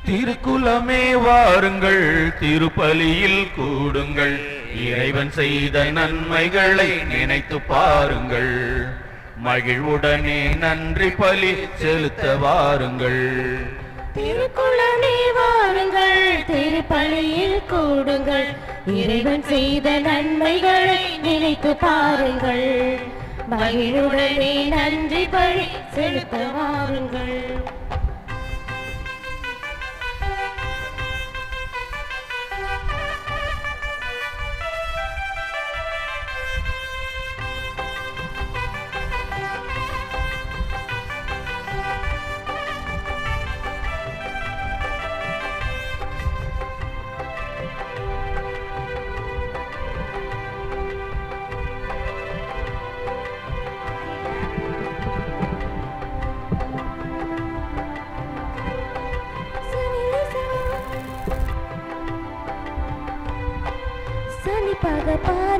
திருக்குலமே வாருங்கள், திருப்பலியில் கூடுங்கள், இறைவன் செய்த நன்மைகளை நினைத்து பாருங்கள். மகிழ்வுடனே நன்றி பலி செலுத்த வாருங்கள். திருக்குலமே வாருங்கள், திருப்பலியில் கூடுங்கள், இறைவன் செய்த நன்மைகளை நினைத்து பாருங்கள். மகிழ்வுடனே நன்றி பலி செலுத்த வாருங்கள்.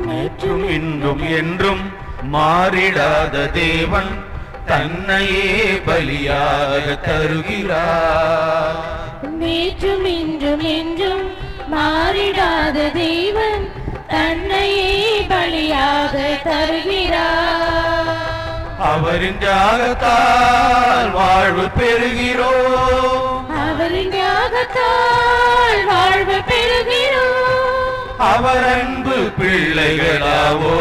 நேற்றும் இன்றும் என்றும் மாறிடாத தேவன் தன்னையே பலியாக தருகிறார். நேற்றும் இன்றும் என்றும் மாறிடாத தேவன் தன்னையே பலியாக தருகிறார். அவரின் தியாகத்தால் வாழ்வு பெறுகிறோம், அவரின் தியாகத்தால் வாழ்வு பெறுகிறோம். அவர் அன்பு பிள்ளைகளாவோ,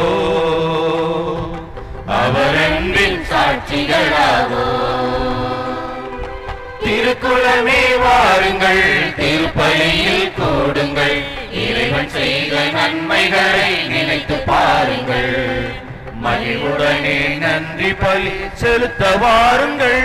அவர் அன்பின் சாட்சிகளாவோ. திருக்குலமே வாருங்கள், திருப்பலியில் கூடுங்கள், இறைவன் செய்த நன்மைகளை நினைத்து பாருங்கள். மகிழ்வுடனே நன்றி பலி செலுத்த வாருங்கள்.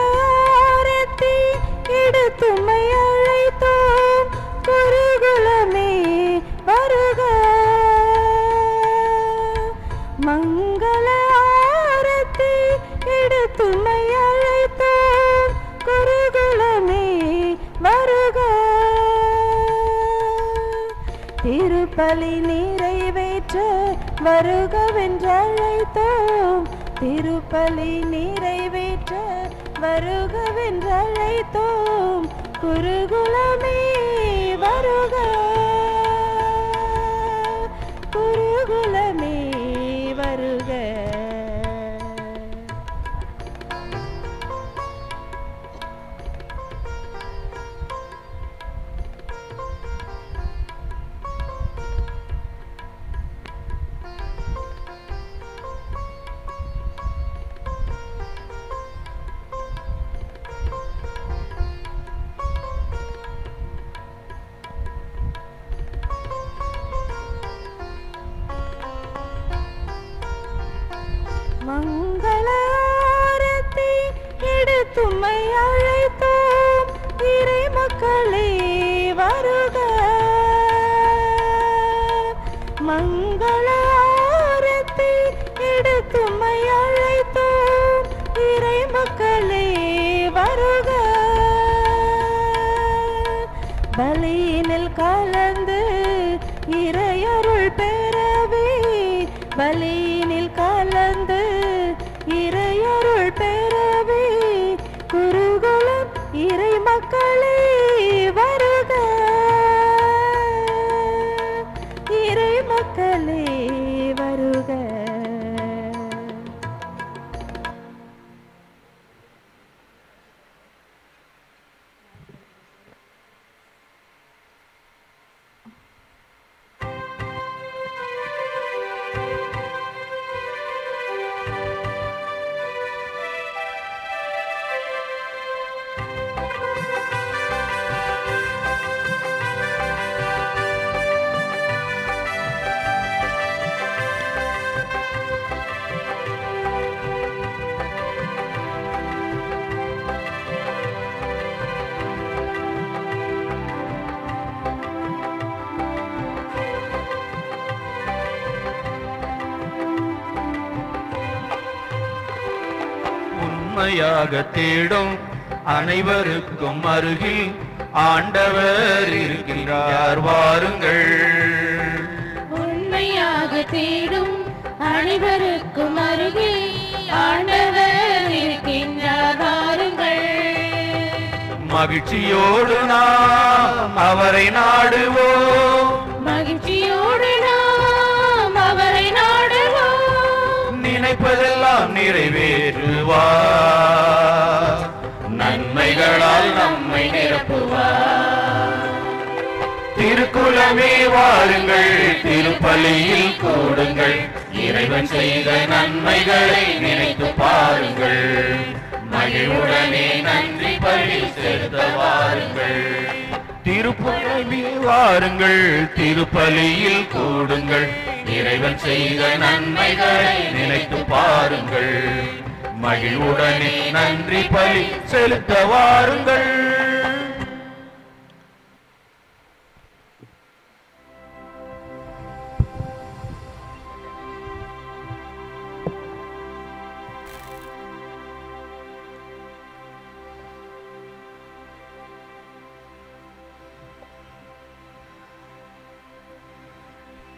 மங்களஆரத்தி எடுத்தும்மை அழைத்தோம், குருகுலமே வருக. மங்களஆரத்தி எடுத்தும்மை அழைத்தோம், குருகுலமே வருக. திருப்பலி நிறைவேற்ற வருகவென்றழைத்தோம், திருப்பலி நிறைவேற்ற வருகவென்றழைத்தோம், குருகுலமே வருக. குருகுலமே வருக. மங்களஆரத்தி எடுத்தும்மை அழைத்தோம், இறை மக்களே வருக. மங்களஆரத்தி எடுத்தும்மை அழைத்தோம், இறை மக்களே வருக. பலியினில் கலந்து இறையருள் பெறவே, பலியினில் கலந்து இறையருள் பெறவே, குருகுலம் இறை மக்களே வருக. இறை மக்களே வருக. உண்மையாக தேடும் அனைவருக்கும் அருகில் ஆண்டவர் இருக்கின்றார். வாருங்கள். உண்மையாக தேடும் அனைவருக்கும் அருகில் ஆண்டவர் இருக்கின்றார். வாருங்கள். மகிழ்ச்சியோடு நாம் அவரை நாடுவோம். மகிழ்ச்சியோடு நாம் அவரை நாடுவோம். நினைப்பதெல்லாம் நிறைவேற்றுவார். நன்மைகளால் நம்மை நிரப்புவார். திருக்குலமே வாருங்கள், திருப்பலியில் கூடுங்கள். இறைவன் செய்த நன்மைகளை நினைத்து பாருங்கள். மகிழ்வுடனே நன்றி பலி செலுத்த வாருங்கள். திருப்பலி வாருங்கள், திருப்பலியில் கூடுங்கள். இறைவன் செய்த நன்மைகளை நினைத்து பாருங்கள். மகிழ்வுடனே நன்றி பலி செலுத்த வாருங்கள்.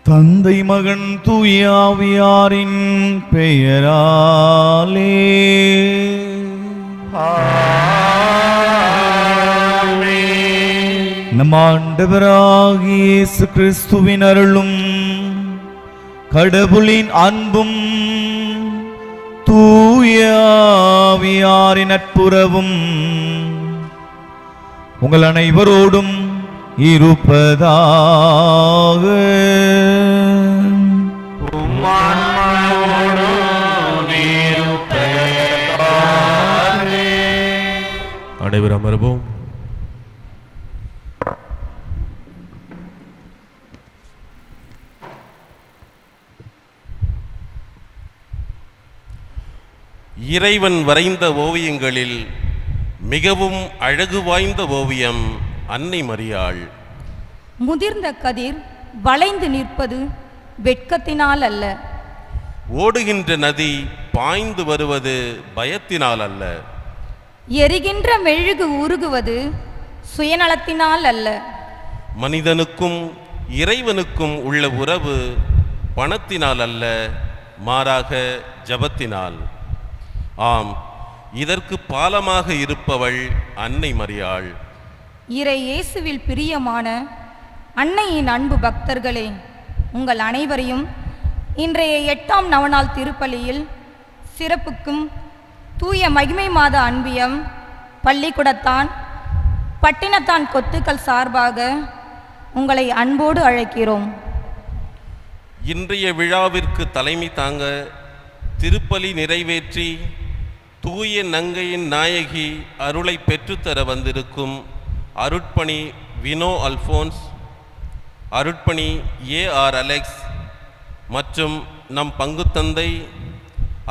தந்தை மகன் தூயாவியாரின் பெயராலே நம் ஆண்டவராகிய இயேசு கிறிஸ்துவின் அருளும் கடவுளின் அன்பும் தூயாவியாரின் நட்புறவும் உங்கள் அனைவரோடும் இருப்பதாக. அனைவரும் அமர்வோம். இறைவன் வரைந்த ஓவியங்களில் மிகவும் அழகு வாய்ந்த ஓவியம் அன்னை மரியாள். முதிர்ந்த கதிர் வளைந்து நிற்பது வெட்கத்தினால் அல்ல, ஓடுகின்ற நதி பாய்ந்து வருவது பயத்தினால் அல்ல, எரிகின்ற மெழுகு உருகுவது சுயநலத்தினால் அல்ல, மனிதனுக்கும் இறைவனுக்கும் உள்ள உறவு பணத்தினால் அல்ல, மாறாக ஜபத்தினால். ஆம், இதற்கு பாலமாக இருப்பவள் அன்னை மரியாள். இறை இயேசுவில் பிரியமான அன்னையின் அன்பு பக்தர்களே, உங்கள் அனைவரையும் இன்றைய 8ஆம் நவநாள் திருப்பலியில் சிறப்புக்கும் தூய மகிமை மாத அன்பியம் பள்ளிக்கூடத்தான் பட்டினத்தான் கொத்துக்கள் சார்பாக உங்களை அன்போடு அழைக்கிறோம். இன்றைய விழாவிற்கு தலைமை தாங்க திருப்பலி நிறைவேற்றி தூய நங்கையின் நாயகி அருளை பெற்றுத்தர வந்திருக்கும் அருட்பணி வினோ அல்போன்ஸ், அருட்பணி ஏஆர் அலெக்ஸ் மற்றும் நம் பங்குத்தந்தை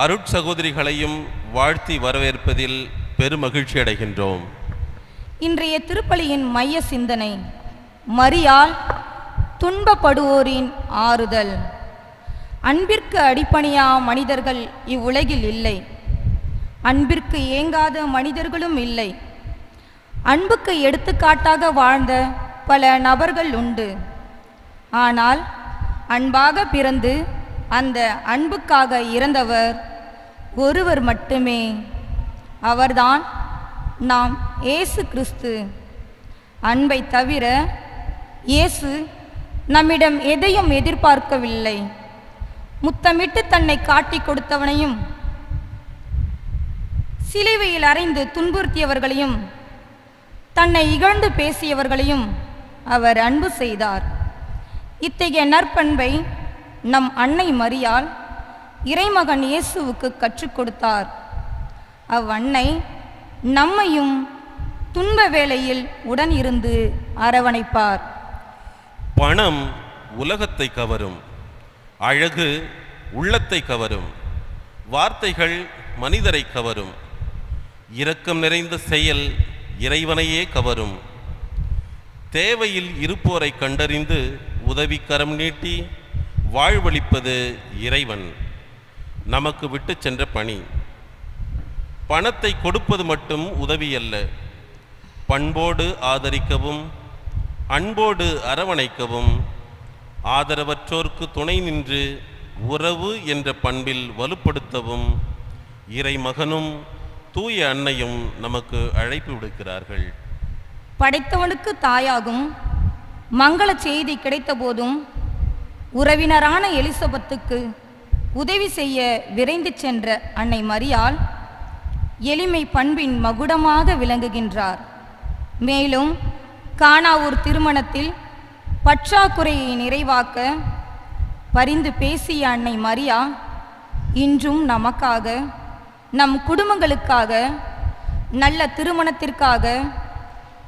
அருட்சகோதரிகளையும் வாழ்த்தி வரவேற்பதில் பெருமகிழ்ச்சி அடைகின்றோம். இன்றைய திருப்பலியின் மைய சிந்தனை மரியாள் துன்பப்படுவோரின் ஆறுதல். அன்பிற்கு அடிப்பணியா மனிதர்கள் இவ்வுலகில் இல்லை, அன்பிற்கு ஏங்காத மனிதர்களும் இல்லை. அன்புக்கு எடுத்துக்காட்டாக வாழ்ந்த பல நபர்கள் உண்டு. ஆனால் அன்பாக பிறந்து அந்த அன்புக்காக இறந்தவர் ஒருவர் மட்டுமே. அவர்தான் நாம் இயேசு கிறிஸ்து. அன்பை தவிர இயேசு நம்மிடம் எதையும் எதிர்பார்க்கவில்லை. முத்தமிட்டு தன்னை காட்டி கொடுத்தவனையும் சிலுவையில் அறைந்து துன்புறுத்தியவர்களையும் தன்னை இகழ்ந்து பேசியவர்களையும் அவர் அன்பு செய்தார். இத்தகைய நற்பண்பை நம் அன்னை மரியாள் இறைமகன் இயேசுவுக்கு கற்றுக் கொடுத்தார். அவ்வன்னை நம்மையும் துன்ப வேளையில் உடன் இருந்து அரவணைப்பார். பணம் உலகத்தை கவரும், அழகு உள்ளத்தை கவரும், வார்த்தைகள் மனிதரை கவரும், இரக்கம் நிறைந்த செயல் இறைவனையே கவரும். தேவையில் இருப்போரை கண்டறிந்து உதவிக்கரம் நீட்டி வாழ்வளிப்பது இறைவன் நமக்கு விட்டு சென்ற பணி. பணத்தை கொடுப்பது மட்டும் உதவி அல்ல, பண்போடு ஆதரிக்கவும், அன்போடு அரவணைக்கவும், ஆதரவற்றோர்க்கு துணை நின்று உறவு என்ற பண்பில் வலுப்படுத்தவும் இறைமகனும் தூய அன்னையும் நமக்கு அழைப்பு விடுக்கிறார்கள். படைத்தவனுக்கு தாயாகும் மங்கள செய்தி கிடைத்த போதும் உறவினரான எலிசபெத்துக்கு உதவி செய்ய விரைந்து சென்ற அன்னை மரியாள் எளிமை பண்பின் மகுடமாக விளங்குகின்றார். மேலும் கானாவூர் திருமணத்தில் பற்றாக்குறையை நிறைவாக்க பரிந்து பேசிய அன்னை மரியா இன்றும் நமக்காக, நம் குடும்பங்களுக்காக, நல்ல திருமணத்திற்காக,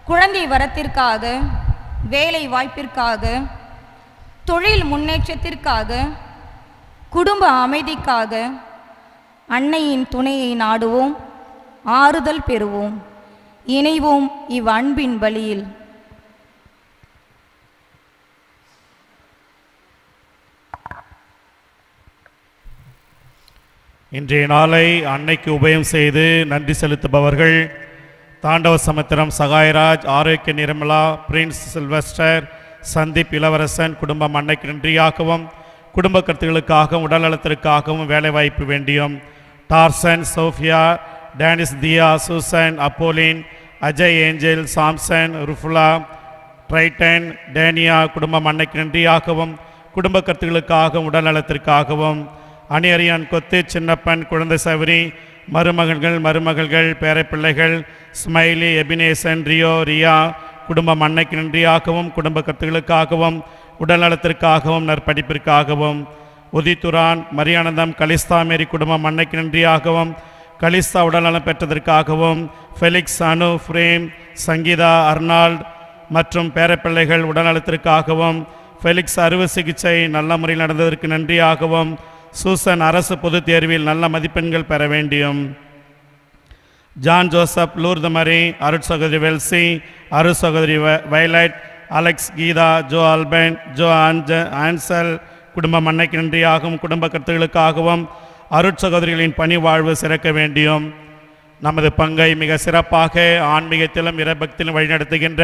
குழந்தை வரத்திற்காக, வேலை வாய்ப்பிற்காக, தொழில் முன்னேற்றத்திற்காக, குடும்ப அமைதிக்காக அன்னையின் துணையை நாடுவோம், ஆறுதல் பெறுவோம், இணைவோம் இவ்வன்பின் வழியில். இன்றைய நாளை அன்னைக்கு உபயம் செய்து நன்றி செலுத்துபவர்கள் தாண்டவ சமுத்திரம் சகாயராஜ், ஆரோக்கிய நிர்மலா, பிரின்ஸ் சில்வஸ்டர், சந்தீப் இளவரசன் குடும்பம் அன்னைக்கு நன்றியாகவும், குடும்ப கருத்துகளுக்காகவும், உடல்நலத்திற்காகவும், வேலைவாய்ப்பு வேண்டியும் Darson, Sophia, Denis, Diya, Susan, Apollin, Ajay, Angel, Samson, Rufula, Triton, Dania குடும்பம் அன்னைக்கு நன்றியாகவும், குடும்ப கருத்துகளுக்காகவும், உடல்நலத்திற்காகவும், அணியறியான் கொத்து, சின்னப்பன், குழந்தை சவரி, மருமகள்கள், பேரப்பிள்ளைகள், ஸ்மைலி, எபினேசன், ரியோ, ரியா குடும்பம் அன்னைக்கு நன்றியாகவும், குடும்ப கருத்துகளுக்காகவும், உடல்நலத்திற்காகவும், நற்படிப்பிற்காகவும், உதித்துரான், மரியானந்தம், கலிஸ்தா மேரி குடும்பம் அன்னைக்கு நன்றியாகவும், கலிஸ்தா உடல்நலம் பெற்றதற்காகவும், ஃபெலிக்ஸ், அனு, ஃப்ரேம், சங்கீதா, அர்னால்ட் மற்றும் பேரப்பிள்ளைகள் உடல்நலத்திற்காகவும், ஃபெலிக்ஸ் அறுவை சிகிச்சை நல்ல முறையில் நடந்ததற்கு நன்றியாகவும், சூசன் அரசு பொதுத் தேர்வில் நல்ல மதிப்பெண்கள் பெற வேண்டியும், ஜான் ஜோசப், லூர்து மரி, அருட் சகோதரி வெல்சி, அருட் சகோதரி Violet, Alex, Geetha, Jo Alban, Jo Ansel குடும்பம் அன்னைக்கு நன்றியாகவும், குடும்ப கருத்துகளுக்காகவும், அருட் சகோதரிகளின் பணி வாழ்வு சிறக்க வேண்டியும், நமது பங்கை மிக சிறப்பாக ஆன்மீகத்திலும் இரபக்தியிலும் வழிநடத்துகின்ற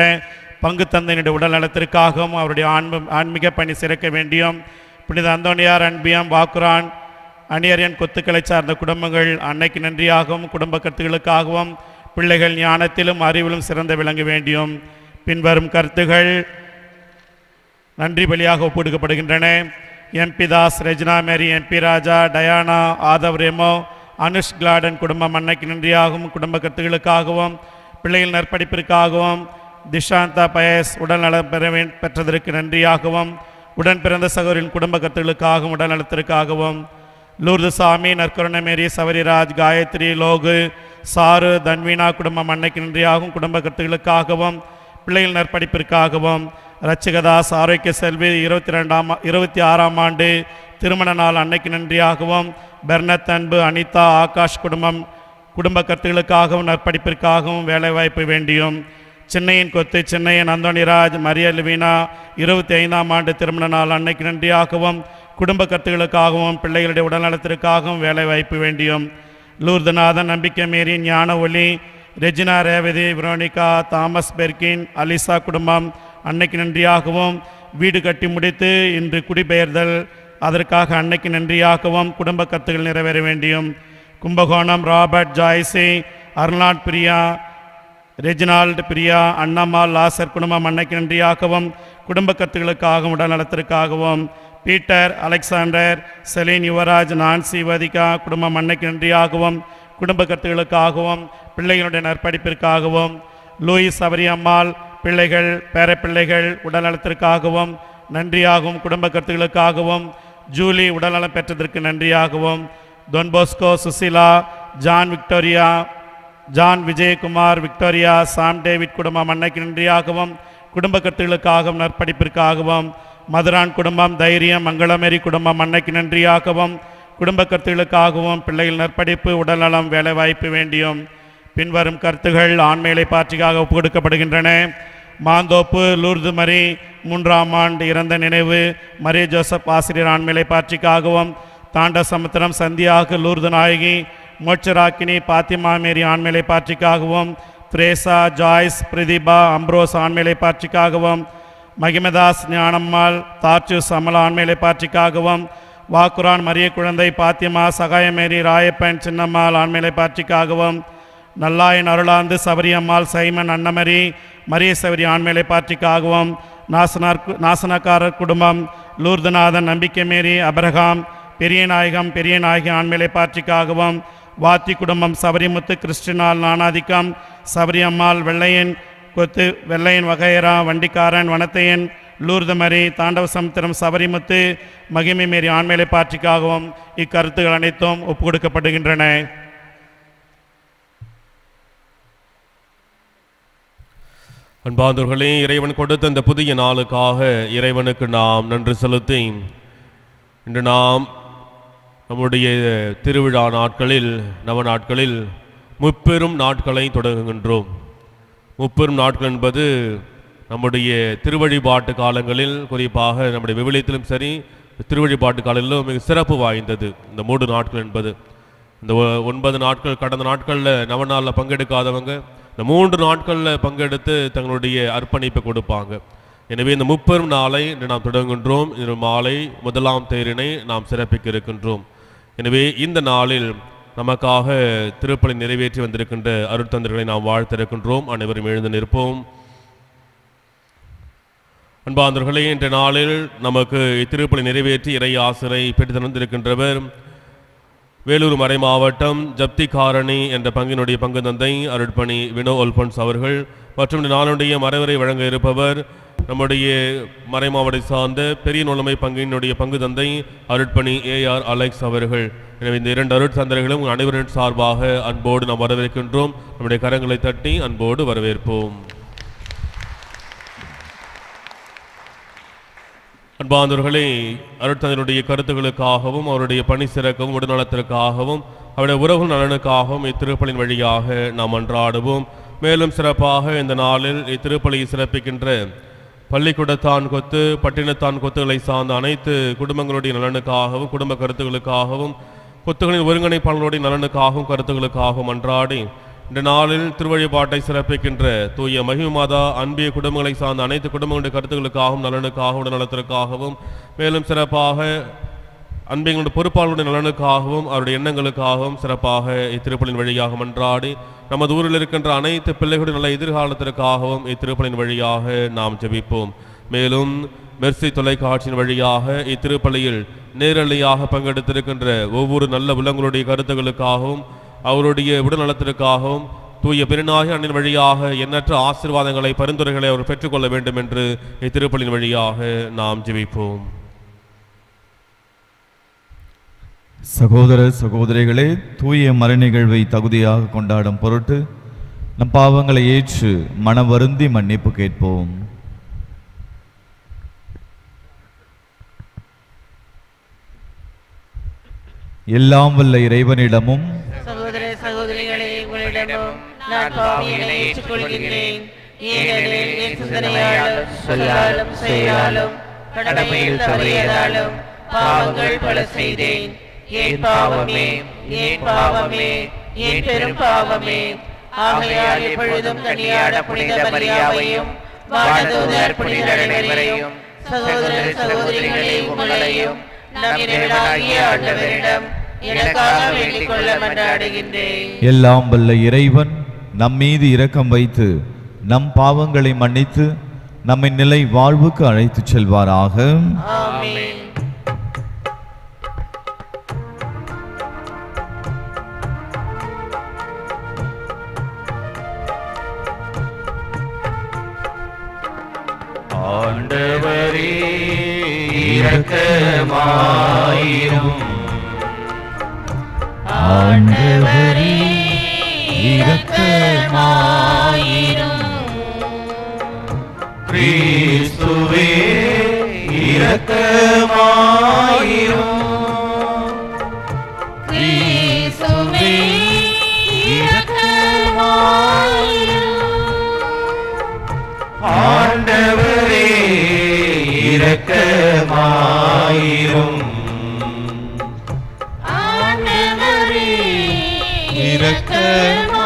பங்கு தந்தையினுடைய உடல் நலத்திற்காகவும் அவருடைய ஆன்மீக பணி சிறக்க வேண்டியும், புனித அந்தோனியார், அன்பியம், வாக்குரான், அணியரியன் கொத்துக்களை சார்ந்த குடும்பங்கள் அன்னைக்கு நன்றியாகவும், குடும்ப கருத்துகளுக்காகவும், பிள்ளைகள் ஞானத்திலும் அறிவிலும் சிறந்த விளங்க வேண்டியும் பின்வரும் கருத்துகள் நன்றி பலியாக ஒப்புடுக்கப்படுகின்றன. எம்பி தாஸ், ரெஜினா மேரி, எம்பி ராஜா, டயானா, ஆதவ் ரெமோ, அனுஷ் கிளாடன் குடும்பம் அன்னைக்கு நன்றியாகவும், குடும்ப கருத்துகளுக்காகவும், பிள்ளைகள் நற்படிப்பிற்காகவும், திஷாந்தா பயஸ் உடல் நலம் பெற்றதற்கு நன்றியாகவும், உடன் பிறந்த சகோதரின் குடும்ப கருத்துகளுக்காகவும், உடல் நலத்திற்காகவும், லூர்து சாமி, நற்கருணை மேரி, சவரிராஜ், காயத்ரி, லோகு, சாரு, தன்வீனா குடும்பம் அன்னைக்கு நன்றியாகவும், குடும்ப கருத்துகளுக்காகவும், பிள்ளைகள் நற்படிப்பிற்காகவும், ரச்சிகதாஸ், ஆரோக்கிய செல்வி 26ஆம் ஆண்டு திருமண நாள் அன்னைக்கு நன்றியாகவும், பெர்னத், அன்பு, அனிதா, ஆகாஷ் குடும்ப கருத்துகளுக்காகவும், நற்படிப்பிற்காகவும், வேலைவாய்ப்பு வேண்டியும், சென்னையின் கொத்து, சென்னையின் அந்தோனிராஜ், மரியல் வீணா 25ஆம் ஆண்டு திருமண நாள் அன்னைக்கு நன்றியாகவும், குடும்ப கருத்துகளுக்காகவும், பிள்ளைகளுடைய உடல்நலத்திற்காகவும், வேலைவாய்ப்பு வேண்டியும், லூர்துநாதன், நம்பிக்கை Mary, Gnana Oli, Regina, Revathi, Veronica, Thomas Perkin, Alisa குடும்பம் அன்னைக்கு நன்றியாகவும், வீடு கட்டி முடித்து இன்று குடிபெயர்தல் அதற்காக அன்னைக்கு நன்றியாகவும், குடும்ப கருத்துகள் நிறைவேற வேண்டியும், Kumbakonam, Robert, Joycy, Arnold, Priya, Reginald, Priya, Annammal, Lazar குடும்பம் அன்னைக்கு நன்றியாகவும், குடும்ப கருத்துகளுக்காகவும், உடல்நலத்திற்காகவும், Peter, Alexander, Celine, Yuvaraj, Nancy, Vathika குடும்பம் அன்னைக்கு நன்றியாகவும், குடும்ப கருத்துகளுக்காகவும், பிள்ளைகளுடைய நற்படிப்பிற்காகவும், லூயிஸ், அவரியம்மாள், பிள்ளைகள், பேரப்பிள்ளைகள் உடல்நலத்திற்காகவும் நன்றியாகவும், குடும்ப கருத்துகளுக்காகவும், ஜூலி உடல்நலம் பெற்றதற்கு நன்றியாகவும், Don Bosco, Susila, John, Victoria, John, Vijayakumar, Victoria, Sam David குடும்பம் அன்னைக்கு நன்றியாகவும், குடும்ப கருத்துகளுக்காகவும், நற்படிப்பிற்காகவும், மதுரான் குடும்பம், தைரியம், மங்களமேரி குடும்பம் அன்னைக்கு நன்றியாகவும், குடும்ப கருத்துகளுக்காகவும், பிள்ளைகள் நற்படிப்பு, உடல்நலம், வேலைவாய்ப்பு வேண்டியும் பின்வரும் கருத்துகள் ஆண்மையிலை பாற்றிக்காக ஒப்பு கொடுக்கப்படுகின்றன. மாந்தோப்பு, லூர்து மரி 3ஆம் ஆண்டு இறந்த நினைவு, மரிய ஜோசப் ஆசிரியர் ஆண்மையிலை பாற்றிக்காகவும், தாண்ட சமுத்திரம், சந்தியாக, லூர்து நாயகி, மோட்சராக்கினி பாத்திமா மேரி ஆண்மேலை பாற்றிக்காகவும், பிரேசா, ஜாய்ஸ், பிரதீபா, அம்ப்ரோஸ் ஆண்மேலை பாற்றிக்காகவும், மகிமதாஸ், ஞானம்மாள், தார்ச்சூஸ், அமலா ஆண்மேலை பாற்றிக்காகவும், வாக்குரான், மரிய குழந்தை, பாத்திமா, சகாயமேரி, ராயப்பன், சின்னம்மாள் ஆண்மேலை பாற்றிக்காகவும், நல்லாயன், அருளாந்து, சபரியம்மாள், சைமன், அன்னமரி, மரிய சவரி ஆண்மேலை பாற்றிக்காகவும், நாசனக்காரர் குடும்பம், லூர்துநாதன், நம்பிக்கை மேரி, அபிரகாம், பெரிய நாயகி ஆண்மேலை பாற்றிக்காகவும், வாத்தி குடும்பம், சபரிமுத்து, கிறிஸ்டினால், நானாதிக்கம், சபரியம்மாள், வெள்ளையன் வகையரா, வண்டிக்காரன், வனத்தையன், லூர்தமரி, தாண்டவ சமுத்திரம், சபரிமுத்து, மகிமை மேரி ஆண்மேலை பாற்றிக்காகவும் இக்கருத்துகள் அனைத்தும் ஒப்பு கொடுக்கப்படுகின்றன. அன்பார்ந்தவர்களே, இறைவன் கொடுத்த இந்த புதிய நாளுக்காக இறைவனுக்கு நாம் நன்றி செலுத்தி இன்று நாம் நம்முடைய திருவிழா நாட்களில் நவநாட்களில் முப்பெரும் நாட்களை தொடங்குகின்றோம். முப்பெரும் நாட்கள் என்பது நம்முடைய திருவழிபாட்டு காலங்களில், குறிப்பாக நம்முடைய விவிலியத்திலும் சரி திருவழிபாட்டு காலங்களிலும் மிக சிறப்பு வாய்ந்தது இந்த 3 நாட்கள் என்பது. இந்த 9 நாட்கள் கடந்த நாட்களில் நவநாளில் பங்கெடுக்காதவங்க இந்த 3 நாட்களில் பங்கெடுத்து தங்களுடைய அர்ப்பணிப்பை கொடுப்பாங்க. எனவே இந்த முப்பெரும் நாளை இன்று நாம் தொடங்குகின்றோம். இன்று மாலை 1ஆம் தேரினை நாம் சிறப்பிக்க இருக்கின்றோம். எனவே இந்த நாளில் நமக்காக திருப்பலி நிறைவேற்றி வந்திருக்கின்ற அருட்தந்தர்களை நாம் வாழ்த்திருக்கின்றோம். அனைவரும் எழுந்து நிற்போம். அன்பார்ந்தவர்களே, இன்ற நாளில் நமக்கு இத்திருப்பலி நிறைவேற்றி இறை ஆசிரை பெற்று தந்திருக்கின்றவர் வேலூர் மறை மாவட்டம் ஜப்தி காரணி என்ற பங்கினுடைய பங்கு தந்தை அருட்பணி வினோ அல்பன்ஸ் அவர்கள் மற்றும் நாளுடைய மறைவரை வழங்க இருப்பவர் நம்முடைய மறை மாவட்டத்தை சார்ந்த பெரிய நூலமை பங்கினுடைய பங்கு தந்தை அருட்பணி AR அலெக்ஸ் அவர்கள். எனவே இந்த 2 அருட்தந்தர்களும் அனைவரின் சார்பாக அன்போடு நாம் வரவேற்கின்றோம். நம்முடைய கரங்களை தட்டி அன்போடு வரவேற்போம். அன்பார்ந்தவர்களே, அருட்தந்தருடைய கருத்துக்களுக்காகவும் அவருடைய பணி சிறக்கவும் உடல்நலத்திற்காகவும் அவருடைய உறவு நலனுக்காகவும் இத்திருப்பலின் வழியாக நாம் அன்றாடுவோம். மேலும் சிறப்பாக இந்த நாளில் இத்திருப்பலியை சிறப்பிக்கின்ற பள்ளிக்கூடத்தான் கொத்து, பட்டினத்தான் கொத்துகளை சார்ந்த அனைத்து குடும்பங்களுடைய நலனுக்காகவும் குடும்ப கருத்துக்களுக்காகவும் கொத்துகளின் ஒருங்கிணைப்பாளர்களுடைய நலனுக்காகவும் கருத்துக்களுக்காகவும் அன்றாடி இந்த நாளில் திருவழிபாட்டை சிறப்பிக்கின்ற தூய மகிமை மாதா அன்பிய குடும்பங்களை சார்ந்த அனைத்து குடும்பங்களுடைய கருத்துக்களுக்காகவும் நலனுக்காகவும் உடல்நலத்திற்காகவும் மேலும் சிறப்பாக அன்பியங்களுடைய பொறுப்பாளருடைய நலனுக்காகவும் அவருடைய எண்ணங்களுக்காகவும் சிறப்பாக இத்திருப்பலின் வழியாக மன்றாடி நமது ஊரில் இருக்கின்ற அனைத்து பிள்ளைகளுடைய நல்ல எதிர்காலத்திற்காகவும் இத்திருப்பலின் வழியாக நாம் ஜெபிப்போம். மேலும் மெர்சி தொலைக்காட்சியின் வழியாக இத்திருப்பலியில் நேரலையாக பங்கெடுத்திருக்கின்ற ஒவ்வொரு நல்ல உள்ளங்களுடைய கருத்துக்களுக்காகவும் அவருடைய உடல்நலத்திற்காகவும் தூய பெருநாயக அன்னின் வழியாக எண்ணற்ற ஆசீர்வாதங்களை பரிந்துரைகளை அவர் பெற்றுக்கொள்ள வேண்டும் என்று இத்திருப்பலின் வழியாக நாம் ஜெபிப்போம். சகோதர சகோதரிகளே, தூய மறைநிகழ்வை தகுதியாக கொண்டாடும் பொருட்டு நம் பாவங்களை ஏற்று மனவருந்தி மன்னிப்பு கேட்போம். எல்லாம் வல்ல இறைவனிடமும் சகோதர சகோதரிகளே, உங்களிடமும் நான் பாவிகளை ஏற்றுக்கொள்கிறேன். ஏனெனில் என் சிந்தனையாலும் சொல்லாலும் செயலாலும் கடமையில் தவறியதாலும் பாவங்கள் பல செய்தேன். என் பாவமே, என் பாவமே, என் பெரும் பாவமே. ஆகையால் எப்பொழுதும் கன்னியான புனித மரியாவையும் வானதூதர் புனிதர் அனைவரையும் சகோதர சகோதரிகளே உங்களையும் நம் இறைவனாகிய ஆண்டவரிடம் எனக்காக வேண்டிக் கொள்ள மன்றாடுகின்றேன். எல்லாம் வல்ல இறைவன் நம் மீது இரக்கம் வைத்து நம் பாவங்களை மன்னித்து நம்மை நிலை வாழ்வுக்கு அழைத்துச் செல்வாராக. ஆமென். ஆண்டவரே இரக்கமாயிரும். ஆண்டவரே இரக்கமாயிரும். கிறிஸ்துவே இரக்கமாயிரும். கிறிஸ்துவே இரக்கமாயிரும். ஆண்டவரே இரக்கமாயிரும். ஆண்டவரே இரக்கமாயிரும்.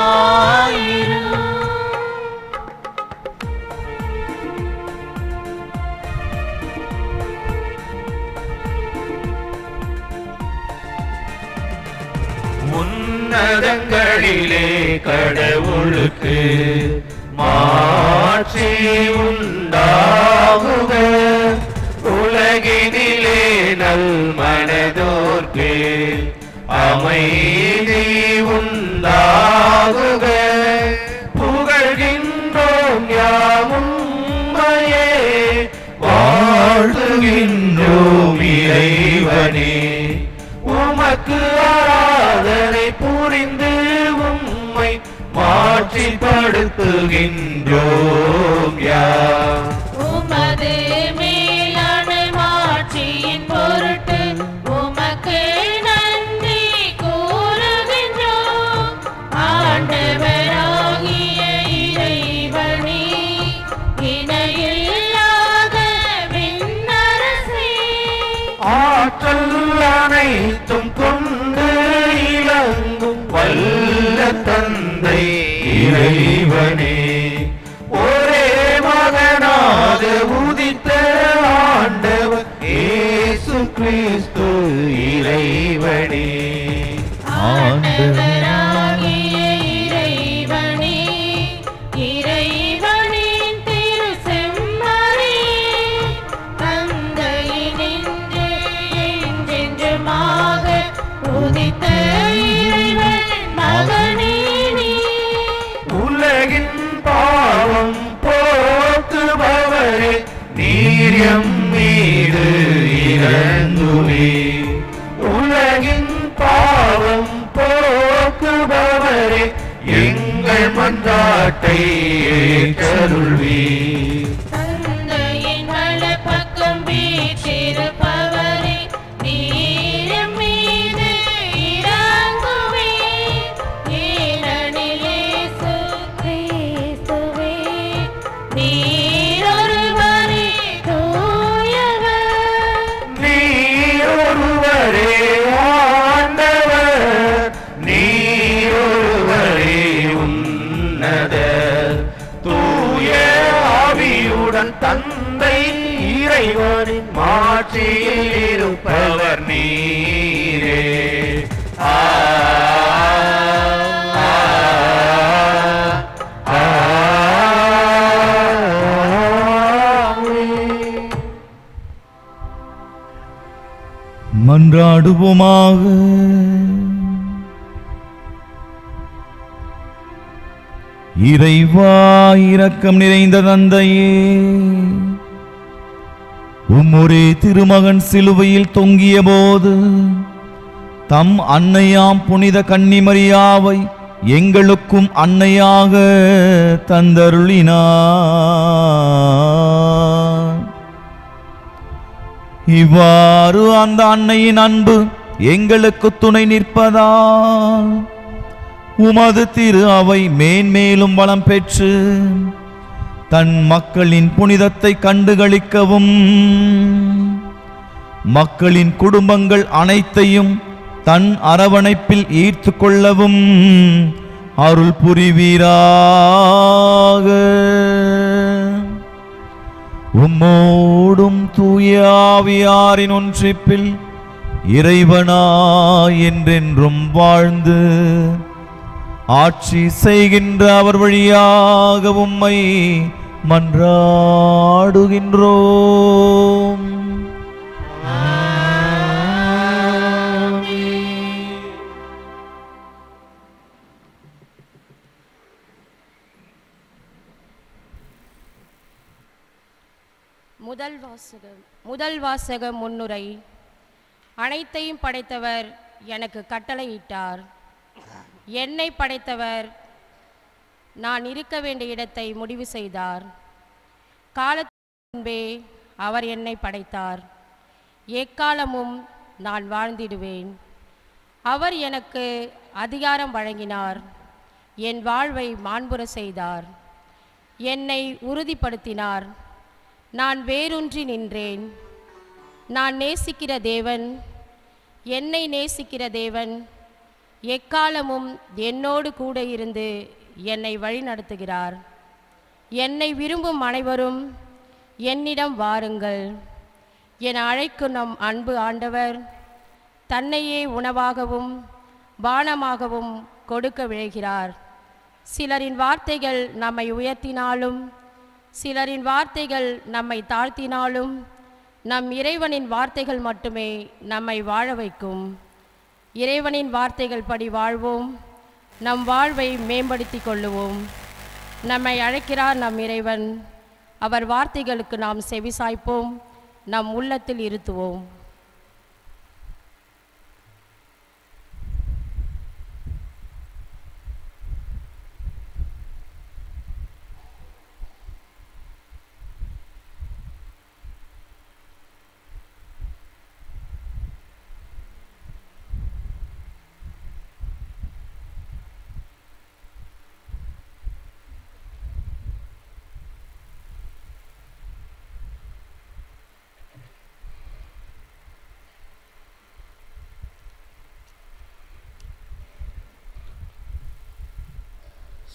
உன்னதங்களிலே கடவுளுக்கு மாட்சி உண்டாகுக. உலகினிலே நல் மனதோர்க்கு அமைதி உண்டாகுக. புகழ்கின்றோம் யாமும்மையே, வாழ்த்துகின்றோம் இறைவனே. உமக்கு ஆராதனை புரிந்து உம்மை மாட்சிப்படுத்துகின்றோம் யாம். உமது மேலான மாட்சியின் பொருட்டு உமக்கு நன்றி கூறுகின்றோம். ஆண்டவராகிய இறைவனே, இணையில்லாத விண்ணரசே, ஆற்றல் அனைத்தும் கொண்டு இலங்கும் வல்ல தந்தை இறைவனே, ஒரே மகனாக உதித்த ஆண்டவர் இயேசு கிறிஸ்து இறைவனே. ஆண்டவராகிய இறைவனே, இறைவனின் திரு செம்மறியே, தந்தையினின்று என்றென்றுமாக உதித்த இறைவன் மகனே நீ. உலகின் பாவம் போக்குபவரே, நீர் எம் மீது இறங்குமே. உலகின் பாவம் போக்குபவரே, எங்கள் மன்றாட்டை ஏற்றருள்வீர். தந்தையின் வலப்பக்கம் வீற்றிருப்பவரே, நீர் எம் மீது இறங்குமே. ஏனெனில் இயேசு கிறிஸ்துவே, நீர் ஒருவரே தூயவர். நீர் ஒருவரே ஆண்டவர், நீர் ஒருவரே உன்னதர். தூய ஆவியுடன் தந்தை இறைவனின் மாட்சியில் இருப்பவர் நீரே. ஆ ஆ, ஆமென். மன்றாடுவோமாக. இறைவா, இரக்கம் நிறைந்த தந்தையே, உம்முடைய திருமகன் சிலுவையில் தொங்கிய போது தம் அன்னையாம் புனித கன்னிமரியாவை எங்களுக்கும் அன்னையாக தந்தருளினார். இவ்வாறு அந்த அன்னையின் அன்பு எங்களுக்கு துணை நிற்பதால் உமது திரு அவை மேன்மேலும் வளம் பெற்று தன் மக்களின் புனிதத்தை கண்டுகளிக்கவும் மக்களின் குடும்பங்கள் அனைத்தையும் தன் அரவணைப்பில் ஈர்த்து கொள்ளவும் அருள் புரிவீராக. உம்மோடும் தூய ஆவியாரின் ஒன்றிப்பில் இறைவனாய் என்றென்றும் வாழ்ந்து ஆட்சி செய்கின்ற அவர் வழியாக உம்மை மன்றாடுகின்றோம். முதல் வாசக முன்னுரை. அனைத்தையும் படைத்தவர் எனக்கு கட்டளையிட்டார். என்னை படைத்தவர் நான் இருக்க வேண்டிய இடத்தை முடிவு செய்தார். காலத்திற்கு முன்பே அவர் என்னை படைத்தார். எக்காலமும் நான் வாழ்ந்திடுவேன். அவர் எனக்கு அதிகாரம் வழங்கினார். என் வாழ்வை மாண்புற செய்தார். என்னை உறுதிப்படுத்தினார். நான் வேரூன்றி நின்றேன். நான் நேசிக்கிற தேவன், என்னை நேசிக்கிற தேவன், எக்காலமும் என்னோடு கூட இருந்து என்னை வழிநடத்துகிறார். என்னை விரும்பும் அனைவரும் என்னிடம் வாருங்கள் என அழைக்கும் நம் அன்பு ஆண்டவர் தன்னையே உணவாகவும் பானமாகவும் கொடுக்க விழைகிறார். சிலரின் வார்த்தைகள் நம்மை உயர்த்தினாலும் சிலரின் வார்த்தைகள் நம்மை தாழ்த்தினாலும் நம் இறைவனின் வார்த்தைகள் மட்டுமே நம்மை வாழ வைக்கும். இறைவனின் வார்த்தைகள் படி வாழ்வோம், நம் வாழ்வை மேம்படுத்தி கொள்ளுவோம். நம்மை அழைக்கிறார் நம் இறைவன். அவர் வார்த்தைகளுக்கு நாம் செவிசாய்ப்போம், நம் உள்ளத்தில் இருத்துவோம்.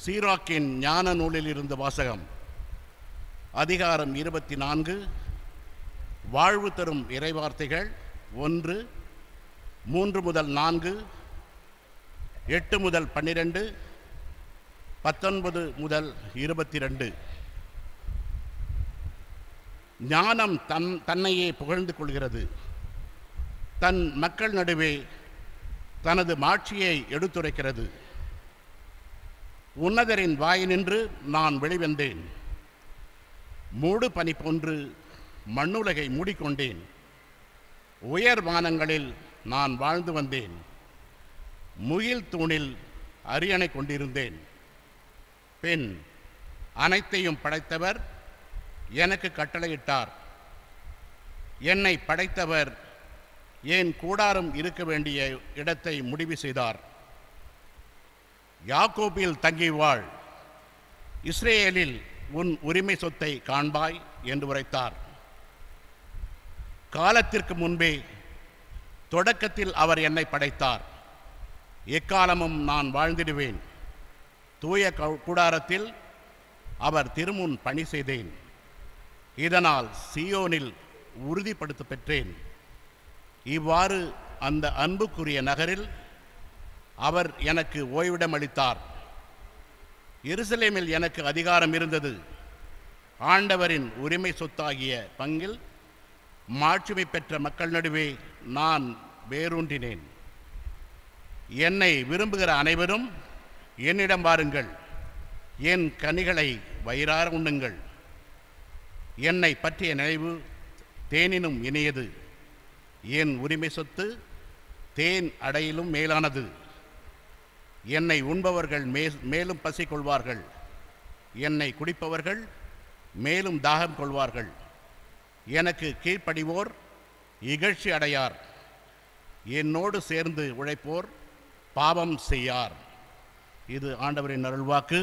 சீராக்கின் ஞான நூலில் இருந்து வாசகம். அதிகாரம் 24. வாழ்வு தரும் இறைவார்த்தைகள் 1, 3 முதல் 4, 8 முதல் 12, 19 முதல் 22. ஞானம் தன்னையே புகழ்ந்து கொள்கிறது. தன் மக்கள் நடுவே தனது மாட்சியை எடுத்துரைக்கிறது. உன்னதரின் வாயினின்று நான் வெளிவந்தேன். மூடு பனி போன்று மண்ணுலகை மூடிக்கொண்டேன். உயர் வானங்களில் நான் வாழ்ந்து வந்தேன். முகில் தூணில் அரியணை கொண்டிருந்தேன். பின் அனைத்தையும் படைத்தவர் எனக்கு கட்டளையிட்டார். என்னை படைத்தவர் என் கூடாரம் இருக்க வேண்டிய இடத்தை முடிவு செய்தார். யாக்கோபில் தங்கி வாழ், இஸ்ரேலில் உன் உரிமை சொத்தை காண்பாய் என்று உரைத்தார். காலத்திற்கு முன்பே தொடக்கத்தில் அவர் என்னை படைத்தார். எக்காலமும் நான் வாழ்ந்திடுவேன். தூய கூடாரத்தில் அவர் திருமுன் பணி செய்தேன். இதனால் சீயோனில் உறுதிப்படுத்த பெற்றேன். இவ்வாறு அந்த அன்புக்குரிய நகரில் அவர் எனக்கு ஓய்விடம் அளித்தார். எருசலேமில் எனக்கு அதிகாரம் இருந்தது. ஆண்டவரின் உரிமை சொத்தாகிய பங்கில் மாட்சிமை பெற்ற மக்கள் நடுவே நான் வேரூன்றினேன். என்னை விரும்புகிற அனைவரும் என்னிடம் வாருங்கள். என் கனிகளை வயிறார உண்ணுங்கள். என்னை பற்றிய நினைவு தேனினும் இனியது. என் உரிமை சொத்து தேன் அடையிலும் மேலானது. என்னை உண்பவர்கள் மேலும் பசி கொள்வார்கள். என்னை குடிப்பவர்கள் மேலும் தாகம் கொள்வார்கள். எனக்கு கீழ்ப்படிவோர் இகழ்ச்சி அடையார். என்னோடு சேர்ந்து உழைப்போர் பாவம் செய்யார். இது ஆண்டவரின் அருள்வாக்கு.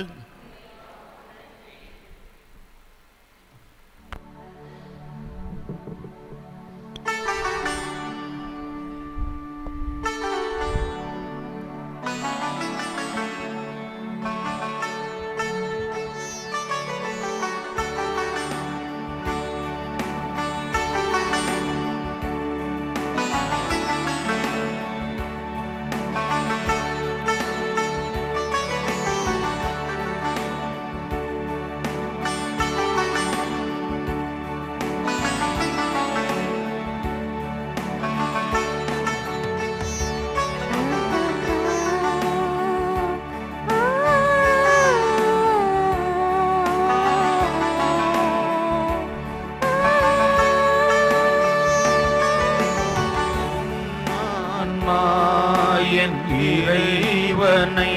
என் இறைவனை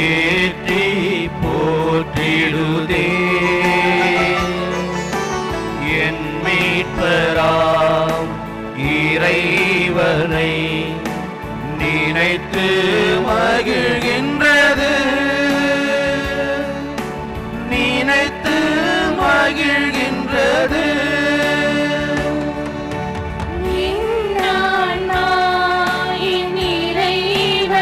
ஏற்றி போற்றிடுதே. என் மீட்பராம் இறைவனை நினைத்து மகிழ்கின்றது. நினைத்து மகிழ்கின்றது. இறைவனை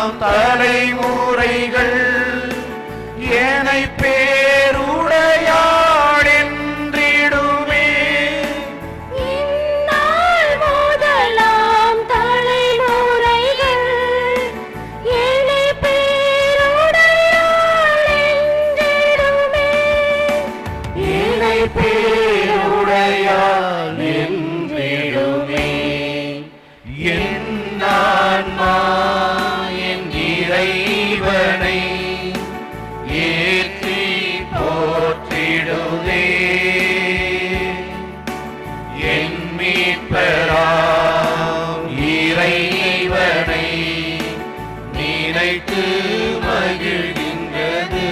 எல்லாம் தலைமுறைகள் ஏனை பேருடையாள் என்றிடுமே. இந்நாள் முதலாம் தலைமுறைகள் என்னை பேருடையாள் என்றிடுமே. ஏனை பேருடையாள் என்றிடுமே. என் ஆன்மா என் இறைவனை ஏற்றி போற்றிடுதே. என் மீட்பராம் இறைவனை நினைத்து மகிழ்கின்றது.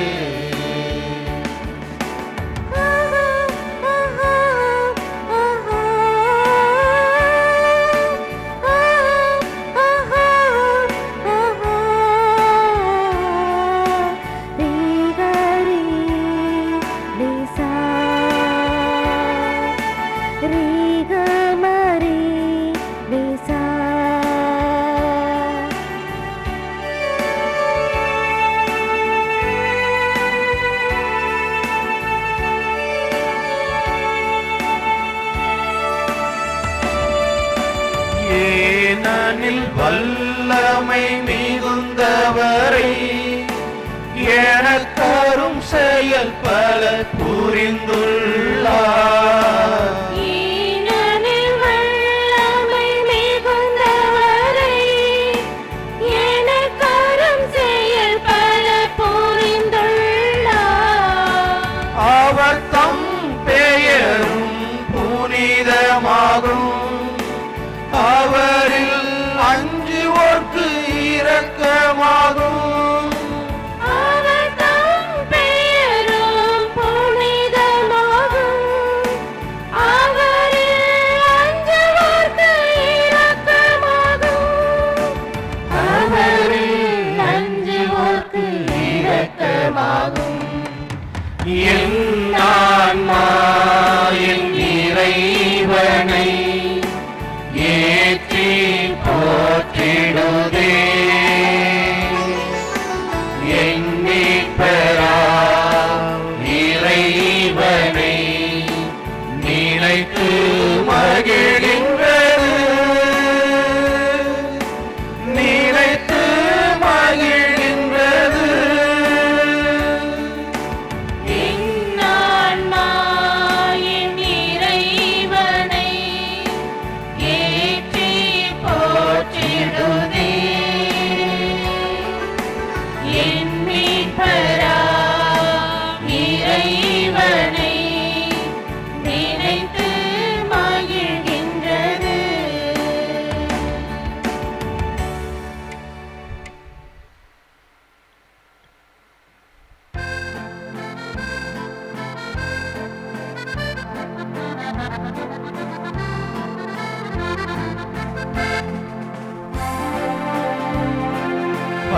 ஏனெனில் வல்லமை மிகுந்தவரை எனக்கரும் செயல் பல புரிந்துள்ளார். ஈனனில் வல்லமை மிகுந்தவரை எனக்கரும் செயல் பல புரிந்துள்ளார். அவர் தம் பெயரும் புனிதமாகும். அவரில் அஞ்சுவோர்க்கு இரக்கமாகும். அவர் தம் பெயரும் புனிதமாகும். அவரில் அஞ்சுவோர்க்கு இரக்கமாகும். அவரில் அஞ்சுவோர்க்கு இரக்கமாகும். என் ஆன்மா என் இறைவனை ஏற்றி போற்றிடுதே. என் மீட்பராம் இறைவனை நினைத்து மகிழ்கின்றது. நினைத்து மகிழ்கின்றது. என் ஆன்மா என் இறைவனை ஏற்றி போற்றிடுதே. என் மீட்பராம் இறைவனை நினைத்து மகிழ்கின்றது.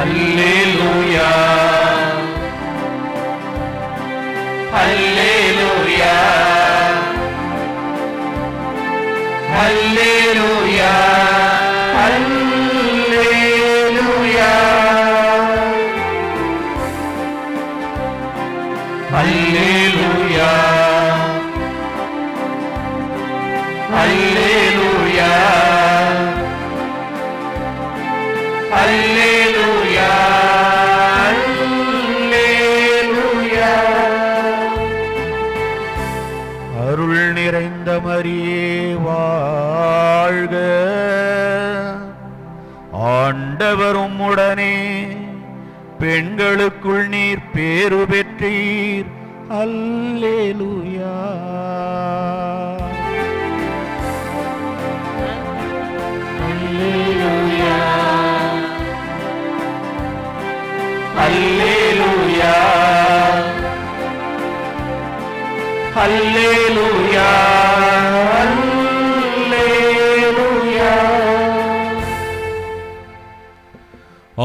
அல்லேலூயா அல்லேலூயா அல்லேலூயா அல்லேலூயா அல்லேலூயா அல்லேலூயா அல்லேலூயா அல்லேலூயா. அருள் நிறைந்த மரியே வாழ்க. ஆண்டவரும் உடனே பெண்களுக்குள் நீர் பேறு பெற்றீர். அல்லேலூயா அல்லேலூயா அல்லேலூயா அல்லேலூயா அல்லேலூயா.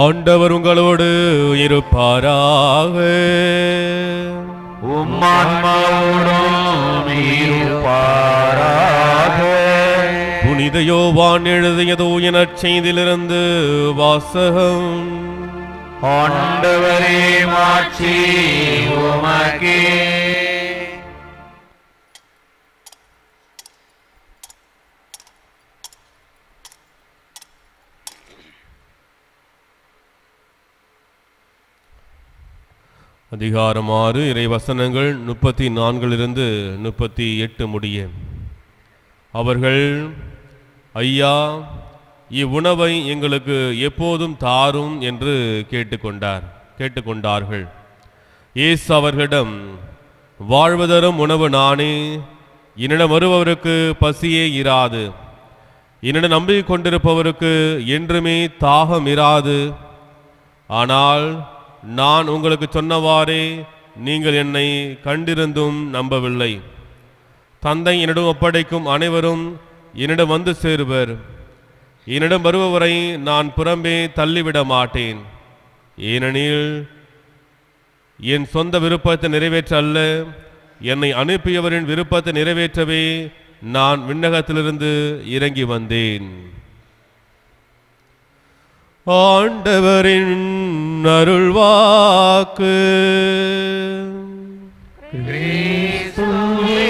ஆண்டவர் உங்களோடு இருப்பாராக. உம்மான்மாவோடும் இருப்பாராக. புனித யோவான் எழுதிய தூய நற்செய்தியிலிருந்து வாசகம். ஆண்டவரே மாட்சி உமக்கே. அதிகாரம் 6 இறை வசனங்கள் 34 38 முடிய. அவர்கள், ஐயா, இவ்வுணவை எங்களுக்கு எப்போதும் தாரும் என்று கேட்டுக்கொண்டார்கள். இயேசு அவர்களிடம், வாழ்வதரும் உணவு நானே, என்னிடம் வருபவருக்கு பசியே இராது, என்னிடம் நம்பிக் கொண்டிருப்பவருக்கு என்றுமே தாகம் இராது. ஆனால் நான் உங்களுக்கு சொன்னவாறே நீங்கள் என்னை கண்டிருந்தும் நம்பவில்லை. தந்தை என்னிடம் ஒப்படைக்கும் அனைவரும் என்னிடம் வந்து சேருவர். என்னிடம் வருபவரை நான் புறம்பே தள்ளிவிட மாட்டேன். ஏனெனில் என் சொந்த விருப்பத்தை நிறைவேற்ற அல்ல, என்னை அனுப்பியவரின் விருப்பத்தை நிறைவேற்றவே நான் விண்ணகத்திலிருந்து இறங்கி வந்தேன். ஆண்டவரின் அருள்வாக்கு. கிறிஸ்துவே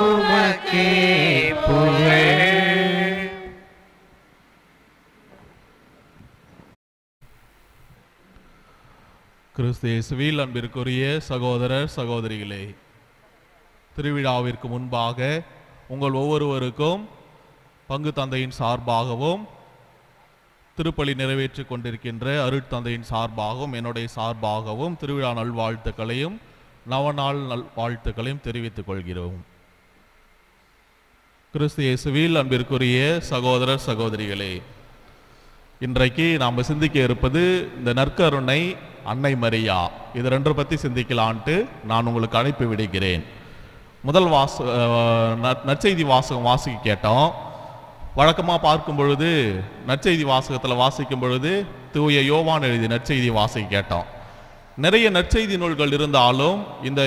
உமக்கே புகழ். கிறிஸ்து இயேசுவில் அன்பிற்குரிய சகோதரர் சகோதரிகளே, திருவிழாவிற்கு முன்பாக உங்கள் ஒவ்வொருவருக்கும் பங்கு தந்தையின் சார்பாகவும் திருப்பலி நிறைவேற்றிக் கொண்டிருக்கின்ற அருட்தந்தையின் சார்பாகவும் என்னுடைய சார்பாகவும் திருவிழா நல்வாழ்த்துக்களையும் நவநாள் நல்வாழ்த்துக்களையும் தெரிவித்துக் கொள்கிறோம். கிறிஸ்து இயேசுவில் அன்பிற்குரிய சகோதரர் சகோதரிகளே, இன்றைக்கு நாம் சிந்திக்க இருப்பது இந்த நற்கருணை அன்னை மரியா. இது ரெண்டு பற்றி சிந்திக்கலான்ட்டு நான் உங்களுக்கு அனுப்பி விடுகிறேன். முதல் நற்செய்தி வாசகம் வாசிக்க கேட்டோம். வழக்கமாக பார்க்கும் பொழுது நற்செய்தி வாசகத்தில் வாசிக்கும் பொழுது தூய யோவான் எழுதிய நற்செய்தி வாசிக்க கேட்டோம். நிறைய நற்செய்தி நூல்கள் இருந்தாலும் இந்த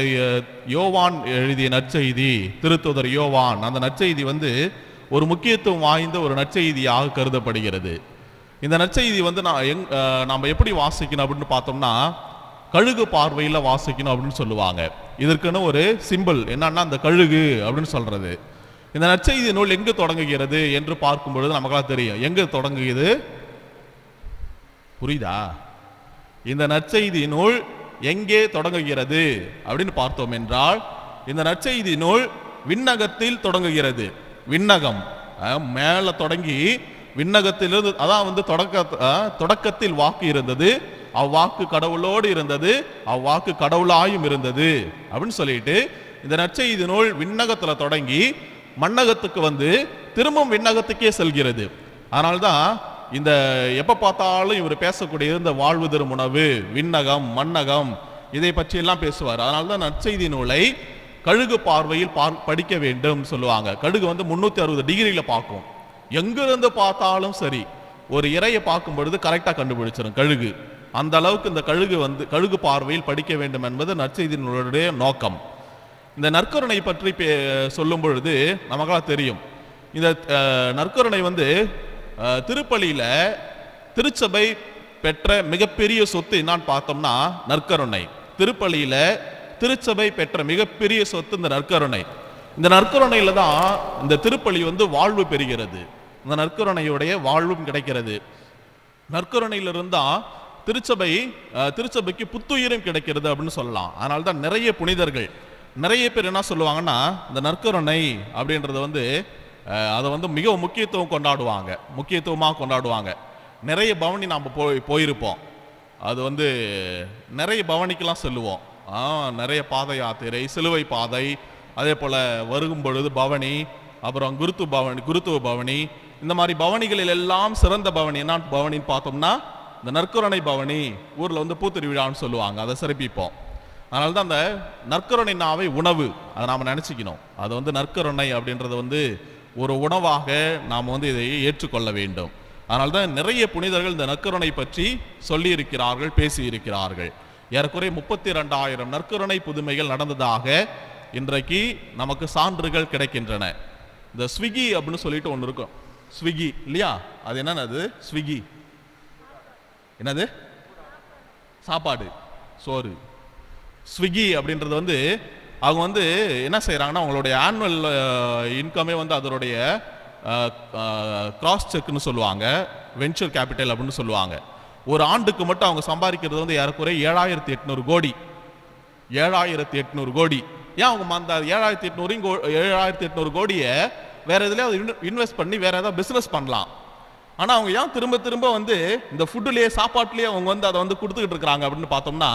யோவான் எழுதிய நற்செய்தி, திருத்தூதர் யோவான், அந்த நற்செய்தி ஒரு முக்கியத்துவம் வாய்ந்த ஒரு நற்செய்தியாக கருதப்படுகிறது. இந்த நற்செய்தி நாம் எப்படி வாசிக்கணும் அப்படின்னு பார்த்தோம்னா, கழுகு பார்வையில் வாசிக்கணும் அப்படின்னு சொல்லுவாங்க. இதற்குன்னு ஒரு சிம்பிள் என்னன்னா அந்த கழுகு அப்படின்னு சொல்றது. இந்த நற்செய்தி நூல் எங்கு தொடங்குகிறது என்று பார்க்கும் பொழுது நமக்கெல்லாம் தெரியும். எங்கு தொடங்குகிறது புரியுதா? இந்த நற்செய்தி நூல் எங்கே தொடங்குகிறது அப்படின்னு பார்த்தோம் என்றால், இந்த நற்செய்தி நூல் விண்ணகத்தில் தொடங்குகிறது. விண்ணகம் மேல தொடங்கி விண்ணகத்திலிருந்து, அதான் தொடக்கத்தில் வாக்கு இருந்தது, அவ்வாக்கு கடவுளோடு இருந்தது, அவ்வாக்கு கடவுளாயும் இருந்தது அப்படின்னு சொல்லிட்டு இந்த நற்செய்தி நூல் விண்ணகத்துல தொடங்கி மண்ணகத்துக்கு திரும்பவும் விண்ணகத்துக்கே செல்கிறது. அதனால்தான் இந்த எப்ப பார்த்தாலும் இவர் பேசக்கூடிய இந்த வாழ்வு தரும் உணவு, விண்ணகம், மண்ணகம், இதை பற்றி எல்லாம் பேசுவார். அதனால்தான் நற்செய்தி நூலை கழுகு பார்வையில் படிக்க வேண்டும் சொல்லுவாங்க. கழுகு 360 டிகிரியில பார்க்கும். எங்கிருந்து பார்த்தாலும் சரி, ஒரு இறையை பார்க்கும் பொழுது கரெக்டா கண்டுபிடிச்சிடும் கழுகு. அந்த அளவுக்கு இந்த கழுகு கழுகு பார்வையில் படிக்க வேண்டும் என்பது நற்செய்தி நூலுடைய நோக்கம். இந்த நற்கருணை பற்றி சொல்லும் பொழுது நமக்கெல்லாம் தெரியும். இந்த நற்கருணை திருப்பலியில திருச்சபை பெற்ற மிகப்பெரிய சொத்து என்னன்னு பார்த்தோம்னா நற்கருணை. திருப்பலியில திருச்சபை பெற்ற மிகப்பெரிய சொத்து இந்த நற்கருணை. இந்த நற்கருணையில தான் இந்த திருப்பலி வாழ்வு பெறுகிறது. இந்த நற்கருணையுடைய வாழ்வும் கிடைக்கிறது. நற்கருணையிலிருந்தா திருச்சபைக்கு புத்துயிரும் கிடைக்கிறது அப்படின்னு சொல்லலாம். அதனால தான் நிறைய புனிதர்கள், நிறைய பேர் என்ன சொல்லுவாங்கன்னா, இந்த நற்கருணை அப்படின்றது அதை மிக முக்கியத்துவமாக கொண்டாடுவாங்க. நிறைய பவனி நாம் போயிருப்போம். அது நிறைய பவனிக்கெல்லாம் செல்லுவோம். நிறைய பாத யாத்திரை, சிலுவை பாதை, அதே போல் வருகும் பொழுது பவனி, அப்புறம் குருத்துவ பவனி, இந்த மாதிரி பவனிகளில் எல்லாம் சிறந்த பவனி என்ன பவனின்னு பார்த்தோம்னா இந்த நற்கருணை பவனி. ஊரில் பூத்திருவிழான்னு சொல்லுவாங்க, அதை சிறப்பிப்போம். அதனால தான் அந்த நற்கருணை நாவை உணவு அதை நாம் நினச்சிக்கணும். அது நற்கருணை அப்படின்றது ஒரு உணவாக நாம் இதை ஏற்றுக்கொள்ள வேண்டும். அதனால தான் நிறைய புனிதர்கள் இந்த நற்கருணை பற்றி சொல்லியிருக்கிறார்கள், பேசியிருக்கிறார்கள். ஏறக்குறைய 32,000 நற்கருணை புதுமைகள் நடந்ததாக இன்றைக்கு நமக்கு சான்றுகள் கிடைக்கின்றன. இந்த ஸ்விக்கி அப்படின்னு சொல்லிட்டு ஒன்று இருக்கும். ஸ்விக்கி இல்லையா? அது என்னது? ஸ்விக்கி என்னது? சாப்பாடு, சோறு. ஸ்விக்கி அப்படின்றது வந்து அவங்க வந்து என்ன செய்கிறாங்கன்னா, அவங்களுடைய ஆனுவல் இன்கமே வந்து அதனுடைய கிராஸ் செக்னு சொல்லுவாங்க, வென்ச்சர் கேபிட்டல் அப்படின்னு சொல்லுவாங்க. ஒரு ஆண்டுக்கு மட்டும் அவங்க சம்பாதிக்கிறது வந்து ஏறக்குறைய 7,800 கோடி. 7,800 கோடி. ஏன் அவங்க அந்த 7,800 கோடியை வேற எதுலையாவது இன்வெஸ்ட் பண்ணி வேற ஏதாவது பிஸ்னஸ் பண்ணலாம். ஆனால் அவங்க ஏன் திரும்ப திரும்ப வந்து இந்த ஃபுட்டுலேயே சாப்பாட்டுலேயே அவங்க வந்து அதை வந்து கொடுத்துக்கிட்டு இருக்கிறாங்க அப்படின்னு பார்த்தோம்னா,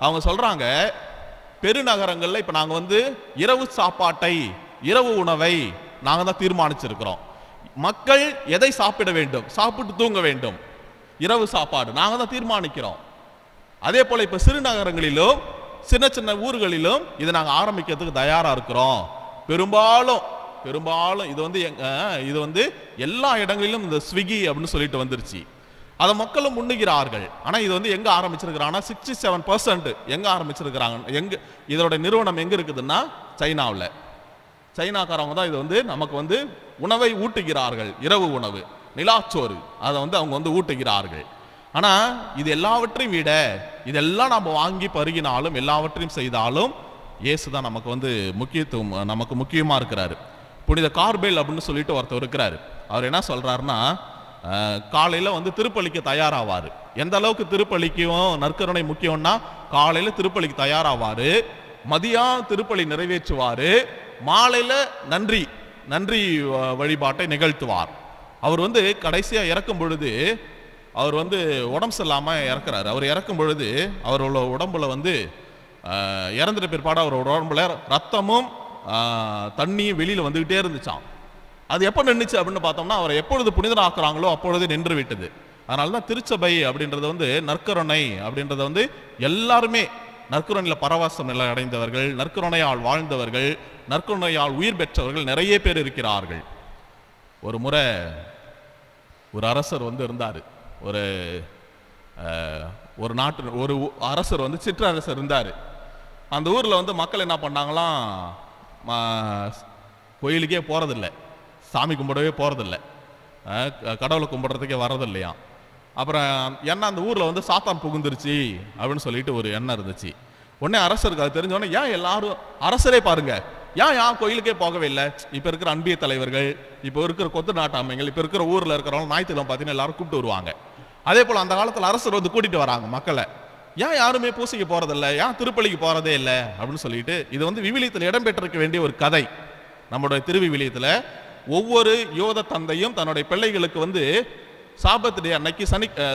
அவங்க சொல்கிறாங்க, பெருநகரங்களில் இப்போ நாங்கள் வந்து இரவு சாப்பாட்டை, இரவு உணவை நாங்கள் தான் தீர்மானிச்சிருக்கிறோம். மக்கள் எதை சாப்பிட வேண்டும், சாப்பிட்டு தூங்க வேண்டும், இரவு சாப்பாடு நாங்கள் தான் தீர்மானிக்கிறோம். அதே போல் இப்போ சிறுநகரங்களிலும் சின்ன சின்ன ஊர்களிலும் இதை நாங்கள் ஆரம்பிக்கிறதுக்கு தயாராக இருக்கிறோம். பெரும்பாலும் இது வந்து எல்லா இடங்களிலும் இந்த ஸ்விக்கி அப்படின்னு சொல்லிட்டு வந்துருச்சு. அதை மக்களும் முன்னுகிறார்கள். ஆனால் இது வந்து எங்கே ஆரம்பிச்சிருக்கிறாங்கன்னா 67% எங்கே ஆரம்பிச்சிருக்கிறாங்க, இதோட நிறுவனம் எங்கே இருக்குதுன்னா சைனாவில். சைனாக்காரவங்க தான் இது வந்து நமக்கு வந்து உணவை ஊட்டுகிறார்கள், இரவு உணவு, நிலாச்சோறு, அதை வந்து அவங்க வந்து ஊட்டுகிறார்கள். ஆனால் இது எல்லாவற்றையும் விட, இதெல்லாம் நம்ம வாங்கி பருகினாலும் எல்லாவற்றையும் செய்தாலும் இயேசு தான் நமக்கு வந்து நமக்கு முக்கியமாக இருக்கிறாரு. புனித கார்பேல் அப்படின்னு சொல்லிட்டு ஒருத்தர் இருக்கிறாரு. அவர் என்ன சொல்றாருன்னா, காலையில் வந்து திருப்பலிக்கு தயாராவார். எந்த அளவுக்கு திருப்பலிக்கும் நற்கருணை முக்கியம்னா, காலையில் திருப்பலிக்கு தயாராவார், மதியம் திருப்பலி நிறைவேற்றுவார், மாலையில் நன்றி வழிபாட்டை நிகழ்த்துவார். அவர் வந்து கடைசியாக இறக்கும் பொழுது, அவர் வந்து உடம்பு சரியில்லாமல் இறக்குறாரு. அவர் இறக்கும் பொழுது அவரோட உடம்புல வந்து இறந்துட்ட பிற்பாடு அவரோட உடம்புல ரத்தமும் தண்ணியும் வெளியில் வந்துக்கிட்டே இருந்துச்சான். அது எப்போ நின்றுச்சு அப்படின்னு பார்த்தோம்னா, அவரை எப்பொழுது புனிதராக்குறாங்களோ அப்பொழுது நின்று விட்டது. அதனால தான் திருச்சபை அப்படின்றது வந்து நற்கருணை அப்படின்றத வந்து எல்லாருமே நற்கருணையில் பரவசம் நிலை அடைந்தவர்கள், நற்கருணையால் வாழ்ந்தவர்கள், நற்கருணையால் உயிர் பெற்றவர்கள் நிறைய பேர் இருக்கிறார்கள். ஒரு முறை ஒரு அரசர் வந்து இருந்தார். ஒரு அரசர் வந்து சிற்றரசர் இருந்தார். அந்த ஊரில் வந்து மக்கள் என்ன பண்ணாங்களாம், கோயிலுக்கே போகிறதில்ல, சாமி கும்பிடவே போகிறதில்ல, கடவுளை கும்பிட்றதுக்கே வர்றதில்லையா. அப்புறம் என்ன அந்த ஊரில் வந்து சாத்தான் புகுந்துருச்சு அப்படின்னு சொல்லிட்டு ஒரு எண்ணம் இருந்துச்சு. உடனே அரசருக்கு அது தெரிஞ்சோடனே, ஏன் எல்லாரும் அரசரே பாருங்க, ஏன் கோயிலுக்கே போகவே இல்லை. இப்போ இருக்கிற அன்பிய தலைவர்கள், இப்போ இருக்கிற கொத்து நாட்டாமைகள், இப்போ இருக்கிற ஊரில் இருக்கிறவங்க ஞாயிற்றுக்கிழமை பார்த்தீங்கன்னா எல்லாரும் கூப்பிட்டு வருவாங்க. அதே போல் அந்த காலத்தில் அரசர் வந்து கூட்டிகிட்டு வராங்க மக்களை. ஏன் யாருமே பூசைக்கு போகிறதில்ல, ஏன் திருப்பலிக்கு போகிறதே இல்லை அப்படின்னு சொல்லிட்டு, இது வந்து விவிலியத்தில் இடம்பெற்றிருக்க வேண்டிய ஒரு கதை. நம்மளுடைய திருவிவிலியத்தில் ஒவ்வொரு யோத தந்தையும் தன்னுடைய பிள்ளைகளுக்கு வந்து சாபத்து டே அன்னைக்கு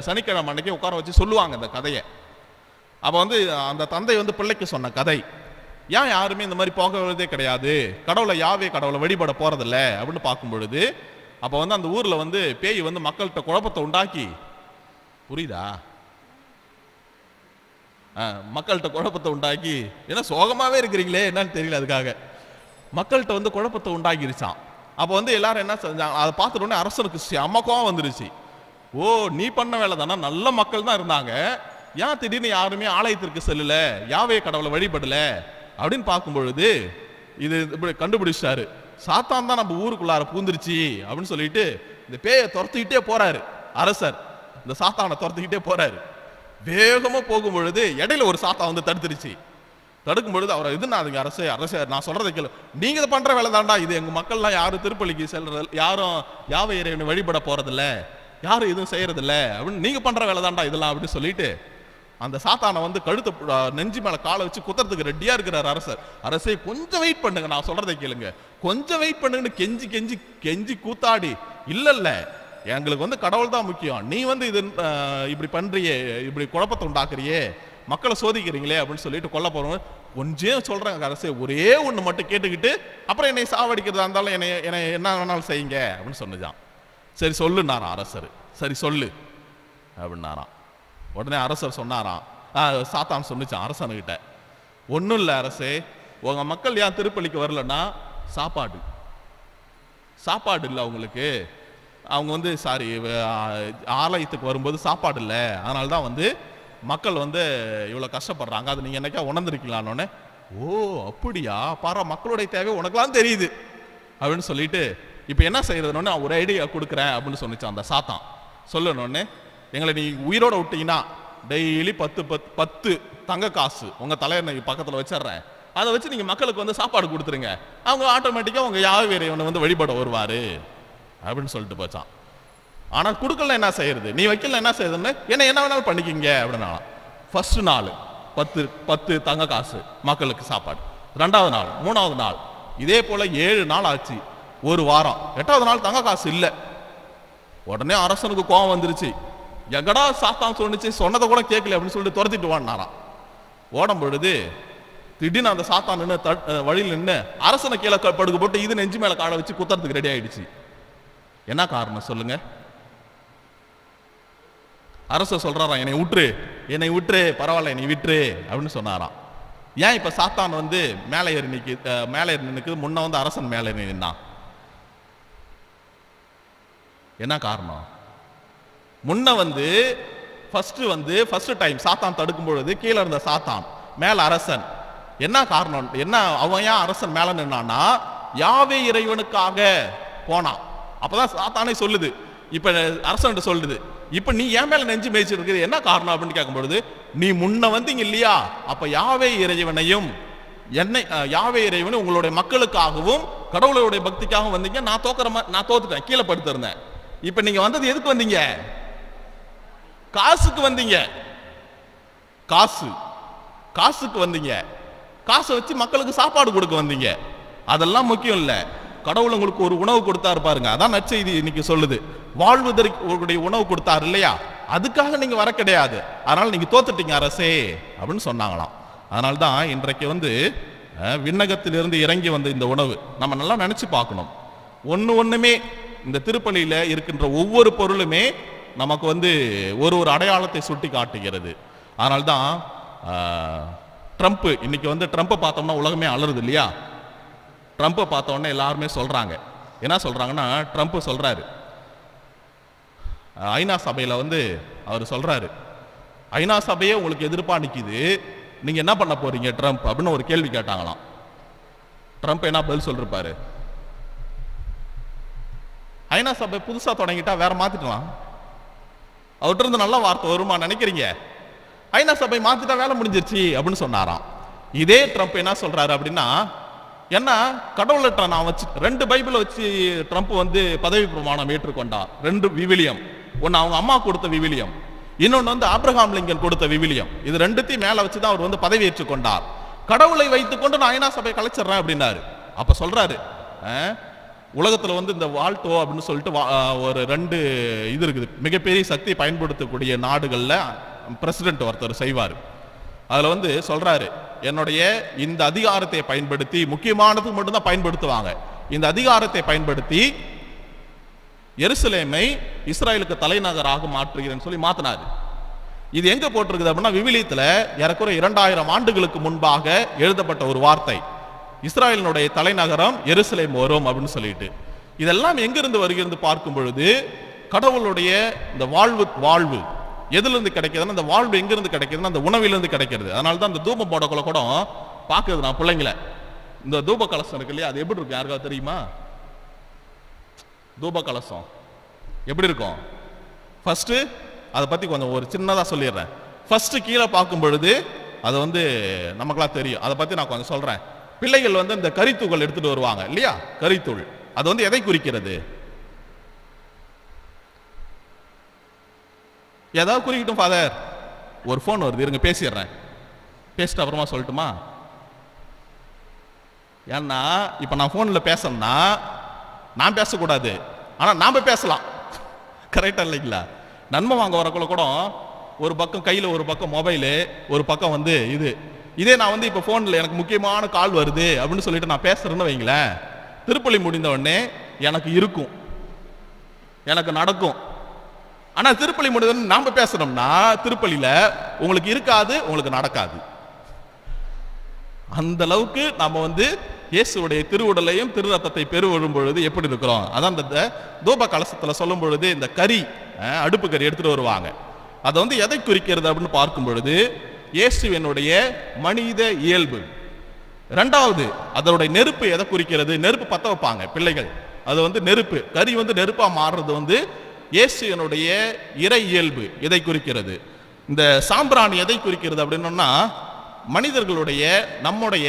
சனிக்கிழமை அன்னைக்கு உட்கார வச்சு சொல்லுவாங்க இந்த கதையை. அப்போ வந்து அந்த தந்தை வந்து பிள்ளைக்கு சொன்ன கதை, ஏன் யாருமே இந்த மாதிரி போகிறதே கிடையாது, கடவுளை வழிபட போகிறதில்ல அப்படின்னு பார்க்கும் பொழுது, அப்போ வந்து அந்த ஊரில் வந்து பேய் வந்து மக்கள்கிட்ட குழப்பத்தை உண்டாக்கி, புரியுதா, மக்கள்கிட்ட குழப்பத்தை உண்டாக்கி, ஏன்னா சோகமாகவே இருக்கிறீங்களே என்னன்னு தெரியல, அதுக்காக மக்கள்கிட்ட வந்து குழப்பத்தை உண்டாக்கிருச்சான். அப்போ வந்து எல்லாரும் என்ன செஞ்சாங்க, அதை பார்த்துட்டோன்னே அரசனுக்கு அம்மக்கம் வந்துருச்சு. ஓ, நீ பண்ண வேலை தானே, நல்ல மக்கள் தான் இருந்தாங்க, ஏன் திடீர்னு யாருமே ஆலயத்திற்கு செல்லல, யாவே கடவுளை வழிபடல அப்படின்னு பார்க்கும் பொழுது இது இப்படி கண்டுபிடிச்சாரு. சாத்தான் தான் நம்ம ஊருக்குள்ளார பூந்துருச்சு அப்படின்னு சொல்லிட்டு இந்த பேயை துரத்திக்கிட்டே போறாரு அரசர். இந்த சாத்தானை துரத்திக்கிட்டே போறாரு. வேகமா போகும் பொழுது இடையில ஒரு சாத்தான் வந்து தடுத்துருச்சு. தடுக்கும் பொழுது அவர் இதுனாதுங்க, அரசே நான் சொல்றதை கேளு, நீங்க இதை பண்ற வேலை தாண்டா இது, எங்க மக்கள்லாம் யாரும் திருப்பலிக்கு செல்றது, யாரும் யாவை இறைவனை வழிபட போறதில்ல, யாரும் எதுவும் செய்யறதில்ல அப்படின்னு, நீங்க பண்ற வேலை தாண்டா இதெல்லாம் அப்படின்னு சொல்லிட்டு அந்த சாத்தானை வந்து கழுத்தை நெஞ்சு மேல காலை வச்சு குத்துறதுக்கு ரெடியா இருக்கிறார் அரசர். அரசே கொஞ்சம் வெயிட் பண்ணுங்க, நான் சொல்றதை கேளுங்க, கொஞ்சம் வெயிட் பண்ணுங்கன்னு கெஞ்சி கெஞ்சி கெஞ்சி கூத்தாடி, இல்ல எங்களுக்கு வந்து கடவுள் தான் முக்கியம், நீ வந்து இது இப்படி பண்றியே, இப்படி குழப்பத்தை உண்டாக்குறியே, மக்களை சோதிக்கிறீங்களே அப்படின்னு சொல்லிட்டு கொல்ல போறோம். கொஞ்சம் சொல்றாங்க அரசே, ஒரே ஒண்ணு மட்டும் கேட்டுக்கிட்டு அப்புறம் என்னை சாவடிக்கிறதா இருந்தாலும் என்னை என்ன வேணாலும் செய்யுங்க அப்படின்னு சொன்னான். சரி சொல்லுனாராம் அரசர். சரி சொல்லு அப்படின்னாராம். உடனே அரசர் சொன்னாராம், சாத்தான் சொன்னிச்சான் அரசனுக்கிட்ட, ஒன்றும் இல்லை அரசே, உங்க மக்கள் ஏன் திருப்பலிக்கு வரலன்னா சாப்பாடு இல்லை அவங்களுக்கு, அவங்க வந்து ஆலயத்துக்கு வரும்போது சாப்பாடு இல்லை, அதனால தான் வந்து மக்கள் வந்து இவ்வளோ கஷ்டப்படுறாங்க, அது நீங்கள் என்னைக்கா உணர்ந்துருக்கலான்னு. ஓ அப்படியா, பாரா மக்களுடைய தேவை உனக்குலாம் தெரியுது அப்படின்னு சொல்லிட்டு, இப்போ என்ன செய்யறதுன்னு நான் ஒரு ஐடியா கொடுக்குறேன் அப்படின்னு சொன்னிச்சான் அந்த சாத்தான். சொல்லணுன்னு, எங்களை நீ உயிரோட விட்டீங்கன்னா டெய்லி 10 தங்க காசு உங்கள் தலையணை பக்கத்தில் வச்சிடுறேன், அதை வச்சு நீங்கள் மக்களுக்கு வந்து சாப்பாடு கொடுத்துருங்க, அவங்க ஆட்டோமேட்டிக்காக உங்கள் யாவை இறைவனை வந்து வழிபட வருவார் அப்படின்னு சொல்லிட்டு போச்சான். ஆனால் கொடுக்கல என்ன செய்யறது, நீ வைக்கல என்ன செய்யறதுன்னு என்ன வேணாலும் பண்ணிக்கிங்க அப்படின்னா. ஃபர்ஸ்ட் நாள் 10 தங்க காசு மக்களுக்கு சாப்பாடு, 2வது நாள் 3வது நாள் இதே போல 7 நாள் ஆச்சு, ஒரு வாரம். 8வது நாள் தங்க காசு இல்லை. உடனே அரசனுக்கு கோபம் வந்துருச்சு, எங்கடா சாத்தான் சொன்னிச்சு, சொன்னதை கூட கேட்கல அப்படின்னு சொல்லிட்டு துரத்திட்டு வாடினாராம். ஓடும் பொழுது திடீர்னு அந்த சாத்தான் நின்று வழியில் நின்று அரசனை கீழே படுக்க போட்டு இது நெஞ்சு மேலே காலை வச்சு குத்துறதுக்கு ரெடி ஆயிடுச்சு. என்ன காரணம் சொல்லுங்க? அரசர் சொல்றாராம், என்னை விட்டுரு பரவாயில்ல, என்னை விட்டுரு அப்படின்னு சொன்னாராம். ஏன் இப்ப சாத்தான் வந்து மேலே ஏறி நிற்குது, முன்ன வந்து அரசன் மேலே ஏறி நின்னான்? என்ன காரணம்? முன்ன வந்து ஃபர்ஸ்ட் டைம் சாத்தான் தடுக்கும் பொழுது கீழே இருந்த சாத்தான், மேல அரசன். என்ன காரணம்? என்ன அவன் ஏன் அரசன் மேல நின்னான்னா, யாவே இறைவனுக்காக போனான். அப்பதான் சாத்தானே சொல்லுது, இப்ப அரசன் சொல்லுது, இப்ப நீ ஏன் மேல நெஞ்சு மேய்ச்சி இருக்குது, என்ன காரணம் அப்படின்னு கேட்கும் பொழுது, நீ முன்ன வந்தீங்க இல்லையா, அப்ப யாவே இறைவனையும் யாவே இறைவனை உங்களுடைய மக்களுக்காகவும் கடவுளுடைய பக்திக்காகவும் வந்தீங்க, நான் தோத்துட்டேன், கீழே படுத்திருந்தேன். இப்ப நீங்க வந்தது எதுக்கு வந்தீங்க? காசுக்கு வந்தீங்க. காசுக்கு வந்தீங்க. காசை வச்சு மக்களுக்கு சாப்பாடு கொடுக்க வந்தீங்க. அதெல்லாம் முக்கியம் இல்ல, கடவுள் உங்களுக்கு ஒரு உணவு கொடுத்தாரு பாருங்க, அதான் நற்செய்தி இன்னைக்கு சொல்லுது. வாழ்வதற்கு உணவு கொடுத்தாரு இல்லையா, அதுக்காக நீங்க வர கிடையாது, அதனால நீங்க தோத்துட்டீங்க அரசே அப்படின்னு சொன்னாங்களாம். அதனால்தான் இன்றைக்கு வந்து விண்ணகத்திலிருந்து இறங்கி வந்த இந்த உணவு நம்ம நல்லா நினைச்சு பார்க்கணும். ஒண்ணுமே இந்த திருப்பலியில இருக்கின்ற ஒவ்வொரு பொருளுமே நமக்கு வந்து ஒரு அடையாளத்தை சுட்டி காட்டுகிறது. அதனால்தான் ட்ரம்ப் இன்னைக்கு வந்து ட்ரம்ப்பை பார்த்தோம்னா உலகமே அலறுது இல்லையா. ட்ரம்ப்பை பார்த்தோன்னே எல்லாருமே சொல்றாங்க, என்ன சொல்றாங்கன்னா, ட்ரம்ப் சொல்றாரு, ஐநா சபையில வந்து அவர் சொல்றாரு, ஐநா சபையே உங்களுக்கு எதிர்ப்பா நிக்குது, நீங்க என்ன பண்ண போறீங்க ட்ரம்ப் அப்படின்னு ஒரு கேள்வி கேட்டாங்களாம். ட்ரம்ப் என்ன பதில் சொல்லிருப்பாரு? ஐநா சபை புதுசா தொடங்கிட்டா வேற மாத்திக்கலாம், அவர்கிட்ட இருந்து நல்ல வார்த்தை வருமா நினைக்கிறீங்க? ஐநா சபை மாத்திட்டா வேலை முடிஞ்சிருச்சு அப்படின்னு சொன்னாராம். இதே ட்ரம்ப் என்ன சொல்றாரு அப்படின்னா, என்ன கடவுள்கிட்ட நான் வச்சு 2 பைபிளை வச்சு ட்ரம்ப் வந்து பதவி பிரமாணம் ஏற்றுக்கொண்டார். 2 விவிலியம், ஒன்னு அவங்க அம்மா கொடுத்த விவிலியம், இன்னொன்னு வந்து ஆப்ரஹாம் லிங்கன் கொடுத்த விவிலியம். இது 2த்தையும் மேல வச்சுதான் அவர் வந்து பதவி ஏற்றுக்கொண்டார். கடவுளை வைத்துக்கொண்டு நான் ஐநா சபை கலைச்சிடுறேன் அப்படின்னாரு. அப்ப சொல்றாரு, உலகத்துல வந்து இந்த வால்டோ அப்படின்னு சொல்லிட்டு ஒரு 2 இது இருக்குது, மிகப்பெரிய சக்தி பயன்படுத்தக்கூடிய நாடுகள்ல பிரசிடென்ட் ஒருத்தர் செய்வார். அதுல வந்து சொல்றாரு, என்னுடைய இந்த அதிகாரத்தை பயன்படுத்தி, முக்கியமானதுக்கு மட்டும்தான் பயன்படுத்துவாங்க, இந்த அதிகாரத்தை பயன்படுத்தி எருசலேமை இஸ்ரேலுக்கு தலைநகராக மாற்றுகிறேன்னு சொல்லி மாத்தினாரு. இது எங்க போட்டிருக்குது அப்படின்னா, விவிலியத்துல ஏறக்குறைய 2000 ஆண்டுகளுக்கு முன்பாக எழுதப்பட்ட ஒரு வார்த்தை, இஸ்ரேலினுடைய தலைநகரம் எருசலேம் வரும் அப்படின்னு சொல்லிட்டு. இதெல்லாம் எங்கிருந்து வருகிறது பார்க்கும் பொழுது, கடவுளுடைய இந்த வாழ்வு எதிலிருந்து கிடைக்கிறதுனா, அந்த வாழ்வு எங்கிருந்து கிடைக்கிறதுனா அந்த உணவிலிருந்து கிடைக்கிறது. அதனால தான் இந்த தூபம் போடக்குள்ள கூட பார்க்குறது நான் பிள்ளைங்கள, இந்த தூப கலசம் இருக்கு இல்லையா, அது எப்படி இருக்கும் யாருக்காவது தெரியுமா? தூப கலசம் எப்படி இருக்கும்? ஃபர்ஸ்ட் அதை பத்தி கொஞ்சம் ஒரு சின்னதா சொல்லிடுறேன். ஃபர்ஸ்ட் கீழே பார்க்கும் பொழுது அது வந்து நமக்கெல்லாம் தெரியும், அதை பத்தி நான் கொஞ்சம் சொல்றேன். பிள்ளைகள் வந்து இந்த கரித்தூள் எடுத்துட்டு வருவாங்க இல்லையா, கரித்தூள், அது வந்து எதை குறிக்கிறது? ஏதாவது குறிக்கட்டும் ஃபாதர். ஒரு ஃபோன் வருது, இருங்க பேசிடுறேன், பேசிட்டு அப்புறமா சொல்லட்டுமா? ஏன்னா இப்ப நான் போன்ல பேசணும்னா நான் பேசக்கூடாது, ஆனா நாம பேசலாம், கரெக்டா இல்லைங்களா? நன்மை வாங்க வரக்குள்ள கூட ஒரு பக்கம் கையில, ஒரு பக்கம் மொபைலு, ஒரு பக்கம் வந்து இதே நான் வந்து இப்ப போன்ல எனக்கு முக்கியமான கால் வருது அப்படின்னு சொல்லிட்டு நான் பேசுறேன்னு வைங்களேன், திருப்பலி முடிந்த உடனே எனக்கு இருக்கும், எனக்கு நடக்கும். ஆனா திருப்பலி முடிந்த நாம பேசணும்னா திருப்பலியில உங்களுக்கு இருக்காது, உங்களுக்கு நடக்காது. அந்த அளவுக்கு நாம வந்து இயேசுடைய திருவுடலையும் திரு ரத்தத்தை பெறுவரும் பொழுது எப்படி இருக்கிறோம். அதான் இந்த தூப கலசத்துல சொல்லும் பொழுது இந்த கறி, அடுப்பு கறி எடுத்துட்டு வருவாங்க. அதை வந்து எதை குறிக்கிறது அப்படின்னு பார்க்கும் பொழுது இயேசுவினுடைய மனித இயல்பு. இரண்டாவது அதனுடைய நெருப்பு எதை குறிக்கிறது? நெருப்பு பத்த வைப்பாங்க பிள்ளைகள், அது வந்து நெருப்பு, கறி வந்து நெருப்பா மாறுறது வந்து இயேசுவினுடைய இறை இயல்பு, இதை குறிக்கிறது. இந்த சாம்பிராணி எதை குறிக்கிறது அப்படின்னா, மனிதர்களுடைய நம்முடைய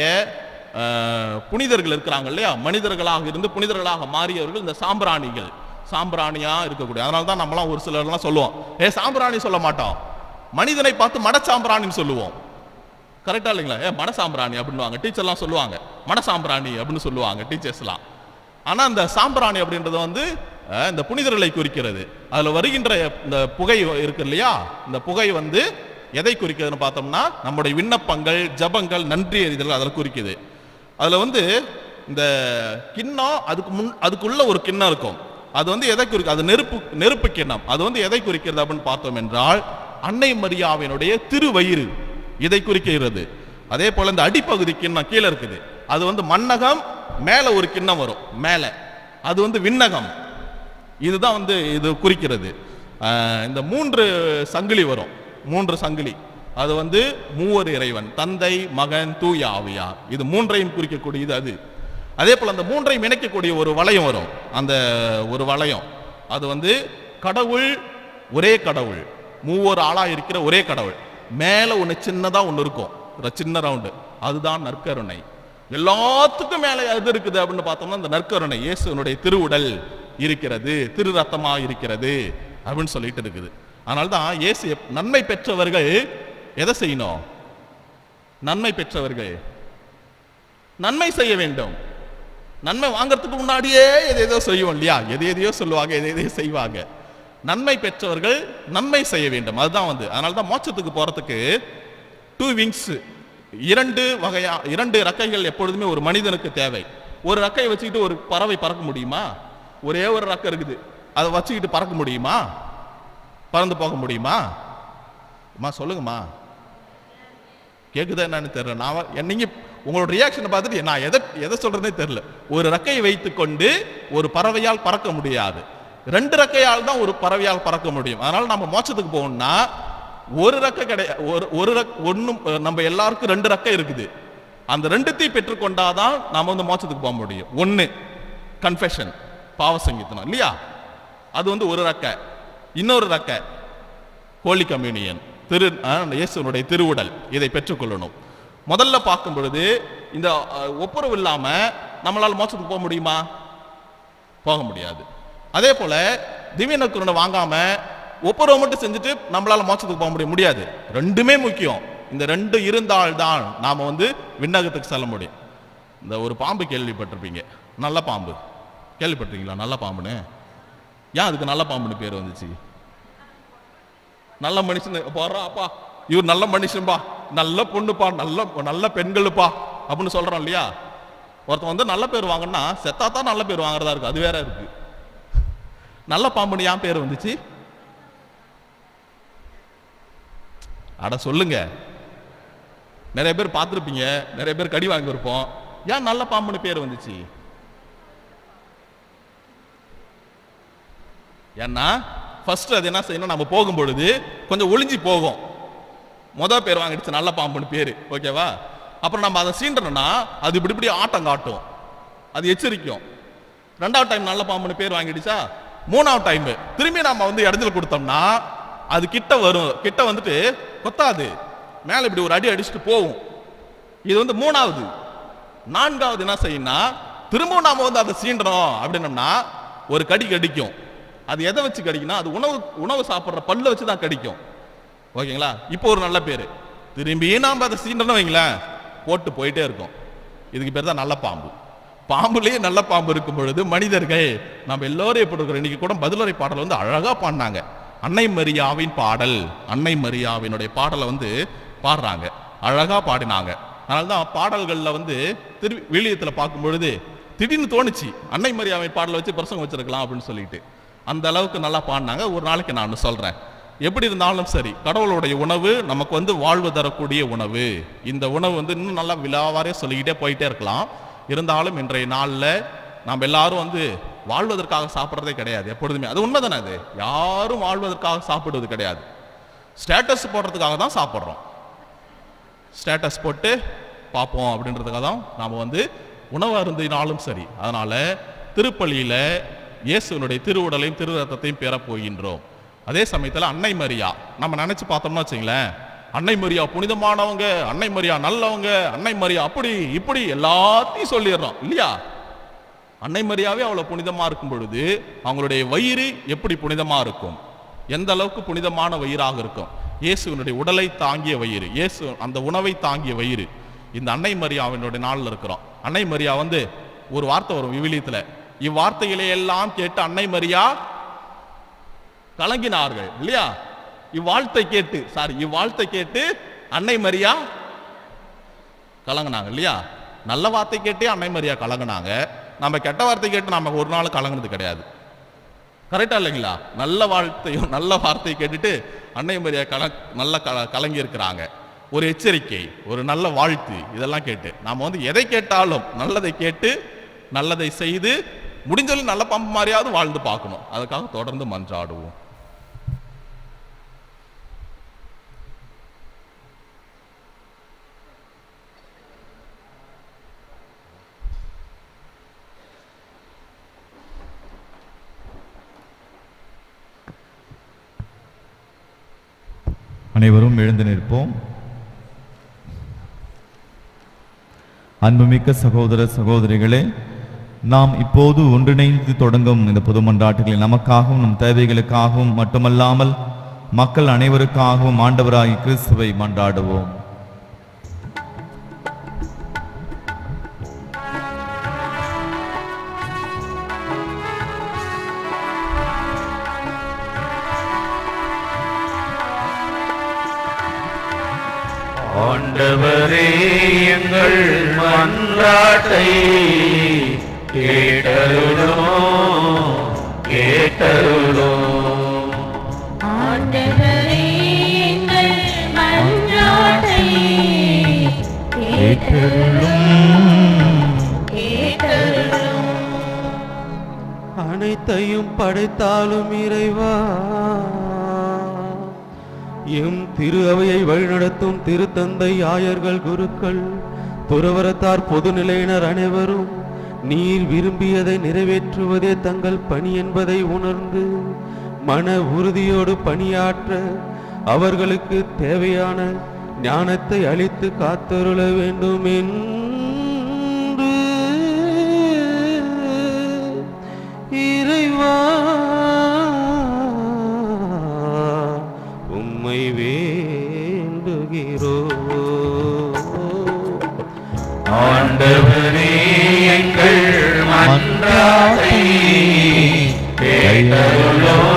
புனிதர்கள் இருக்கிறாங்க இல்லையா, மனிதர்களாக இருந்து புனிதர்களாக மாறியவர்கள் இந்த சாம்பிராணிகள், சாம்பிராணியா இருக்கக்கூடிய. அதனால தான் நம்மளாம் ஒரு சிலர்லாம் சொல்லுவோம், சாம்பிராணி சொல்ல மாட்டோம், மனிதனை பார்த்து மட சாம்பிராணின்னு சொல்லுவோம். கரெக்டா இல்லைங்களா? மட சாம்பிராணி அப்படின்னுவாங்க, டீச்சர்லாம் சொல்லுவாங்க மட சாம்பிராணி அப்படின்னு சொல்லுவாங்க டீச்சர்ஸ்லாம். ஆனா இந்த சாம்பிராணி அப்படின்றது வந்து இந்த புனிதர்களை குறிக்கிறது. அதுல வருகின்ற இந்த புகை இருக்கு இல்லையா, இந்த புகை வந்து எதை குறிக்கிறதுன்னு பார்த்தோம்னா, நம்முடைய விண்ணப்பங்கள், ஜபங்கள், நன்றி அறிதல் அதில் குறிக்குது. அதுல வந்து இந்த கிண்ணம், அதுக்குள்ள ஒரு கிண்ணம் இருக்கும், அது வந்து எதை குறிக்க, அது நெருப்பு கிண்ணம். அது வந்து எதை குறிக்கிறது அப்படின்னு பார்த்தோம் என்றால், அன்னை மரியாவினுடைய திருவயிறு இதை குறிக்கிறது. அதே போல இந்த அடிப்பகுதி கிண்ணம் கீழே இருக்குது, அது வந்து மண்ணகம், மேல ஒரு கிண்ணம் வரும் மேல, அது வந்து விண்ணகம். இதுதான் வந்து இது குறிக்கிறது. இந்த 3 சங்கிலி வரும், 3 சங்கிலி, அது வந்து மூவர் இறைவன், தந்தை, மகன், தூய ஆவியார், இது 3ஐயும் குறிக்கக்கூடியது அது. அதே போல அந்த 3ஐயும் இணைக்கக்கூடிய ஒரு வளையம் வரும், அந்த ஒரு வளையம், அது வந்து கடவுள், ஒரே கடவுள், மூவர் ஆளா இருக்கிற ஒரே கடவுள். மேல ஒண்ணு சின்னதா ஒண்ணு இருக்கும், சின்ன ரவுண்டு, அதுதான் நற்கருணை. எல்லாத்துக்கும் மேல எது இருக்குது அப்படின்னு பார்த்தோம்னா இந்த நற்கருணை, இயேசுனுடைய திருவுடல் இருக்கிறது, திரு ரத்தமா இருக்கிறது அப்படின்னு சொல்லிட்டு இருக்குது. அதனால்தான் இயேசு நன்மை பெற்றவர்கள் எதை செய்யணும்? நன்மை பெற்றவர்கள் நன்மை செய்ய வேண்டும். நன்மை வாங்கறதுக்கு முன்னாடியே எதையோ செய்வோம் இல்லையா, எதையோ சொல்லுவாங்க, எதையோ செய்வாங்க. நன்மை பெற்றவர்கள் நன்மை செய்ய வேண்டும், அதுதான் வந்து. அதனால்தான் மோட்சத்துக்கு போறதுக்கு 2 விங்ஸ், 2 ரெக்கைகள் எப்பொழுதுமே ஒரு மனிதனுக்கு தேவை. ஒரு ரெக்கையை வச்சுக்கிட்டு ஒரு பறவை பறக்க முடியுமா? ஒரே ஒரு ரெக்கை இருக்குது, அதை வச்சுக்கிட்டு பறக்க முடியுமா? பறந்து போக முடியுமா? சொல்லுங்கம்மா, கேக்குதா என்னன்னு தெரியல. நான் நீங்க உங்களோட ரியாக்ஷனை பார்த்துட்டு நான் எதை சொல்றதே தெரியல. ஒரு ரெக்கையை வைத்துக் கொண்டு ஒரு பறவையால் பறக்க முடியாது, 2 ரெக்கையால் தான் ஒரு பறவையால் பறக்க முடியும். அதனால நம்ம மோட்சத்துக்கு போகணும்னா ஒரு ரெக்கை கிடையாது, ஒன்னும் நம்ம எல்லாருக்கும் 2 ரெக்கை இருக்குது. அந்த 2த்தையும் பெற்றுக்கொண்டாதான் நாம வந்து மோட்சத்துக்கு போக முடியும். 1 கன்ஃபெஷன், பாவ சங்கீதனம் இல்லையா, அது வந்து ஒரு ரெக்கை. இன்னொரு ரெக்கை ஹோலி கம்யூனியன், இயேசுனுடைய திருவுடல், இதை பெற்றுக்கொள்ளணும். முதல்ல பார்க்கும் பொழுது இந்த ஒப்புரவு இல்லாம நம்மளால மோட்சத்துக்கு போக முடியுமா? போக முடியாது. அதே போல திவ்ய நற்கருணை வாங்காம ஒப்புரவு மட்டும் செஞ்சுட்டு நம்மளால மோட்சத்துக்கு போக முடியாது. 2மே முக்கியம். இந்த 2 இருந்தால்தான் நாம வந்து விண்ணகத்துக்கு செல்ல முடியும். இந்த ஒரு பாம்பு கேள்விப்பட்டிருப்பீங்க, நல்ல பாம்பு கேள்விப்பட்டிருக்கீங்களா? நல்ல பாம்புன்னு ஏன் அதுக்கு நல்ல பாம்புன்னு பேர் வந்துச்சு? நல்ல மனுஷன் போறாப்பா, இவர் நல்ல மனுஷன்பா, நல்ல பொண்ணுப்பா, நல்ல பெண்களுப்பா அப்படின்னு சொல்றோம் இல்லையா. ஒருத்தன் வந்து நல்ல பேர் வாங்கினா செத்தாத்தான் நல்ல பேர் வாங்குறதா இருக்கு, அது வேற இருக்கு. நல்ல பாம்புன்னு ஏன் பேர் வந்துச்சு? அட சொல்லுங்க, நிறைய பேர் பார்த்துருப்பீங்க, நிறைய பேர் கடி வாங்கியிருப்போம். ஏன் நல்ல பாம்புன்னு பேர் வந்துச்சு? ஏன்னா ஃபர்ஸ்ட் அது என்ன செய்யணும், நம்ம போகும் பொழுது கொஞ்சம் ஒளிஞ்சு போகும். பேர் வாங்கிடுச்சு நல்ல பாம்புன்னு பேரு, ஓகேவா? அப்புறம் நம்ம அதை சீண்டணும்னா அது இப்படி ஆட்டம் காட்டும், அது எச்சரிக்கும். 2வது டைம் நல்ல பாம்புன்னு பேர் வாங்கிடுச்சா, 3வது டைம் திரும்பி நம்ம வந்து இடைஞ்சல் கொடுத்தோம்னா அது கிட்ட வரும், கிட்ட வந்துட்டு கொத்தாது, மேல இப்படி ஒரு அடி அடிச்சுட்டு போகும். இது வந்து 3வது. 4வது என்ன செய்யணும்னா திரும்பவும் நாம வந்து அதை சீண்டணும் அப்படின்னோம்னா ஒரு கடி கடிக்கும். அது எதை வச்சு கடிக்கும்னா அது உணவு சாப்பிட்ற பல்ல வச்சு தான் கடிக்கும், ஓகேங்களா? இப்போ ஒரு நல்ல பேரு, திரும்பியும் நாம அதை சீண்டணும் வைங்களேன், போட்டு போயிட்டே இருக்கும். இதுக்கு பேர் தான் நல்ல பாம்பு. பாம்புலேயே நல்ல பாம்பு இருக்கும் பொழுது மனிதர்கள் நம்ம எல்லோரும் எப்படி இருக்கிறோம். இன்னைக்கு கூட பதிலுரை பாடல் வந்து அழகா பாடினாங்க, அன்னை மரியாவின் பாடல், அன்னை மரியாவினுடைய பாடலை வந்து பாடுறாங்க, அழகா பாடினாங்க. அதனால்தான் பாடல்கள்ல வந்து விழியத்துல பார்க்கும் பொழுது திடீர்னு தோணுச்சு அன்னை மரியாவின் பாடலை வச்சு பிரசங்கம் வச்சிருக்கலாம் அப்படின்னு சொல்லிட்டு, அந்த அளவுக்கு நல்லா பாடினாங்க. ஒரு நாளைக்கு நான் சொல்றேன். எப்படி இருந்தாலும் சரி, கடவுளுடைய உணவு நமக்கு வந்து வாழ்வு தரக்கூடிய உணவு. இந்த உணவு வந்து இன்னும் நல்லா விலாவாரே சொல்லிக்கிட்டே போயிட்டே இருக்கலாம். இருந்தாலும் இன்றைய நாளில் நாம் எல்லாரும் வந்து வாழ்வதற்காக சாப்பிட்றதே கிடையாது எப்பொழுதுமே. அது உண்மைதானே, அது யாரும் வாழ்வதற்காக சாப்பிடுவது கிடையாது. ஸ்டேட்டஸ் போடுறதுக்காக தான் சாப்பிட்றோம். ஸ்டேட்டஸ் போட்டு பார்ப்போம் அப்படின்றதுக்காக தான் நாம் வந்து உணவு அருந்தினாலும் சரி. அதனால திருப்பலியில இயேசுனுடைய திருவுடலையும் திரு ரத்தத்தையும் பெற போகின்றோம். அதே சமயத்தில் அன்னை மரியா நம்ம நினைச்சு பார்த்தோம்னா வச்சுங்களேன், அன்னை மரியா புனிதமானவங்க, அன்னை மரியா நல்லவங்க, அன்னை மரியா அப்படி இப்படி எல்லாத்தையும் சொல்லிடுறோம் இல்லையா? அன்னை மரியாவே அவ்வளவு புனிதமா இருக்கும் பொழுது அவங்களுடைய வயிறு எப்படி புனிதமா இருக்கும்? எந்த அளவுக்கு புனிதமான வயிறாக இருக்கும்? இயேசுவினுடைய உடலை தாங்கிய வயிறு, இயேசு அந்த உணவை தாங்கிய வயிறு. இந்த அன்னை மரியாவினுடைய நாளில் இருக்கிறோம். அன்னை மரியா ஒரு வார்த்தை வரும் விவிலியத்தில், இவ்வார்த்தைகளை எல்லாம் கேட்டு அன்னை மரியா கலங்கினார்கள் இல்லையா? இவ்வாழ்த்தை கேட்டு அன்னை மரியா கலங்கினாங்க இல்லையா? நல்ல வார்த்தை கேட்டே அன்னை மரியா கலங்கினாங்க. நம்ம கெட்ட வார்த்தை கேட்டு நம்ம ஒரு நாள் கலங்கினது கிடையாது. கரெக்டா இல்லைங்களா? நல்ல வார்த்தை கேட்டுட்டு அன்னை மரியா நல்ல கலங்கி இருக்கிறாங்க. ஒரு எச்சரிக்கை, ஒரு நல்ல வாழ்த்து, இதெல்லாம் கேட்டு நாம எதை கேட்டாலும் நல்லதை கேட்டு நல்லதை செய்து முடிஞ்சவரை நல்ல பம்பு மாதிரியாவது வாழ்ந்து பார்க்கணும். அதுக்காக தொடர்ந்து மன்றாடுவோம். அனைவரும் எழுந்து நிற்போம். அன்புமிக்க சகோதர சகோதரிகளே, நாம் இப்போது ஒன்றிணைந்து தொடங்கும் இந்த பொது மன்றாட்டுகளில் நமக்காகவும் நம் தேவைகளுக்காகவும் மட்டுமல்லாமல் மக்கள் அனைவருக்காகவும் ஆண்டவராகிய கிறிஸ்துவை மன்றாடுவோம். ஆண்டவரே, எங்கள் மன்றாட்டை கேட்டருளும். ஆண்டவரே, எங்கள் மன்றாட்டை கேட்டருளும். அனைத்தையும் படைத்தாலும் இறைவா, எம் திரு அவையை வழிநடத்தும் திருத்தந்தை, ஆயர்கள், குருக்கள், துறவரத்தார், பொதுநிலையினர் அனைவரும் நீர் விரும்பியதை நிறைவேற்றுவதே தங்கள் பணி என்பதை உணர்ந்து மன உறுதியோடு பணியாற்ற அவர்களுக்கு தேவையான ஞானத்தை அளித்து காத்தருள வேண்டும் என்று இறைவா உம்மை வேண்டுகிறோம். ஆண்டவரே, எங்கள் மன்றாட்டை கேட்டருளும்.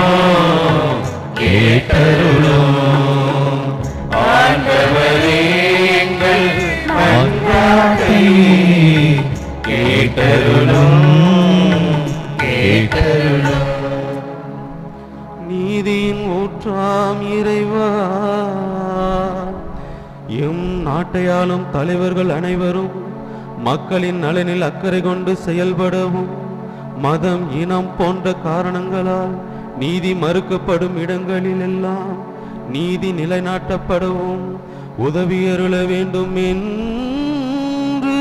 ஆண்டவரே, எங்கள் மன்றாட்டை கேட்டருளும். நீதியின் ஊற்றாம் இறைவா, எம் நாட்டையாளும் தலைவர்கள் அனைவரும் மக்களின் நலனில் அக்கறை கொண்டு செயல்படவும், மதம், இனம் போன்ற காரணங்களால் நீதி மறுக்கப்படும் இடங்களில் எல்லாம் நீதி நிலைநாட்டப்படவும் உதவியருள வேண்டும் என்று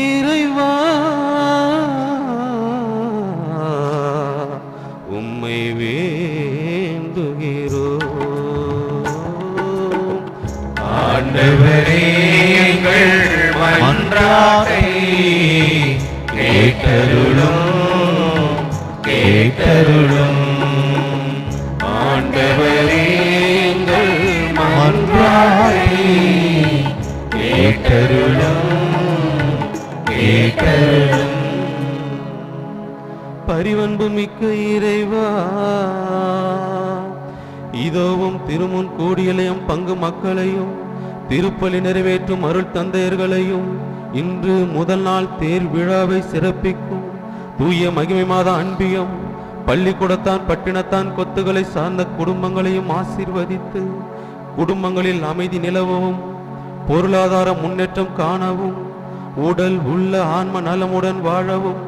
இறைவா உம்மை வேண்டுகிறோம். ஆண்டவரே, எங்கள் மன்றாட்டை கேட்டருளும். ஆண்டவரே, எங்கள் மன்றாட்டை கேட்டருளும். பரிவன்பு மிக்க இறைவா, இதோவும் திருமுன் கூடியலையும் பங்கு மக்களையும் திருப்பலி நிறைவேற்றும் அருள் தந்தையர்களையும் இன்று முதல் நாள் தேர் விழாவை சிறப்பிக்கும் தூய மகிமை மாத அன்பியம் பள்ளிக்கூடத்தான் பட்டினத்தான் கொத்துகளை சார்ந்த குடும்பங்களையும் ஆசீர்வதித்து குடும்பங்களில் அமைதி நிலவவும் பொருளாதார முன்னேற்றம் காணவும் உடல் உள்ள ஆன்ம நலமுடன் வாழவும்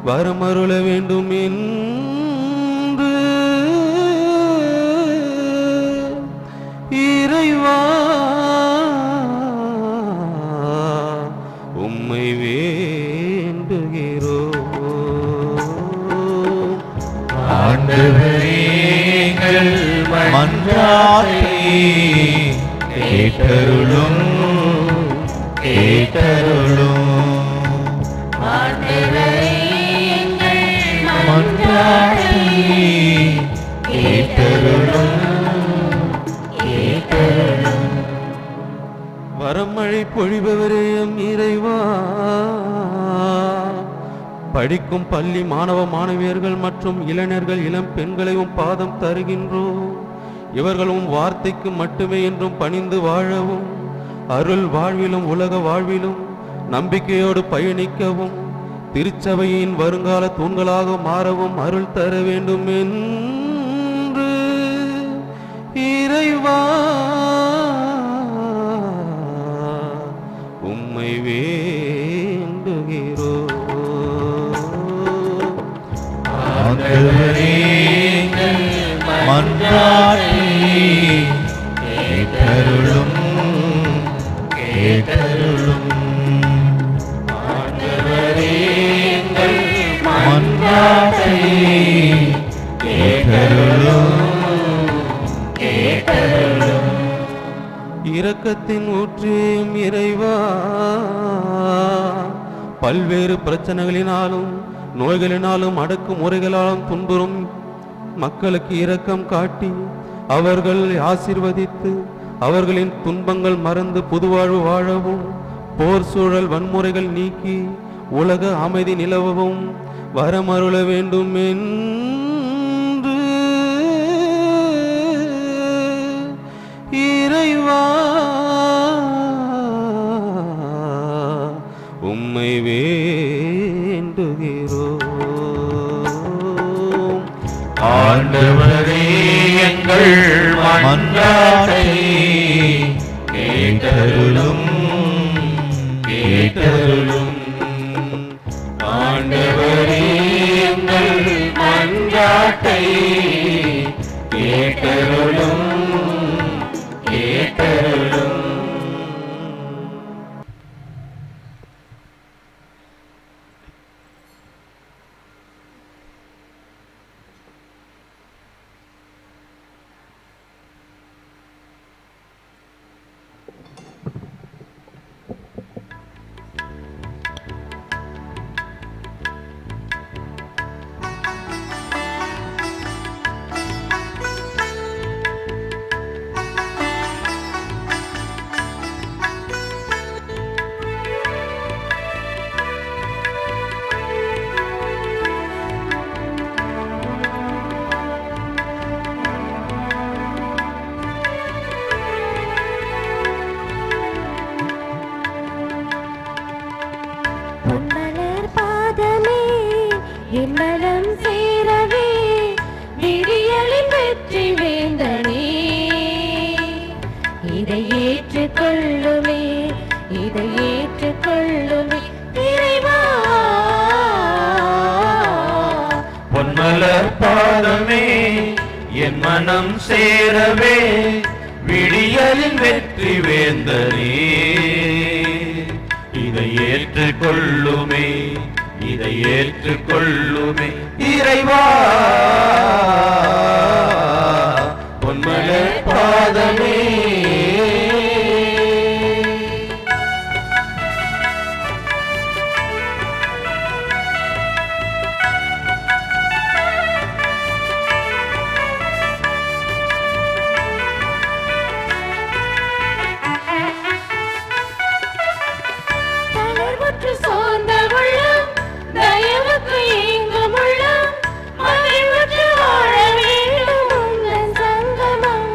வரமருள வேண்டும் என்று இறைவா உம்மை வேண்டுகிறோம். மன்றாட்டை கேட்டருளும் கேட்டருளும் மன்றாட்டை கேட்டருளும் கேட்டருளும். வரமழை பொழிபவரே எம் இறைவா, படிக்கும் பள்ளி மாணவ மாணவியர்கள் மற்றும் இளைஞர்கள் இளம் பெண்களையும் பாதம் தருகின்றோம். இவர்களும் வார்த்தைக்கு மட்டுமே என்றும் பணிந்து வாழவும், அருள் வாழ்விலும் உலக வாழ்விலும் நம்பிக்கையோடு பயணிக்கவும், திருச்சபையின் வருங்கால தூண்களாக மாறவும் அருள் தர வேண்டும் என்று இறைவா உம்மை வேண்டுகிறோம். மன்றாட்டை கேட்டருளும் கேட்டருளும். மன்றாட்டை கேட்டருளும் கேட்டருளும். இரக்கத்தின் ஊற்றியும் இறைவா, பல்வேறு பிரச்சனைகளினாலும் நோய்களினாலும் அடக்குமுறைகளாலும் துன்புறும் மக்களுக்கு இரக்கம் காட்டி அவர்கள் ஆசீர்வதித்து அவர்களின் துன்பங்கள் மறந்து புதுவாழ்வு வாழவும், போர் சூழல் வன்முறைகள் நீக்கி உலக அமைதி நிலவவும் வரமருள வேண்டும் என்று இறைவா உம்மை வேண்டுகிறோம். ஆண்டவரே எங்கள் மன்றாட்டை கேட்டருளும் கேட்டருளும். ஆண்டவரே எங்கள் மன்றாட்டை கேட்டருளும் கேட்டருளும். பொன்மலர் பாதமே என் மனம் சேரவே, விடியலின் வெற்றி வேந்தனே இதை ஏற்றுக்கொள்ளுமே, இதை ஏற்றுக்கொள்ளுமே இறைவா. பொன்மலர் பாதமே என் மனம் சேரவே, விடியலின் வெற்றி வேந்தனே இதை ஏற்றுக்கொள்ளுமே, இதை ஏற்றுக்கொள்ளுமே இறைவா. பொன்மலர் பாதமே தளர்வுற்று சோர்ந்த உள்ளம், தயவுக்கு ஏங்கும் உள்ளம், மகிழ்வுற்று வாழ வேண்டும் உந்தன் சங்கமம்.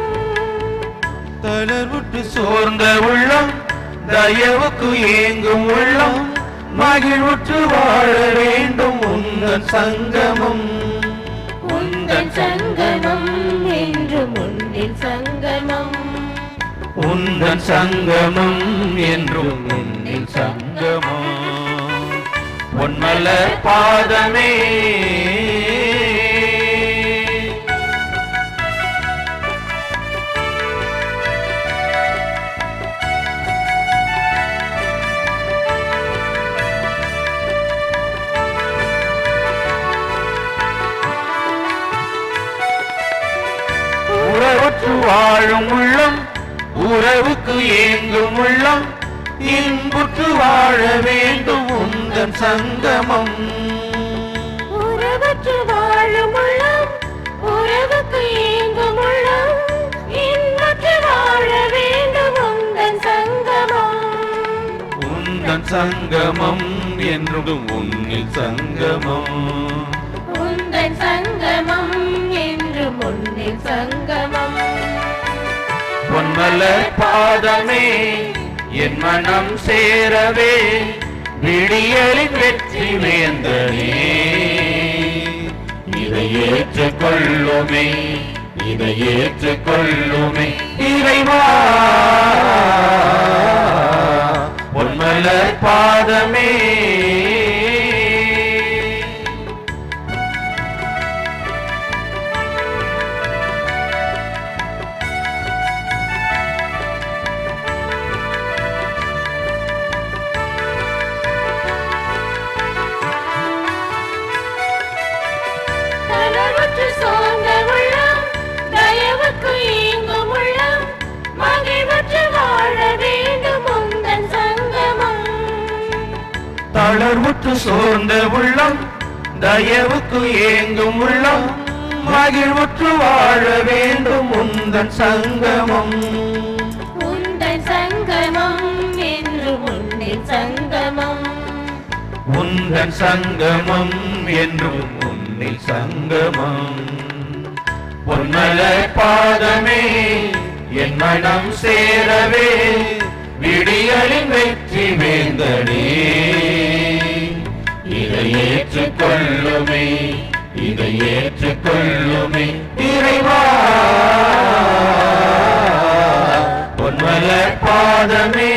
தளர்வுற்று சோர்ந்த உள்ளம், தயவுக்கு ஏங்கும் உள்ளம், மகிழ்வுற்று வாழ வேண்டும் உந்தன் சங்கமம். உந்தன் சங்கமம் என்று முன்னில் சங்கமம், உந்தன் சங்கமம் என்றும் உன்னில் சங்கமம். பொன்மலர் பாதமே உறவுற்று வாழும் உள்ளம், உறவுக்கு ஏங்கும் உள்ளம், இன்புற்று வாழ வேண்டும் உந்தன் சங்கமம். உறவற்று வாழும் உள்ளம், உறவுக்கு ஏங்கும் உள்ளம், இன்புற்று வாழ வேண்டும் உந்தன் சங்கமம். உந்தன் சங்கமம் என்றும் உன்னில் சங்கமம். உந்தன் சங்கமம் என்றும் உன்னில் சங்கமம். பொன்மலர் பாதமே என் மனம் சேரவே, விடியலின் வெற்றி வேந்தனே இதை ஏற்றுக்கொள்ளுமே, இதை ஏற்றுக்கொள்ளுமே இறைவா. பொன்மலர் பாதமே தளர்வுற்று சோர்ந்த உள்ளம், தயவுக்கு ஏங்கும் உள்ளம், மகிழ்வுற்று வாழ வேண்டும் உந்தன் சங்கமம். தளர்வுற்று சோர்ந்த உள்ளம், தயவுக்கு ஏங்கும் உள்ளம், மகிழ்வுற்று வாழ வேண்டும் உந்தன் சங்கமம். உந்தன் சங்கமம் என்றும் உன்னில் சங்கமம். உந்தன் சங்கமம் என்றும் உன்னில் சங்கமம். பொன்மலர் பாதமே என் மனம் சேரவே, விடியலின் வெற்றி வேந்தனே இதை ஏற்றுக்கொள்ளுமே, இதை ஏற்றுக்கொள்ளுமே இறைவா. பொன்மலர் பாதமே.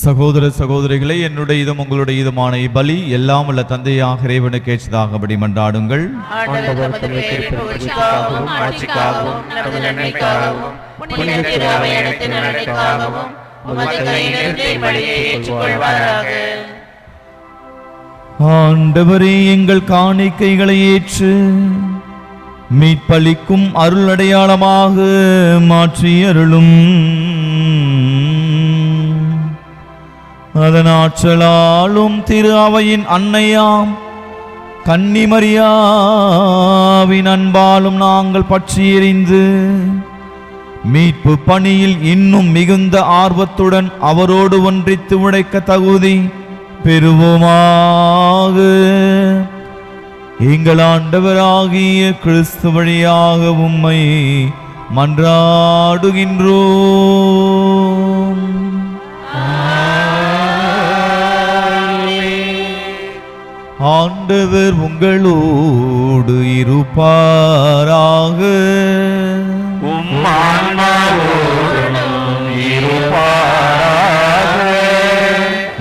சகோதர சகோதரிகளை, என்னுடைய இதும் உங்களுடைய இதுமான பலி எல்லாம் உள்ள தந்தையாக இறைவனுக்கு ஏற்றதாகபடி மன்றாடுங்கள். ஆண்டவர் தமது பேரின் புகழ்ச்சிக்காகவும் ஆட்சிக்காகவும் நமது நன்மைக்காகவும் புனித திரு அவையடத்தின் நன்மைக்காகவும் உமது கையிலிருந்து பலியை ஏற்றுக்கொள்வாராக. ஆண்டவரே, எங்கள் காணிக்கைகளை ஏற்று மீட்பளிக்கும் அருள் அடையாளமாக மாற்றி அருளும். அதன் ஆற்றலாலும் திரு அவையின் அன்னையாம் கன்னிமரியாவின் அன்பாலும் நாங்கள் பற்றி எறிந்து மீட்பு பணியில் இன்னும் மிகுந்த ஆர்வத்துடன் அவரோடு ஒன்றித்து உழைக்க தகுதி பெறுவோமாக. எங்கள் ஆண்டவராகிய கிறிஸ்து வழியாக உம்மை மன்றாடுகின்றோம். ஆண்டவர் உங்களோடு இருப்பாராக. உம் ஆன்மாவோடும் இருப்பாராக.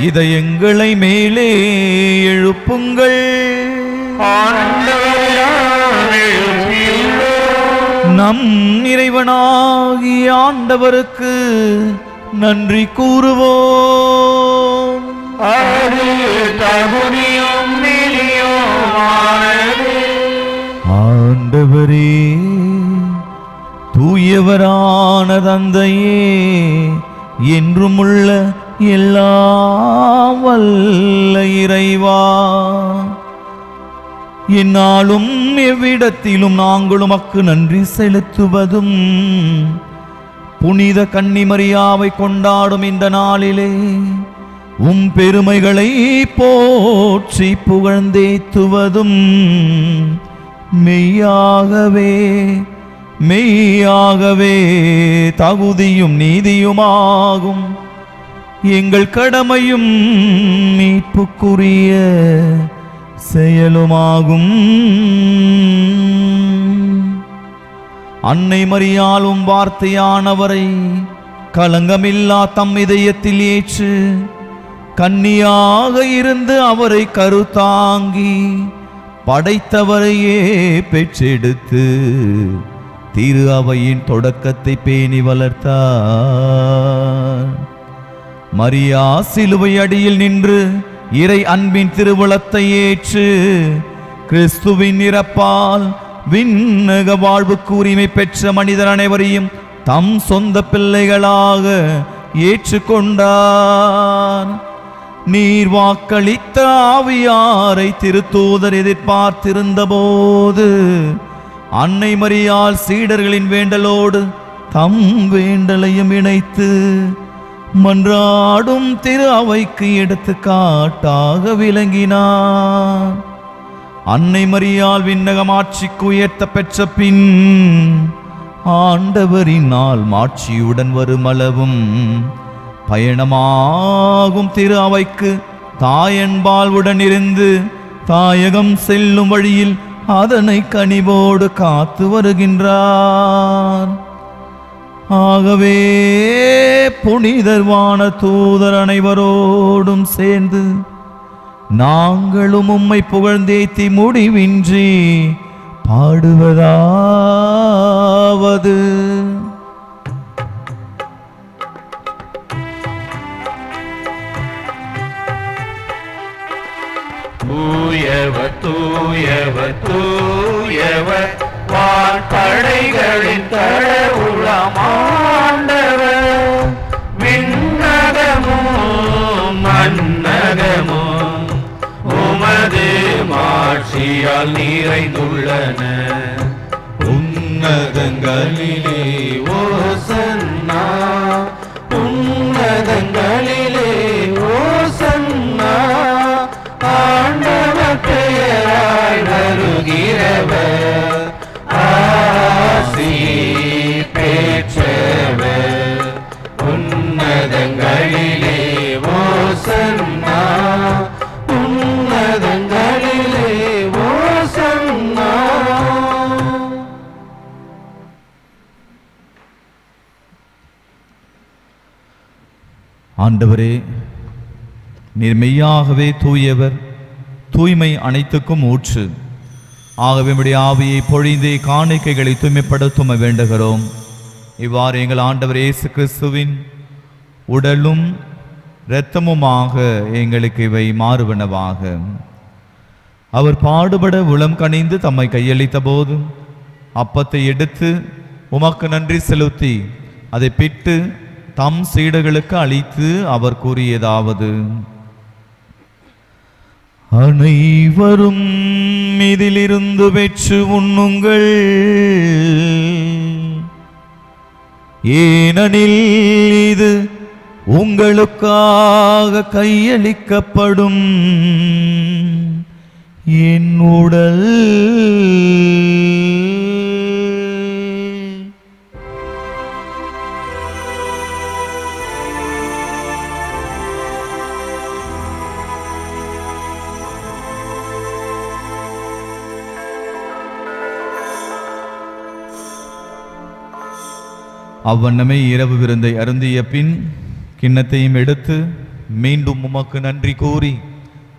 இதயங்களை மேலே எழுப்புங்கள். ஆண்டவராம் எழுப்பியுள்ளோம். நம் இறைவனாகிய ஆண்டவருக்கு நன்றி கூறுவோம். அது தகுதியும் நீதியுமானது. ஆண்டவரே, தூயவரான தந்தையே, என்றும் உள்ள எல்லாம் வல்ல இறைவா, என்னாலும் எவ்விடத்திலும் நாங்கள் உமக்கு நன்றி செலுத்துவதும் புனித கன்னிமரியாவை கொண்டாடும் இந்த நாளிலே உம் பெருமைகளை போற்றி புகழ்ந்தேத்துவதும் மெய்யாகவே மெய்யாகவே தகுதியும் நீதியுமாகும். எங்கள் கடமையும் மீட்புக்குரிய செயலுமாகும். அன்னை மரியாளும் வார்த்தையானவரை கலங்கமில்லா தம் இதயத்தில் ஏற்று கன்னியாக இருந்து அவரை கருத்தாங்கி படைத்தவரையே பெற்றெடுத்து திரு அவையின் தொடக்கத்தை பேணி வளர்த்தார். மரியா சிலுவை அடியில் நின்று இறை அன்பின் திருவுளத்தை ஏற்று கிறிஸ்துவின் இறப்பால் விண்ணக வாழ்வுக்கு உரிமை பெற்ற மனிதர் அனைவரையும் தம் சொந்த பிள்ளைகளாக ஏற்றுக்கொண்டார். நீர் வாக்களித்த ஆவியாரை திருத்தூதர் எதிர்பார்த்திருந்த போது அன்னை மரியாள் சீடர்களின் வேண்டலோடு தம் வேண்டலையும் இணைத்து மன்றாடும் திரு அவைக்கு எடுத்துக்காட்டாக விளங்கினார். அன்னை மரியாள் விண்ணகம் ஆட்சிக்கு உயர்த்த பெற்ற பின் ஆண்டவரினால் மாட்சியுடன் வருமளவும் பயணமாகும் திரு அவைக்கு தாயன்பால்வுடன் இருந்து தாயகம் செல்லும் வழியில் அதனை கனிவோடு காத்து வருகின்றார். ஆகவே புனிதர்வான தூதர் அனைவரோடும் சேர்ந்து நாங்களும் உம்மை புகழ்ந்தேத்தி முடிவின்றி பாடுவதாவது. தூயவர் தூயவர் தூயவர் வான்படைகளின் கடவுளமாண்டவர். விண்ணகமும் மன்னகமும் உமது மாட்சியால் நிறைந்துள்ளன. உன்னதங்களிலே ஓசன்னா, உன்னதங்களிலே ஓசன்னா. ஆண்டவர் பெயராய் வருகிறவர் ஆசி பெற்றவர். உன்னதங்களிலே ஓசன்னா, உன்னதங்களிலே ஓசன்னா. ஆண்டவரே, நீர் மெய்யாகவே தூயவர், தூய்மை அனைத்துக்கும் ஊற்று. ஆகவே நம்முடைய ஆவியை பொழிந்தே காணிக்கைகளை தூய்மைப்படுத்த வேண்டுகிறோம். இவ்வாறு எங்கள் ஆண்டவர் இயேசு கிறிஸ்துவின் உடலும் இரத்தமுமாக எங்களுக்கு இவை மாறுவனவாக. அவர் பாடுபட உளம் கனிந்து தம்மை கையளித்த போது அப்பத்தை எடுத்து உமக்கு நன்றி செலுத்தி அதை பிட்டு தம் சீடர்களுக்கு அளித்து அவர் கூறியதாவது: அனைவரும் இதிலிருந்து பெற்று உண்ணுங்கள், ஏனெனில் இது உங்களுக்காக கையளிக்கப்படும் என் உடல். அவ்வண்ணமே இரவு விருந்தை அருந்திய பின் கிண்ணத்தையும் எடுத்து மீண்டும் உமக்கு நன்றி கூறி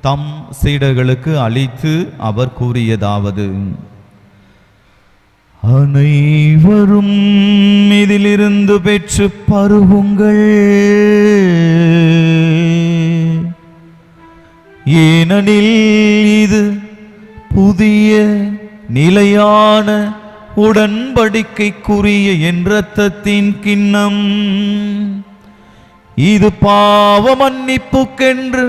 தம் சீடர்களுக்கு அளித்து அவர் கூறியதாவது: அனைவரும் இதிலிருந்து பெற்று பருகுங்கள், ஏனெனில் இது புதிய நிலையான உடன்படிக்கைக்குரிய என் இரத்தத்தின் கிண்ணம். இது பாவ மன்னிப்புக்கென்று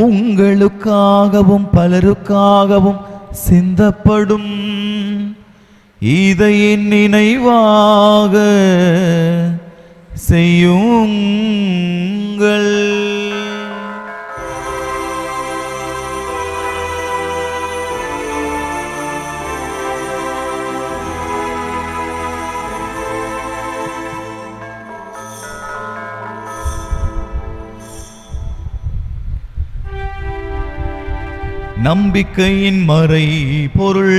உங்களுக்காகவும் பலருக்காகவும் சிந்தப்படும். இதை என் நினைவாக செய்யுங்கள். நம்பிக்கையின் மறை பொருள்.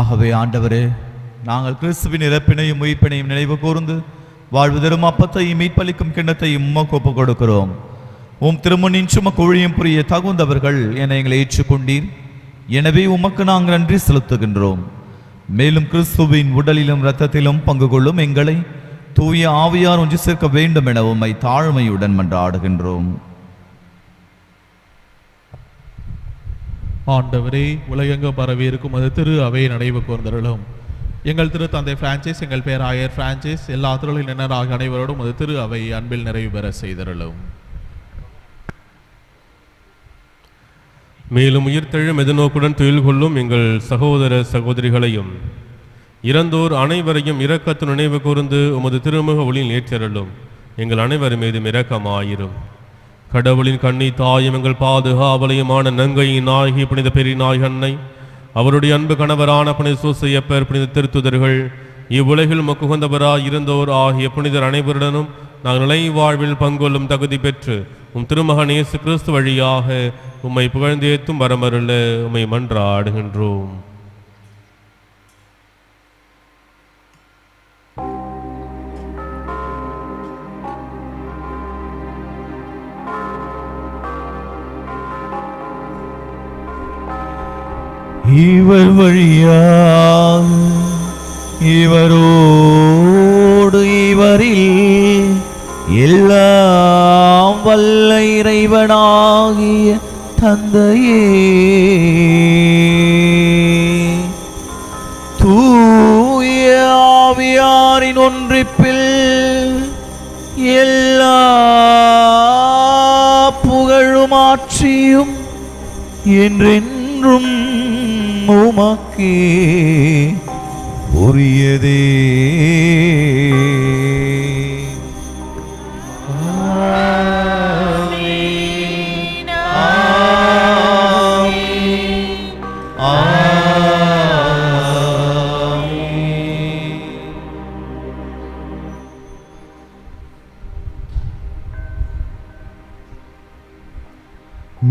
ஆகவே ஆண்டவரே, நாங்கள் கிறிஸ்துவின் இறப்பினையும் உயிர்ப்பினையும் நினைவு கூர்ந்து வாழ்வு தரும் அப்பத்தையும் மீட்பளிக்கும் கிண்ணத்தையும் உமக்கு ஒப்புக் கொடுக்கிறோம். உம் திருமுன்னின் சுமக்கு ஊழியம் புரிய தகுந்தவர்கள் என எங்களை ஏற்றுக்கொண்டீர். எனவே உமக்கு நாங்கள் நன்றி செலுத்துகின்றோம். மேலும் கிறிஸ்துவின் உடலிலும் இரத்தத்திலும் பங்கு கொள்ளும் எங்களை தூய ஆவியார் ஒன்று சேர்க்க வேண்டும் என உம்மை தாழ்மையுடன் மன்றாடுகின்றோம். ஆண்டவரே, உலகெங்கும் பரவி இருக்கும் அது திரு அவை நினைவு கூர்ந்தருளும். எங்கள் திரு தந்தை பிரான்சிஸ், எங்கள் பேராயர் பிரான்சிஸ், எல்லா திருளில் நின்னராக அனைவரோடும் அது திரு அவை அன்பில் நிறைவு பெற செய்தருளும். மேலும் உயிர்த்தெழும் எதிர்நோக்குடன் துயில் கொள்ளும் எங்கள் சகோதர சகோதரிகளையும் இறந்தோர் அனைவரையும் இரக்கத்து நினைவு கூர்ந்து உமது திருமுக ஒளியில் ஏற்றருளும். எங்கள் அனைவர் மீதும் இரக்கமாயிரும். கடவுளின் கண்ணி தாயும் எங்கள் பாதுகாவலையுமான நங்கையின் நாயகி புனித பெரிய நாயகி அன்னை, அவருடைய அன்பு கணவரான புனித சூசையப்பர், புனித திருத்துதர்கள், இவ்வுலகில் மக்குகந்தவராய் இருந்தோர் ஆகிய புனிதர் அனைவருடனும் நாங்கள் நிலை வாழ்வில் பங்கொள்ளும் தகுதி பெற்று உம் திருமகன் இயேசு கிறிஸ்து வழியாக உம்மை புகழ்ந்தேத்தும் வரமருள உம்மை மன்றாடுகின்றோம். இவர் வழியாக இவரோடு இவரில் எல்லாம் வல்ல இறைவனாகிய தந்தையே, தூய ஆவியாரின் ஒன்றிப்பில் எல்லா புகழும் ஆட்சியும் என்றென்றும் உமக்கே உரியதே.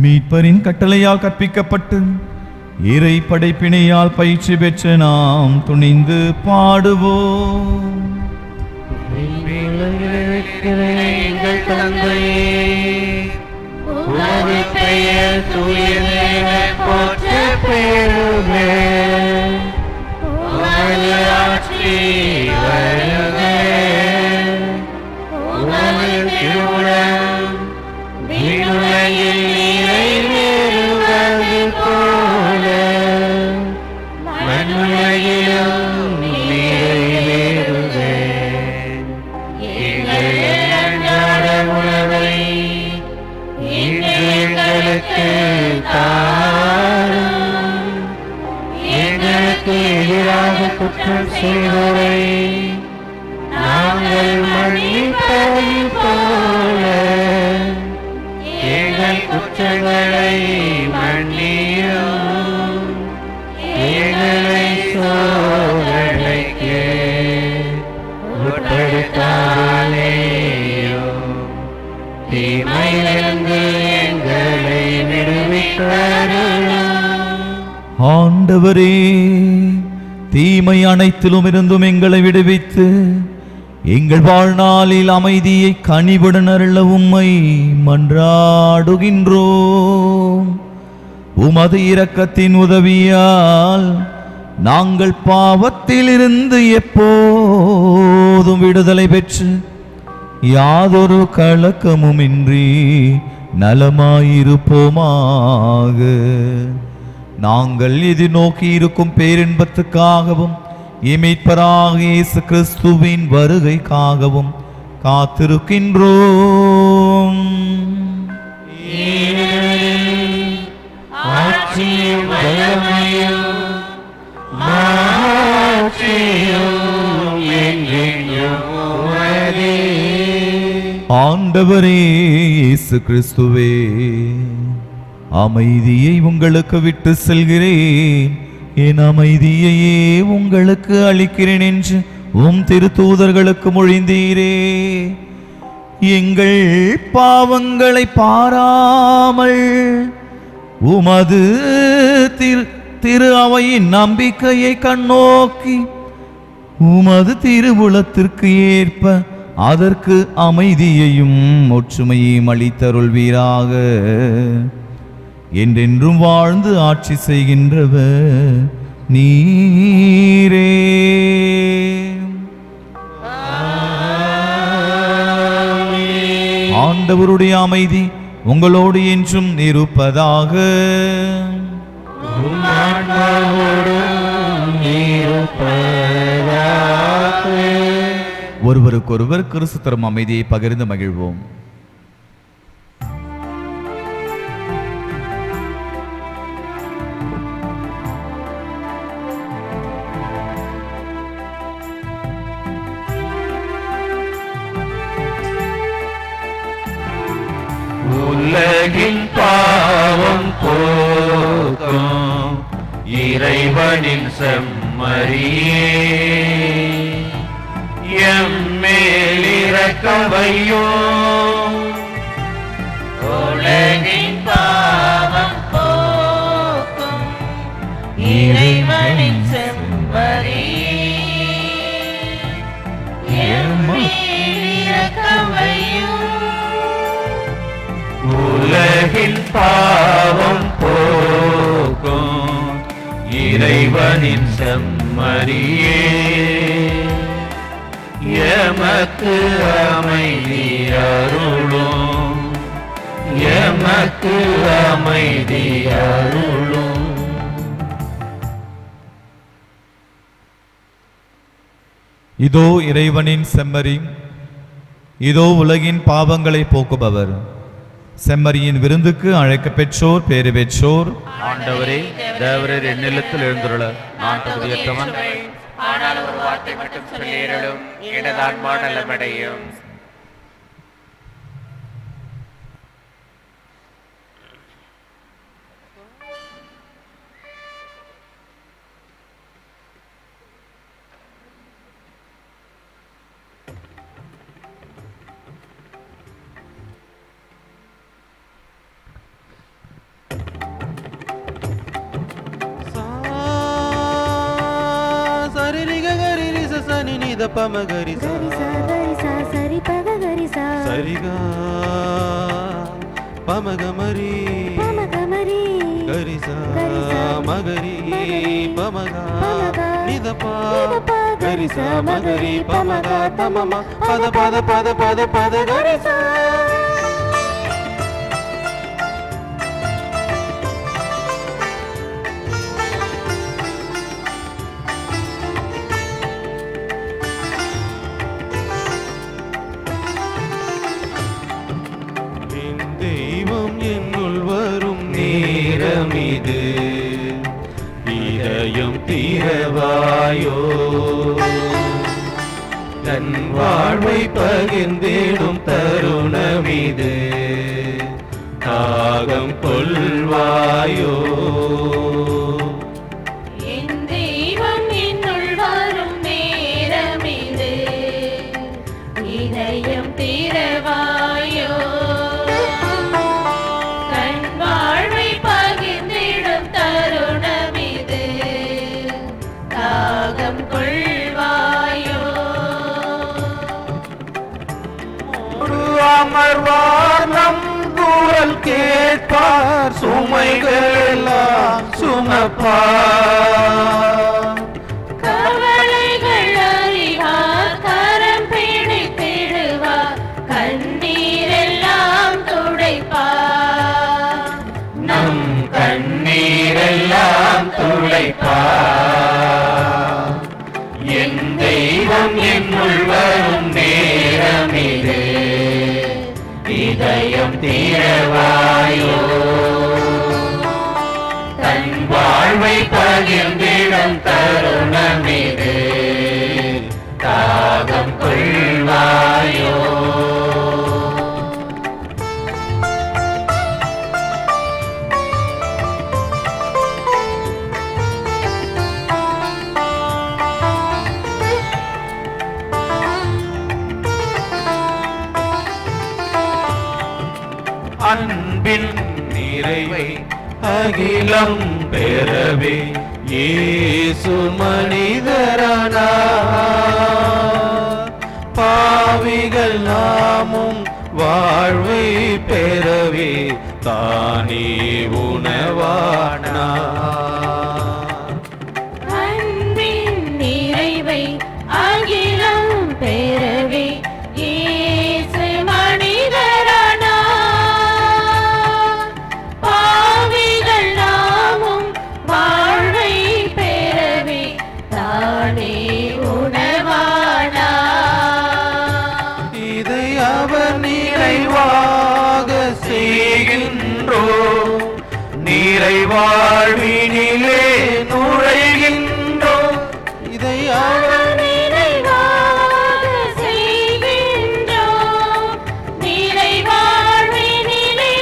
மீட்பரின் கட்டளையால் கற்பிக்கப்பட்டு இறை படைப்பினையால் பயிற்சி பெற்ற நாம் துணிந்து பாடுவோம். எங்கள் தந்தையே, உமது பெயர் தூயதென போற்றப் பெறுக. உமது ஆட்சி வருக. உமது திருவுளம் விண்ணுலகில் நிறைவேறுவது போல மண்ணுலகிலும் நிறைவேறுக. எங்கள் அன்றாட உணவை இன்று எங்களுக்கு தாரும். எங்களுக்கு எதிராக குற்றம் செய்தோரை நாங்கள் மன்னிப்பது போல எங்கள் குற்றங்களை மன்னியும். எங்களை சோதனைக்கு உட்படுத்தாதேயும், தீமையிலிருந்து எங்களை விடுவித்தருளும். ஆண்டவரே, தீமை அனைத்திலும் இருந்தும் எங்களை விடுவித்து எங்கள் வாழ்நாளில் அமைதியை கனிவுடன் அருள உம்மை மன்றாடுகின்றோம். உமது இரக்கத்தின் உதவியால் நாங்கள் பாவத்திலிருந்து எப்போதும் விடுதலை பெற்று யாதொரு கலக்கமுமின்றி நலமாயிருப்போமாக. நாங்கள் எதிர்நோக்கி இருக்கும் பேரின்பத்துக்காகவும் மீட்பராகிய இயேசு கிறிஸ்துவின் வருகைக்காகவும் காத்திருக்கின்றோம். ஆட்சியும் வல்லமையும் மாட்சியும் என்றென்றும் உமதே. ஆண்டவரே இயேசு கிறிஸ்துவே, அமைதியை உங்களுக்கு விட்டு செல்கிறேன், என் அமைதியையே உங்களுக்கு அளிக்கிறேன் என்று உம் திருத்தூதர்களுக்கு மொழிந்தீரே. எங்கள் பாவங்களை பாராமல் உமது திரு அவையின் நம்பிக்கையை கண்ணோக்கி உமது திருவுளத்திற்கு ஏற்ப அதற்கு அமைதியையும் ஒற்றுமையையும் அளித்தருள்வீராக. என்றென்றும் வாழ்ந்து ஆட்சி செய்கின்றவர் நீரே. ஆண்டவருடைய அமைதி உங்களோடு என்றும் இருப்பதாக. ஒருவருக்கொருவர் கிறிஸ்து தரும் அமைதியை பகிர்ந்து மகிழ்வோம். உலகின் பாவம் போக்கும் இறைவனின் செம்மறியே, எம்மேல் இரக்கம் வையும். உலகின் பாவம் போக்கும் இறைவனின் செம்மறியே, எம்மேல் இரக்கம் வையும். உலகின் பாவம் போக்கும் இறைவனின் செம்மறியே, எமக்கு அமைதி அருளும், எமக்கு அமைதி அருளும். இதோ இறைவனின் செம்மறி, இதோ உலகின் பாவங்களை போக்குபவர். செம்மறியின் விருந்துக்கு அழைக்க பெற்றோர் பேறு பெற்றோர். ஆண்டவரே, தேவரீர் என்னிடத்தில் எழுந்துள்ள நான் தகுதியற்றவன். ஆனால் ஒரு வார்த்தை மட்டும் சொல்லியருளும், எனது ஆன்மா நலமடையும். தெய்வம் என்னுள் வரும் நேரமிது, இதயம் தீரவாயோ, தன் வாழ்வை பகிர்ந்திடும் தருணமிது, தாகம் கொள்வாயோ. என் தெய்வம் என்னுள் வரும் நேரமிது, இதயம் தீரவாயோ, தன் வாழ்வை பகிர்ந்திடும் தருணமிது, தாகம் கொள்வாயோ. அமர்வார் நம் குரல் கேட்பார், சுமைகள் எல்லாம் சுமப்பார். கவலைகள் அறிவார், கரம் பிடித்திடுவார், கண்ணீரெல்லாம் துடைப்பார், நம் கண்ணீரெல்லாம் துடைப்பார். என் தெய்வம் என்னுள் வரும் நேரமிது, இதயம் தீரவாயோ, தன் வாழ்வை பகிர்ந்திடும் தருணமிது, தாகம் கொள்வாயோ. அன்பின் நிறைவை அகிலம் பெறவே இயேசு மனிதரானார். பாவிகள் நாமும் வாழ்வை பெறவே தானே உணவானார். அன்பின் நிறைவை அகிலம் பெறவே இயேசு மனிதரானார். பாவிகள் நாமும் வாழ்வை பெறவே தானே உணவானார். இதை அவர் நிறைவாக செய்கின்றோம், நிறைவாழ்வினிலே நுழைகின்றோம். இதை அவர் நிறைவாக செய்கின்றோம், நிறைவாழ்வினிலே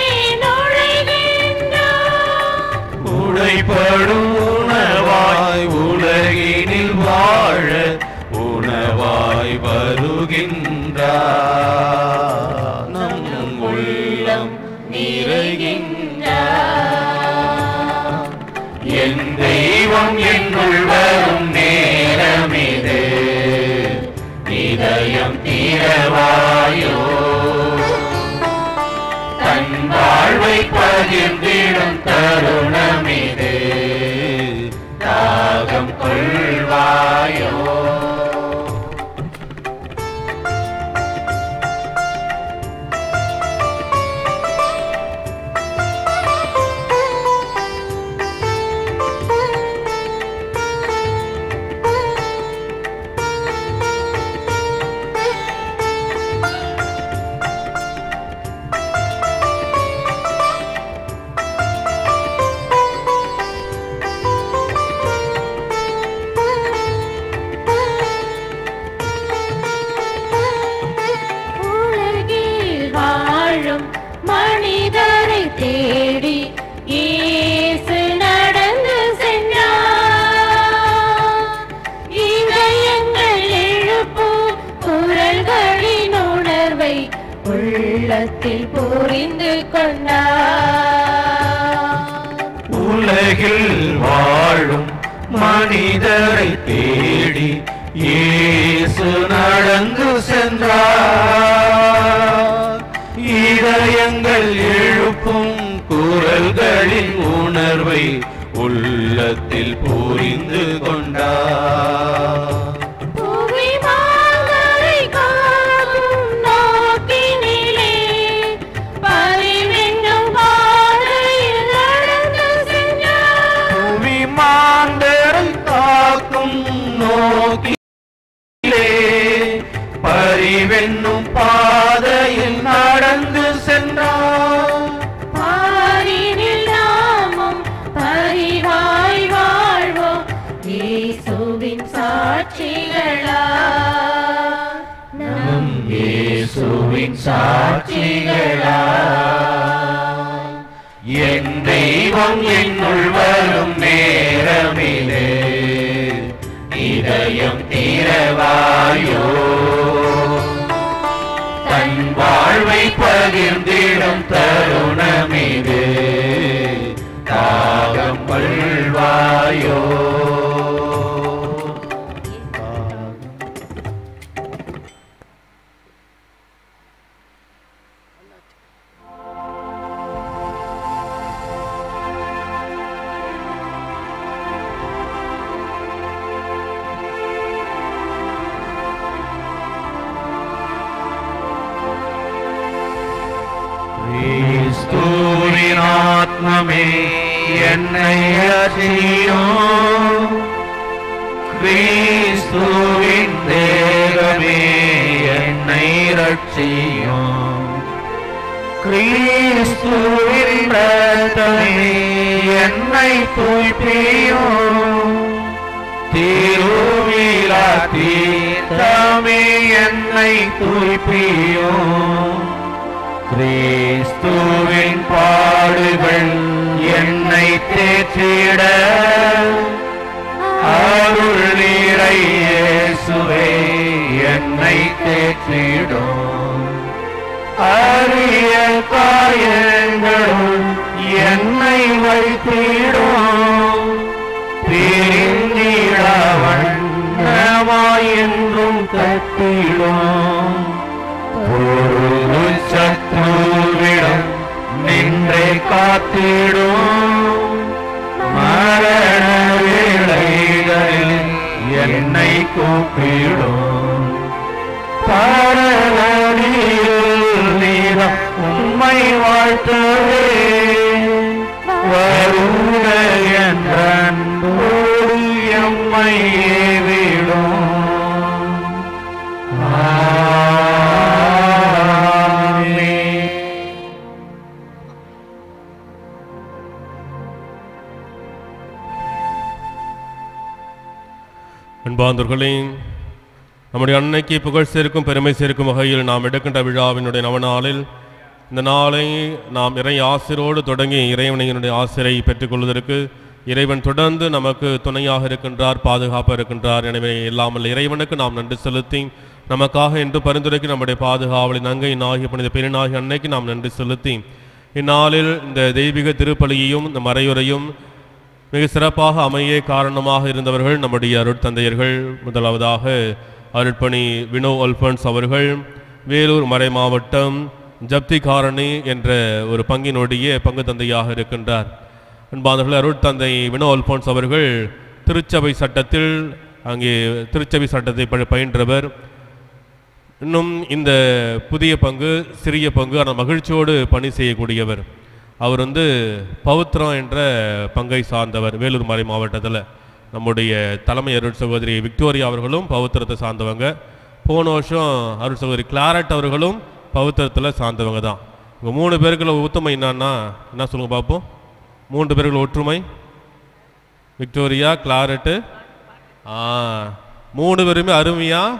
நுழைகின்றோம். உழைப்படும் உணவாய் உலகினில் வாழ உணவாய் வருகின்றார். நம் உள்ளம் நிறைகின்றார். என் தெய்வம் என்னுள் வரும் நேரமிது, இதயம் தீரவாயோ. தன் வாழ்வை பகிர்ந்திடும் தருணமிது, தாகம் கொள்வாயோ. உலகில் வாழும் மனிதரை தேடி இயேசு நடந்து சென்றார். இதயங்கள் எழுப்பும் குரல்களின் உணர்வை உள்ளத்தில் புரிந்து கொண்டார். உலகில் வாழும் மனிதரை தேடி இயேசு நடந்து சென்றார். இதயங்கள் எழுப்பும் குரல்களின் உணர்வை உள்ளத்தில் புரிந்து கொண்டார். புவி மாந்தரை காக்கும் நோக்கினிலே பரிவென்னும் பாதையில் நடந்து சென்றார். புவி மாந்தரை காக்கும் நோக்கிலே பரிவென்னும் பாதையில் நடந்து சென்றார். பாரினில் நாமும் பரிவாய் வாழ்வோம் இயேசுவின் சாட்சிகளா. நம் இயேசுவின் சாட்சிகளா. என் தெய்வம் என்னுள் வரும் நேரமிது, இதயம் தீரவாயோ. தன் வாழ்வை பகிர்ந்திடும் தருணமிது, தாகம் கொள்வாயோ. கிறிஸ்துவின் ஆத்மமே என்னை ரட்சியும், கிறிஸ்துவின் தேகமே என்னை ரட்சியும், கிறிஸ்துவின் இரத்தமே என்னை தூய்ப்பியும், திருவிழா தீர்த்தமே என்னை தூய்ப்பியும், கிறிஸ்துவின் பாடுகள் என்னை தேற்றிட அருள் நீரை இயேசுவே என்னை தேற்றிடும். அரிய காயங்களுள் என்னை வை காத்திடும் பிரிந்திடவண்ணமாய் என்றும் கத்திடும் ஒரு சத்துருவிடம் நின்றே காத்திடும் மரண வேளைகளில் என்னை கூப்பிடும் பரவழியில் நீரம் உம்மை வாழ்த்தவே வருங்க என்ற அன்போடு எம்மை ஏவிடும். அன்பார்ந்தவர்களே, நம்முடைய அன்னைக்கு புகழ் சேர்க்கும் பெருமை சேர்க்கும் வகையில் நாம் எடுக்கின்ற விழாவினுடைய நவநாளில் இந்த நாளை நாம் இறை ஆசிரோடு தொடங்கி இறைவனையினுடைய ஆசிரை பெற்றுக்கொள்வதற்கு இறைவன் தொடர்ந்து நமக்கு துணையாக இருக்கின்றார், பாதுகாப்பாக இருக்கின்றார். எனவே இல்லாமல் இறைவனுக்கு நாம் நன்றி செலுத்தி நமக்காக என்று பரிந்துரைக்கு நம்முடைய பாதுகாவலை நங்கை நாகிய புனித பெருநாகி அன்னைக்கு நாம் நன்றி செலுத்தி இந்நாளில் இந்த தெய்வீக திருப்பலியையும் இந்த மறையுறையும் மிக சிறப்பாக அமைய காரணமாக இருந்தவர்கள் நம்முடைய அருட்தந்தையர்கள். முதலாவதாக அருட்பணி வினோ அல்பன்ஸ் அவர்கள் வேலூர் மறை மாவட்டம் ஜப்தி காரணி என்ற ஒரு பங்கினுடைய பங்கு தந்தையாக இருக்கின்றார். அன்பானவர்கள், அருட்தந்தை வினோ அல்பன்ஸ் அவர்கள் திருச்சபை சட்டத்தில் அங்கே திருச்சபை சட்டத்தை பயின்றவர். இன்னும் இந்த புதிய பங்கு சிறிய பங்கு ஆனால் மகிழ்ச்சியோடு பணி செய்யக்கூடியவர். அவர் பவுத்ரா என்ற பங்கை சார்ந்தவர். வேலூர் மறை மாவட்டத்தில் நம்முடைய தலைமை அருட் சகோதரி விக்டோரியா அவர்களும் பவுத்திரத்தை சார்ந்தவங்க. போன வருஷம் அருட் சகோதரி கிளாரட் அவர்களும் பவுத்திரத்தில் சார்ந்தவங்க தான். இங்கே 3 பேருக்குள்ள ஒற்றுமை என்னன்னா என்ன சொல்லுங்க பார்ப்போம். 3 பேருக்குள்ள ஒற்றுமை விக்டோரியா கிளாரட்டு 3 பேருமே அருமையாக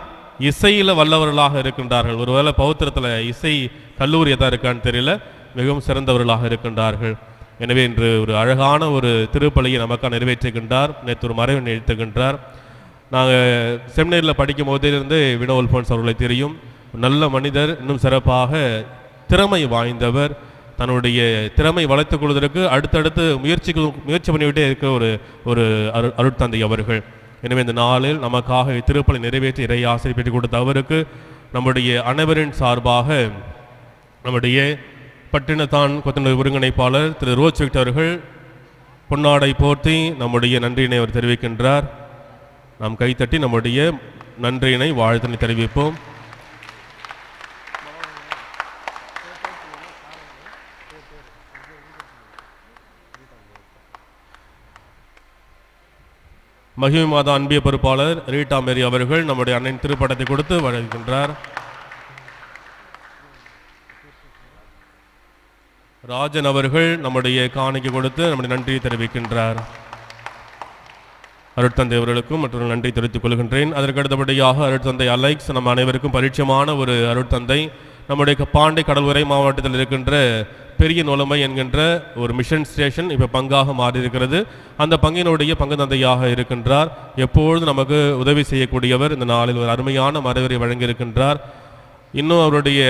இசையில் வல்லவர்களாக இருக்கின்றார்கள். ஒருவேளை பவுத்திரத்தில் இசை கல்லூரி எதாவது இருக்கான்னு தெரியல, மிகவும் சிறந்தவர்களாக இருக்கின்றார்கள். எனவே இன்று ஒரு அழகான ஒரு திருப்பலியை நமக்காக நிறைவேற்றுகின்றார். நேற்று ஒரு மறைவு நிறுத்துகின்றார். நாங்கள் செமினரியில் படிக்கும் போதிலிருந்து வினோ அல்போன்ஸ் அவர்களை தெரியும். நல்ல மனிதர், இன்னும் சிறப்பாக திறமை வாய்ந்தவர். தன்னுடைய திறமை வளர்த்துக் கொள்வதற்கு அடுத்தடுத்து முயற்சி பண்ணிவிட்டே இருக்கிற ஒரு அருட்தந்தை அவர்கள். எனவே இந்த நாளில் நமக்காக திருப்பலி நிறைவேற்றி இறை ஆசை பெற்றுக் கொடுத்த அவருக்கு நம்முடைய அனைவரின் சார்பாக நம்முடைய பட்டினத்தான் கொத்தனூர் ஒருங்கிணைப்பாளர் திரு ரோச் விக்டர் அவர்கள் பொன்னாடை போர்த்தி நம்முடைய நன்றியினை அவர் தெரிவிக்கின்றார். நாம் கைத்தட்டி நம்முடைய நன்றியினை வாழ்த்தினை தெரிவிப்போம். மகிமை மாதா அன்பிய பொறுப்பாளர் ரீட்டா மேரி அவர்கள் நம்முடைய அன்னையின் திருப்படத்தை கொடுத்து வழங்குகின்றார். ராஜன் அவர்கள் நம்முடைய காணிக்கை கொடுத்து நம்முடைய நன்றியை தெரிவிக்கின்றார். அருட்தந்தை அவர்களுக்கும் மற்றொரு நன்றி தெரிவித்துக் கொள்கின்றேன். அதற்கு அடுத்தபடியாக அருட்தந்தை அலெக்ஸ் நம் அனைவருக்கும் பரிச்சயமான ஒரு அருட்தந்தை. நம்முடைய பாண்டை கடல்வரை மாவட்டத்தில் இருக்கின்ற பெரிய நொலமை என்கின்ற ஒரு மிஷன் ஸ்டேஷன் இப்போ பங்காக மாறியிருக்கிறது. அந்த பங்கினுடைய பங்கு தந்தையாக இருக்கின்றார். எப்பொழுதும் நமக்கு உதவி செய்யக்கூடியவர். இந்த நாளில் ஒரு அருமையான மறைவரை வழங்கியிருக்கின்றார். இன்னும் அவருடைய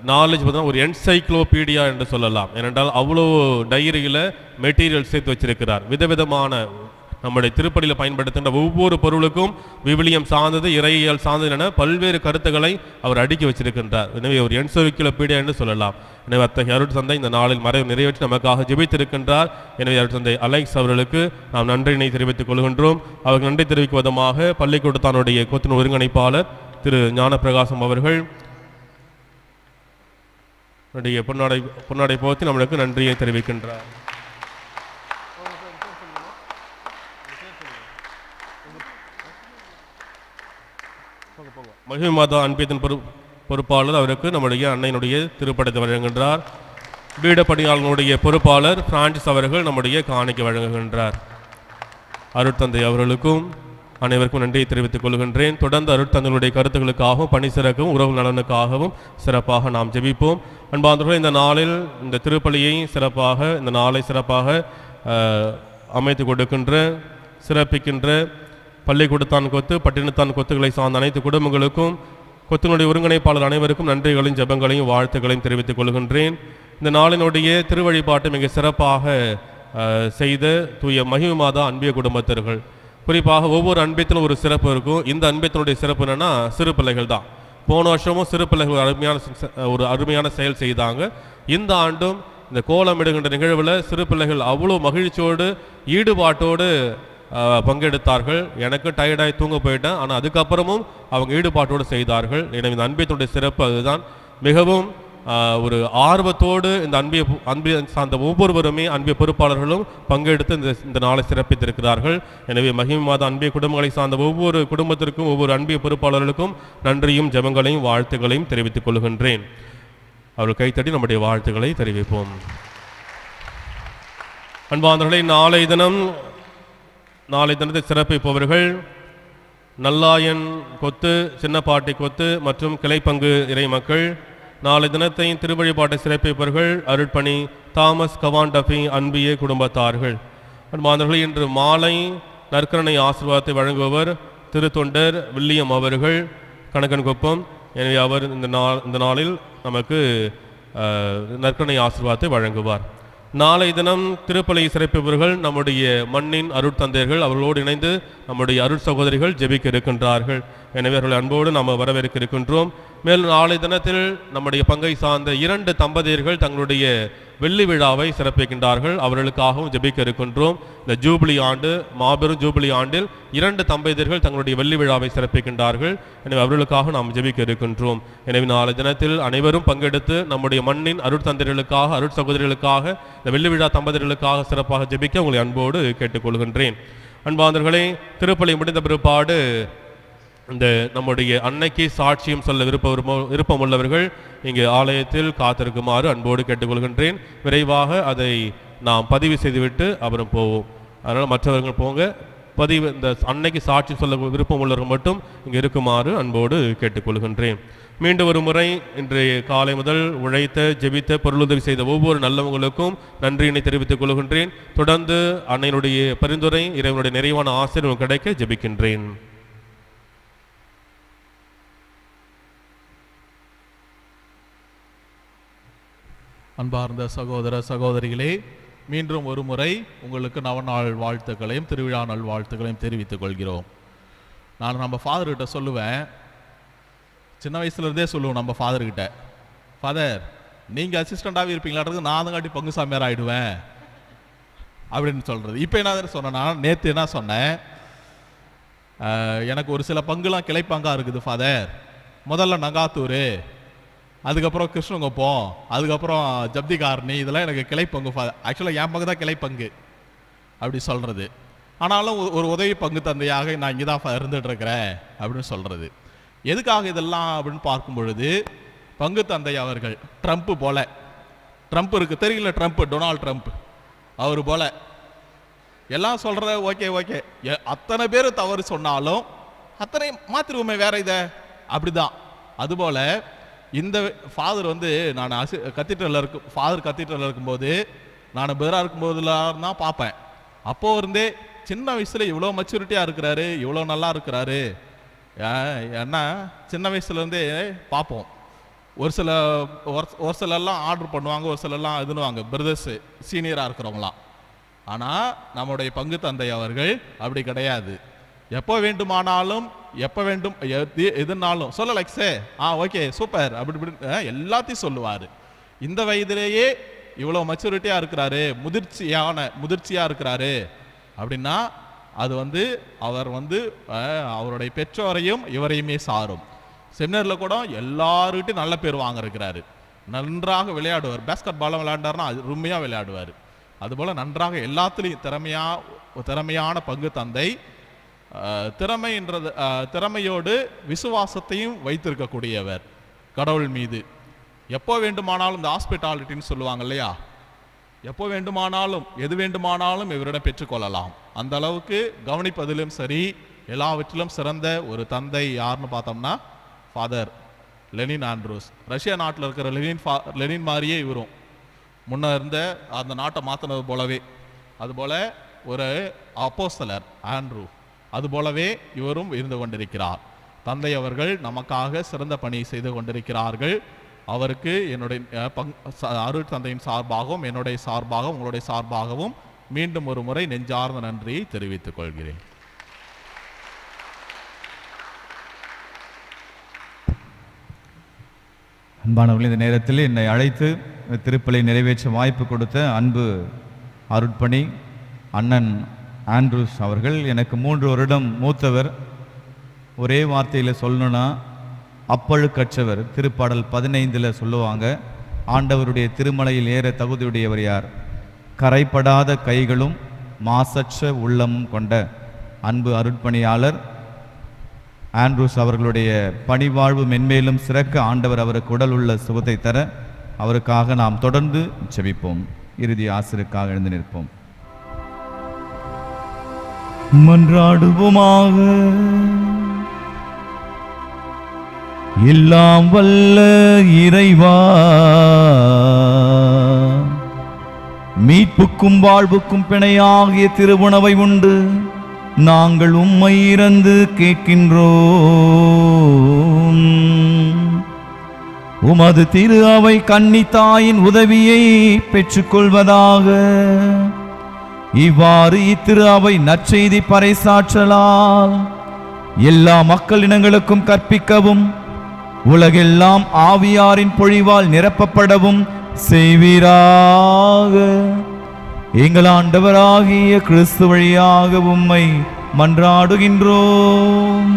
நாலேஜ் பார்த்தா ஒரு என்சைக்ளோபீடியா என்று சொல்லலாம். ஏனென்றால் அவ்வளோ டைரியில் மெட்டீரியல் சேர்த்து வச்சிருக்கிறார். விதவிதமான நம்முடைய திருப்பலியில் பயன்படுத்துகின்ற ஒவ்வொரு பொருளுக்கும் விவிலியம் சார்ந்தது, இறையியல் சார்ந்தது என பல்வேறு கருத்துக்களை அவர் அடுக்கி வச்சிருக்கின்றார். எனவே ஒரு என்சைக்ளோபீடியா என்று சொல்லலாம். எனவே அத்தகைய அருட்தந்தை இந்த நாளில் மறைவு நிறைவேற்றி நமக்காக ஜெபித்திருக்கின்றார். எனவே அருட்தந்தை அலெக்ஸ் அவர்களுக்கு நாம் நன்றியினை தெரிவித்துக் கொள்கின்றோம். அவருக்கு நன்றி தெரிவிக்கும் விதமாக பள்ளிக்கூடத்தானுடைய கொத்தின் ஒருங்கிணைப்பாளர் திரு ஞானப்பிரகாசம் அவர்கள் பொன்னாடை போத்தி நம்மளுக்கு நன்றியை தெரிவிக்கின்றார். மகிமை மாதா அன்பியத்தின் பொறுப்பாளர் அவருக்கு நம்முடைய அன்னையினுடைய திருப்படத்தை வழங்குகின்றார். பீட பணியாளர்களுடைய பொறுப்பாளர் பிரான்சிஸ் அவர்கள் நம்முடைய காணிக்கை வழங்குகின்றார். அருட்தந்தை அவர்களுக்கும் அனைவருக்கும் நன்றியை தெரிவித்துக் கொள்கின்றேன். தொடர்ந்து அருட்தந்தைகளுடைய கருத்துக்களுக்காகவும் பணி சிறக்கவும் உறவு நலனுக்காகவும் சிறப்பாக நாம் ஜெபிப்போம். அன்பார்ந்தவர்கள், இந்த நாளில் இந்த திருப்பலியை சிறப்பாக இந்த நாளை சிறப்பாக அமைத்து கொடுக்கின்ற சிறப்பிக்கின்ற பள்ளிக்கூடத்தான் கொத்து பட்டினத்தான் கொத்துக்களை சார்ந்த அனைத்து குடும்பங்களுக்கும் கொத்தினுடைய ஒருங்கிணைப்பாளர் அனைவருக்கும் நன்றிகளையும் ஜெபங்களையும் வாழ்த்துக்களையும் தெரிவித்துக் கொள்கின்றேன். இந்த நாளினுடைய திருவழிபாட்டை மிக சிறப்பாக செய்த தூய மகிமை மாதா அன்பிய குடும்பத்தினர்கள். குறிப்பாக ஒவ்வொரு அன்பியத்திலும் ஒரு சிறப்பு இருக்கும். இந்த அன்பியத்தினுடைய சிறப்பு என்னன்னா சிறு பிள்ளைகள் தான். போன வருஷமும் சிறு பிள்ளைகள் ஒரு அருமையான செயல் செய்தாங்க. இந்த ஆண்டும் இந்த கோலமிடுகின்ற நிகழ்வில் சிறு பிள்ளைகள் அவ்வளோ மகிழ்ச்சியோடு ஈடுபாட்டோடு பங்கெடுத்தார்கள். எனக்கு டயர்டாகி தூங்க போயிட்டேன், ஆனால் அதுக்கப்புறமும் அவங்க ஈடுபாட்டோடு செய்தார்கள். எனவே இந்த அன்பியத்தினுடைய சிறப்பு அதுதான். மிகவும் ஒரு ஆர்வத்தோடு இந்த அன்பிய சார்ந்த ஒவ்வொருவருமே அன்பிய பொறுப்பாளர்களும் பங்கெடுத்து இந்த நாளை சிறப்பித்திருக்கிறார்கள். எனவே மகிமை மாத அன்பிய குடும்பங்களை சார்ந்த ஒவ்வொரு குடும்பத்திற்கும் ஒவ்வொரு அன்பிய பொறுப்பாளர்களுக்கும் நன்றியும் ஜெபங்களையும் வாழ்த்துக்களையும் தெரிவித்துக் கொள்கின்றேன். அவர்கள் கைத்தட்டி நம்முடைய வாழ்த்துக்களை தெரிவிப்போம். அன்பார்ந்தவர்களே, நாளை தினத்தை சிறப்பிப்பவர்கள் நல்லாயன் கொத்து, சின்னப்பாட்டி கொத்து மற்றும் கிளைப்பங்கு இறை மக்கள். நாளை தினத்தை திருவழிபாட்டை சிறப்பிப்பவர்கள் அருட்பணி தாமஸ் கவாண்டபி அன்பிய குடும்பத்தார்கள். அன்பார்ந்தவர்களே, இன்று மாலை நற்கருணை ஆசீர்வாதத்தை வழங்குபவர் திருத்தொண்டர் வில்லியம் அவர்கள், கணக்கன்குப்பம். எனவே அவர் இந்த நாளில் நமக்கு நற்கருணை ஆசீர்வாதத்தை வழங்குவார். நாளை தினம் திருப்பலியை சிறப்பிப்பவர்கள் நம்முடைய மண்ணின் அருட்தந்தையர்கள். அவர்களோடு இணைந்து நம்முடைய அருட் சகோதரிகள் ஜெபிக்க இருக்கின்றார்கள். எனவே அவர்களை அன்போடு நாம் வரவேற்க இருக்கின்றோம். மேலும் நாளை தினத்தில் நம்முடைய பங்கை சார்ந்த 2 தம்பதியர்கள் தங்களுடைய வெள்ளி விழாவை சிறப்பிக்கின்றார்கள். அவர்களுக்காகவும் ஜெபிக்க இருக்கின்றோம். இந்த ஜூபிலி ஆண்டு, மாபெரும் ஜூபிலி ஆண்டில் 2 தம்பதியர்கள் தங்களுடைய வெள்ளி விழாவை சிறப்பிக்கின்றார்கள். எனவே அவர்களுக்காக நாம் ஜெபிக்க இருக்கின்றோம். எனவே நாளை தினத்தில் அனைவரும் பங்கெடுத்து நம்முடைய மண்ணின் அருட்தந்தையர்களுக்காக, அருட் சகோதரிகளுக்காக, இந்த வெள்ளி விழா தம்பதியர்களுக்காக சிறப்பாக ஜெபிக்க உங்களை அன்போடு கேட்டுக்கொள்கின்றேன். அன்பார்ந்தவர்களே, திருப்பலி முடிந்த பிற்பாடு இந்த நம்முடைய அன்னைக்கு சாட்சியம் சொல்ல விருப்பமுள்ளவர்கள் இங்கே ஆலயத்தில் காத்திருக்குமாறு அன்போடு கேட்டுக்கொள்கின்றேன். விரைவாக அதை நாம் பதிவு செய்துவிட்டு அப்புறம் போவோம். அதனால் மற்றவர்கள் போங்க. இந்த அன்னைக்கு சாட்சி சொல்ல விருப்பம் உள்ளவர்கள் மட்டும் இங்கே இருக்குமாறு அன்போடு கேட்டுக்கொள்கின்றேன். மீண்டும் ஒரு முறை இன்றைய காலை முதல் உழைத்த, ஜெபித்த, பொருளுதவி செய்த ஒவ்வொரு நல்லவங்களுக்கும் நன்றியினை தெரிவித்துக் கொள்கின்றேன். தொடர்ந்து அன்னையினுடைய பரிந்துரை, இறைவனுடைய நிறைவான ஆசீர்வாதம் கிடைக்க ஜெபிக்கின்றேன். அன்பார்ந்த சகோதர சகோதரிகளே, மீண்டும் ஒரு முறை உங்களுக்கு நவநாள் வாழ்த்துக்களையும் திருவிழா நாள் வாழ்த்துக்களையும் தெரிவித்துக் கொள்கிறோம். நான் நம்ம ஃபாதர்கிட்ட சொல்லுவேன், சின்ன வயசுலேருந்தே சொல்லுவோம் நம்ம ஃபாதர்கிட்ட, ஃபாதர் நீங்கள் அசிஸ்டண்ட்டாகவே இருப்பீங்களான்றது, நான் தான் காட்டி பங்கு சாமியார் ஆகிடுவேன் அப்படின்னு சொல்கிறது. இப்போ என்ன சொன்னேன்னா, நேற்று என்ன சொன்னேன், எனக்கு ஒரு சில பங்குலாம் கிளைப்பங்காக இருக்குது ஃபாதர். முதல்ல நங்காத்தூர், அதுக்கப்புறம் கிருஷ்ணங்குப்பம், அதுக்கப்புறம் ஜப்தி காரணி, இதெல்லாம் எனக்கு கிளைப்பங்கு. ஆக்சுவலாக என் பங்கு தான் கிளைப்பங்கு அப்படி சொல்கிறது. ஆனாலும் ஒரு உதவி பங்கு தந்தையாக நான் இங்கே தான் இருந்துகிட்ருக்கிறேன் அப்படின்னு சொல்கிறது. எதுக்காக இதெல்லாம் அப்படின்னு பார்க்கும் பொழுது, பங்கு தந்தை அவர்கள் ட்ரம்ப்பு போல, ட்ரம்ப் இருக்குது தெரியல, டொனால்ட் ட்ரம்ப் அவர் போல எல்லாம் சொல்கிற ஓகே ஓகே, அத்தனை பேர் தவறு சொன்னாலும் அத்தனை மாத்திருவோமே வேற இதை, அப்படிதான். அதுபோல் இந்த ஃபாதர் நான் ஃபாதர் கத்தீட்ரலில் இருக்கும்போது, நான் பெராக இருக்கும்போதுலாம் தான் பார்ப்பேன். அப்போது இருந்தே சின்ன வயசில் இவ்வளோ மெச்சூரிட்டியாக இருக்கிறாரு, இவ்வளோ நல்லா இருக்கிறாரு. ஏன்னா சின்ன வயசுலேருந்தே பார்ப்போம். ஒரு சிலர்லாம் ஆர்டர் பண்ணுவாங்க, ஒரு சிலர்லாம் இதுன்னுவாங்க, பிரதர்ஸு சீனியராக இருக்கிறவங்களாம். ஆனால் நம்முடைய பங்கு தந்தை அவர்கள் அப்படி கிடையாது. எப்போ வேண்டுமானாலும், எப்போ வேண்டும் எதுனாலும் சொல்ல லைக்ஸே ஓகே சூப்பர் அப்படி இப்படி எல்லாத்தையும் சொல்லுவார். இந்த வயதிலேயே இவ்வளோ மெச்சூரிட்டியாக இருக்கிறாரு, முதிர்ச்சியாக இருக்கிறாரு அப்படின்னா அது அவர் அவருடைய பெற்றோரையும் இவரையுமே சாரும். செமினரில் கூட எல்லாருக்கிட்டையும் நல்ல பேர் வாங்கிருக்கிறாரு. நன்றாக விளையாடுவார். பேஸ்கெட் பாலம் விளையாண்டாருன்னா அது உண்மையாக விளையாடுவார். அதுபோல் நன்றாக எல்லாத்துலேயும் திறமையான பங்கு தந்தை. திறமையோடு விசுவாசத்தையும் வைத்திருக்கக்கூடியவர் கடவுள் மீது. எப்போ வேண்டுமானாலும் இந்த ஹாஸ்பிட்டாலிட்டின்னு சொல்லுவாங்க இல்லையா, எப்போ வேண்டுமானாலும் எது வேண்டுமானாலும் இவரிடம் பெற்றுக்கொள்ளலாம். அந்த அளவுக்கு கவனிப்பதிலும் சரி, எல்லாவற்றிலும் சிறந்த ஒரு தந்தை யாருன்னு பார்த்தோம்னா ஃபாதர் லெனின் ஆண்ட்ரூஸ். ரஷ்யா நாட்டில் இருக்கிற லெனின் மாதிரியே இவரும் முன்ன இருந்த அந்த நாட்டை மாற்றினது போலவே, அதுபோல் ஒரு அப்போஸ்தலர் ஆண்ட்ரூ, அதுபோலவே இவரும் இருந்து கொண்டிருக்கிறார். தந்தை அவர்கள் நமக்காக சிறந்த பணி செய்து கொண்டிருக்கிறார்கள். அவருக்கு என்னுடைய அருள் தந்தையின் சார்பாகவும் என்னுடைய சார்பாகவும் உங்களுடைய சார்பாகவும் மீண்டும் ஒரு முறை நெஞ்சார்ந்த நன்றியை தெரிவித்துக் கொள்கிறேன். அன்பானவர்கள், இந்த நேரத்தில் என்னை அழைத்து திருப்பலை நிறைவேற்ற வாய்ப்பு கொடுத்த அன்பு அருட்பணி அண்ணன் ஆண்ட்ரூஸ் அவர்கள். எனக்கு 3 வருடம் மூத்தவர். ஒரே வார்த்தையில் சொல்லணும்னா அப்பழுக்கற்றவர். திருப்பாடல் 15 சொல்லுவாங்க, ஆண்டவருடைய திருமலையில் ஏற தகுதியுடையவர் யார்? கரைப்படாத கைகளும் மாசற்ற உள்ளமும் கொண்ட அன்பு அருட்பணியாளர் ஆண்ட்ரூஸ் அவர்களுடைய பணிவாழ்வு மென்மேலும் சிறக்க ஆண்டவர் அவருக்கு உடல் உள்ள சுகத்தை தர அவருக்காக நாம் தொடர்ந்து ஜெபிப்போம். இறுதி ஆசிரியருக்காக எழுந்து நிற்போம். மன்றாடுவோமாக. எல்லாம் வல்ல இறைவா, மீட்புக்கும் வாழ்வுக்கும் பிணையாகிய திருவுணவை உண்டு நாங்கள் உம்மை இறந்து கேட்கின்றோம். உமது திரு அவை கன்னி தாயின் உதவியை பெற்றுக்கொள்வதாக. இவ்வாறு இத்திரு அவை நற்செய்தி பறைசாற்றலால் எல்லா மக்களினங்களுக்கும் கற்பிக்கவும் உலகெல்லாம் ஆவியாரின் பொழிவால் நிரப்பப்படவும் செய்வீராக. எங்கள் ஆண்டவராகிய கிறிஸ்து வழியாக உம்மை மன்றாடுகின்றோம்.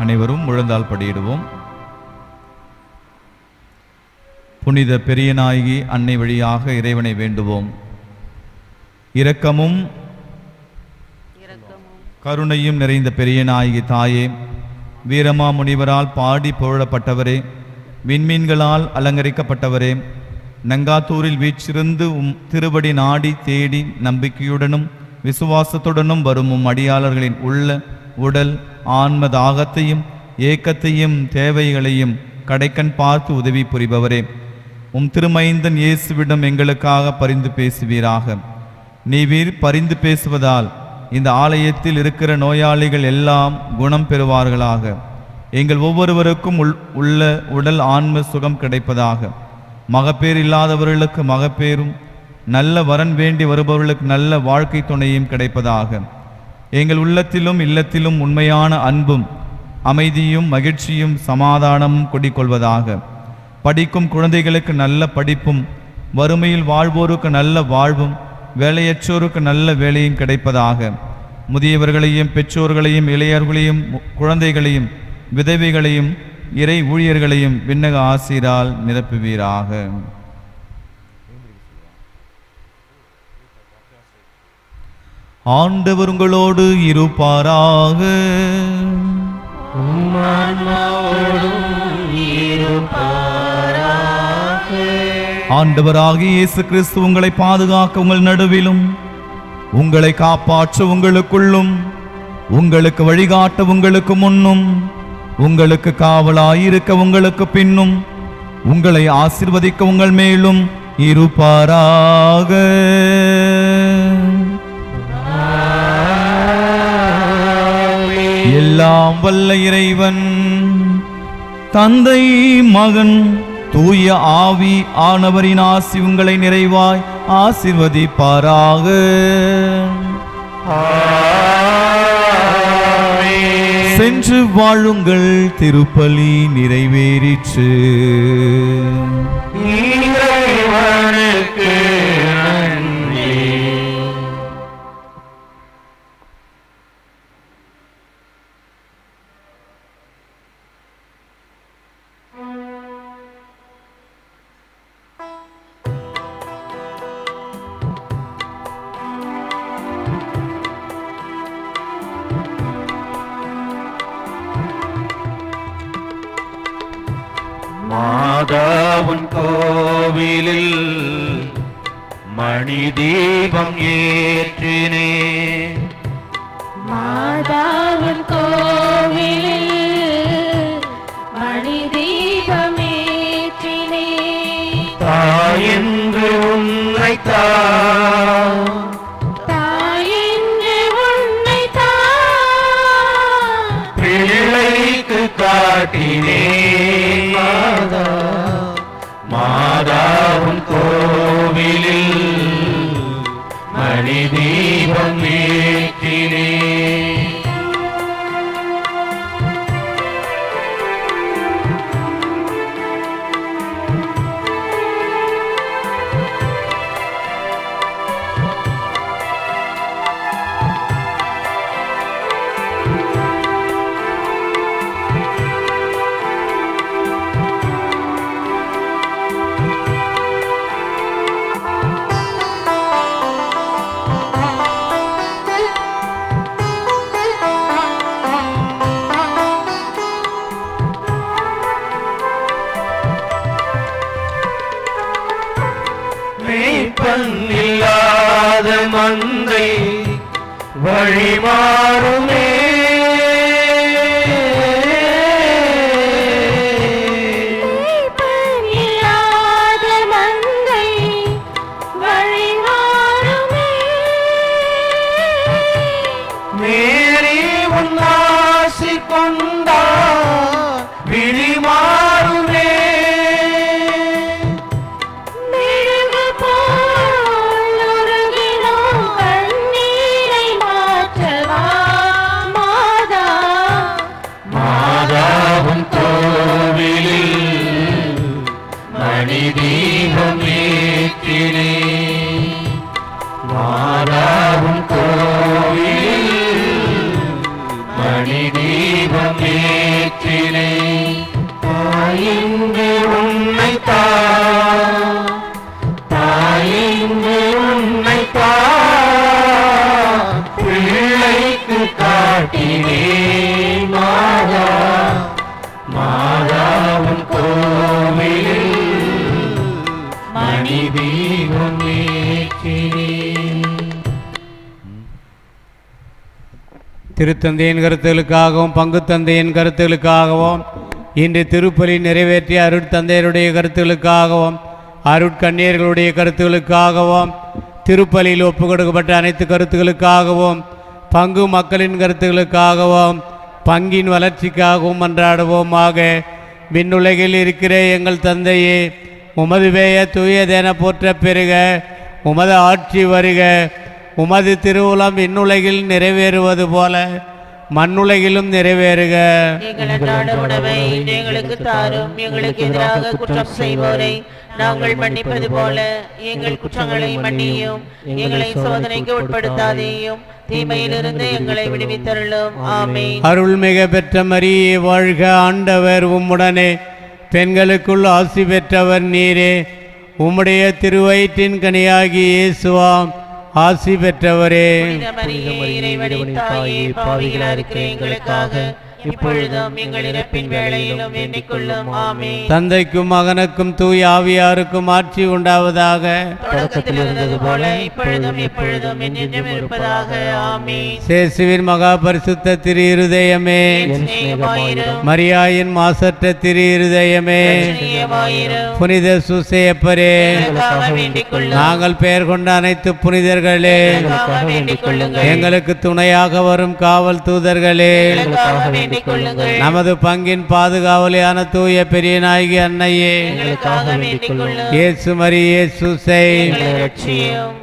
அனைவரும் முழந்தால் படியிடுவோம். புனித பெரியநாயகி அன்னை வழியாக இறைவனை வேண்டுவோம். இரக்கமும் கருணையும் நிறைந்த பெரியநாயகி தாயே, வீரமா முனிவரால் பாடி புகழப்பட்டவரே, விண்மீன்களால் அலங்கரிக்கப்பட்டவரே, நங்காத்தூரில் வீற்றிருந்து திருவடி நாடி தேடி நம்பிக்கையுடனும் விசுவாசத்துடனும் வரும் அடியாளர்களின் உள்ள உடல் ஆன்ம தாகத்தையும் ஏக்கத்தையும் தேவைகளையும் கடைக்கண் பார்த்து உதவி புரிபவரே, திருமைந்தன் இயேசுவிடம் எங்களுக்காக பரிந்து பேசுவீராக. நீவீர் பரிந்து பேசுவதால் இந்த ஆலயத்தில் இருக்கிற நோயாளிகள் எல்லாம் குணம் பெறுவார்களாக. எங்கள் ஒவ்வொருவருக்கும் உள்ள உடல் ஆன்ம சுகம் கிடைப்பதாக. மகப்பேர் இல்லாதவர்களுக்கு மகப்பேரும், நல்ல வரன் வேண்டி வருபவர்களுக்கு நல்ல வாழ்க்கை துணையும் கிடைப்பதாக. எங்கள் உள்ளத்திலும் இல்லத்திலும் உண்மையான அன்பும் அமைதியும் மகிழ்ச்சியும் சமாதானமும் குடிக்கொள்வதாக. படிக்கும் குழந்தைகளுக்கு நல்ல படிப்பும், வறுமையில் வாழ்வோருக்கு நல்ல வாழ்வும், வேலையற்றோருக்கு நல்ல வேலையும் கிடைப்பதாக. முதியவர்களையும் பெற்றோர்களையும் இளையர்களையும் குழந்தைகளையும் விதவைகளையும் இறை ஊழியர்களையும் விண்ணக ஆசீரால் நிரப்புவீராக. ஆண்டவர் உங்களோடு இருப்பாராக. ஆண்டவராகிய இயேசு கிறிஸ்து உங்களை பாதுகாக்க உங்கள் நடுவிலும், உங்களை காப்பாற்ற உங்களுக்குள்ளும், உங்களுக்கு வழிகாட்ட உங்களுக்கு முன்னும், உங்களுக்கு காவலாயிருக்க உங்களுக்கு பின்னும், உங்களை ஆசீர்வதிக்க உங்கள் மேலும் இருப்பாராக. எல்லாம் வல்ல இறைவன் தந்தை மகன் தூய ஆவி ஆனவரின் ஆசி உங்களை நிறைவாய் ஆசீர்வதிப்பாராக. சென்று வாழுங்கள், திருப்பலி நிறைவேறிற்று. மாதாவுன் கோவிலில் மணி தீபம் ஏற்றினே. மாதாவுன் கோவிலில் மணி தீபம் ஏற்றினே. தாயென்று உன்னை தாயென்று உன்னை மந்தை வழிமாறுமே. இல்லாத மந்தை வழிமாறுமே. மேரி உன்னாசி கொண்டார் விழிமாறுமே. மெழுகு போல் உருகிடும் கண்ணீரை மாற்றவா மாதா. மாதாவும் கோவிலில் மணி தீபம் ஏற்றினே. மாதாவும் கோவிலில் மணி தீபம் ஏற்றினே. தாயிங்கு உன்னை தாயிங்கு உன்னை பிள்ளைக்கு காட்டினே. மாதா மாதாவும் கோவிலில் மணி தீபம் ஏற்றினே. திருத்தந்தையின் கருத்துகளுக்காகவும் பங்கு தந்தையின் கருத்துகளுக்காகவும் இன்று திருப்பலி நிறைவேற்றிய அருட்தந்தையருடைய கருத்துகளுக்காகவும் அருட்கண்ணியர்களுடைய கருத்துகளுக்காகவும் திருப்பலியில் ஒப்புக் கொடுக்கப்பட்ட அனைத்து கருத்துகளுக்காகவும் பங்கு மக்களின் கருத்துகளுக்காகவும் பங்கின் வளர்ச்சிக்காகவும் மன்றாடுவோமாக. விண்ணுலகில் இருக்கிற எங்கள் தந்தையே, உமது பெயர் தூயதென போற்ற பெறுக. உமது ஆட்சி வருக. உமது திருவுளம் விண்ணுலகில் நிறைவேறுவது போல மண்ணுலகிலும் நிறைவேறுக. எங்கள் அன்றாட உணவை இன்று எங்களுக்கு தாரும். எங்களுக்கு எதிராக குற்றம் செய்வோரை நாங்கள் மன்னிப்பது போல எங்கள் குற்றங்களை மன்னியும். எங்களை சோதனைக்கு உட்படுத்தாதேயும், தீமையிலிருந்து எங்களை விடுவித்தருளும். ஆமென். அருள்மிக பெற்ற மரியே வாழ்க. ஆண்டவர் உம்முடனே, பெண்களுக்குள் ஆசி பெற்றவர் நீரே. உம்முடைய திருவயிற்றின் கனியாகி இயேசுவாம் ஆசி பெற்றவரே. புனித மரியே, இறைவனின் தாயே, பாவிகளாய் இருக்கிற எங்களுக்காக இப்பொழுதும் எங்கள் இறப்பின் வேளையிலும் வேண்டிக்கொள்ளும். ஆமென். தந்தைக்கும் மகனுக்கும் தூய ஆவியாருக்கும் ஆட்சி உண்டாவதாக. தொடக்கத்தில் இருந்தது போல இப்பொழுதும் எப்பொழுதும் என்றென்றும் இருப்பதாக. ஆமென். சேசுவின் மகா பரிசுத்த திரு இருதயமே, மரியாயின் மாசற்ற திரு இருதயமே, புனித சூசையப்பரே, நாங்கள் பெயர் கொண்ட அனைத்து புனிதர்களே, எங்களுக்கு துணையாக வரும் காவல் தூதர்களே, நமது பங்கின் பாதுகாவலியான தூய பெரிய நாயகி அன்னையே, இயேசு மரியே சூசை,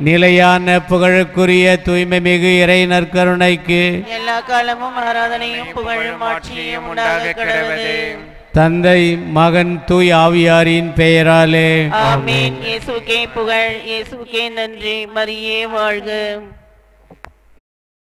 நிலையான புகழுக்குரிய தூய்மை மிகு இறை நற்கருணைக்கு எல்லா காலமும் ஆராதனையும் புகழும் ஆட்சியும் உண்டாக கடவுளே. தந்தை மகன் தூய் ஆவியாரின் பெயராலே ஆமென். இயேசுக்கே புகழ், இயேசுக்கே நன்றி. மரியே வாழ்க.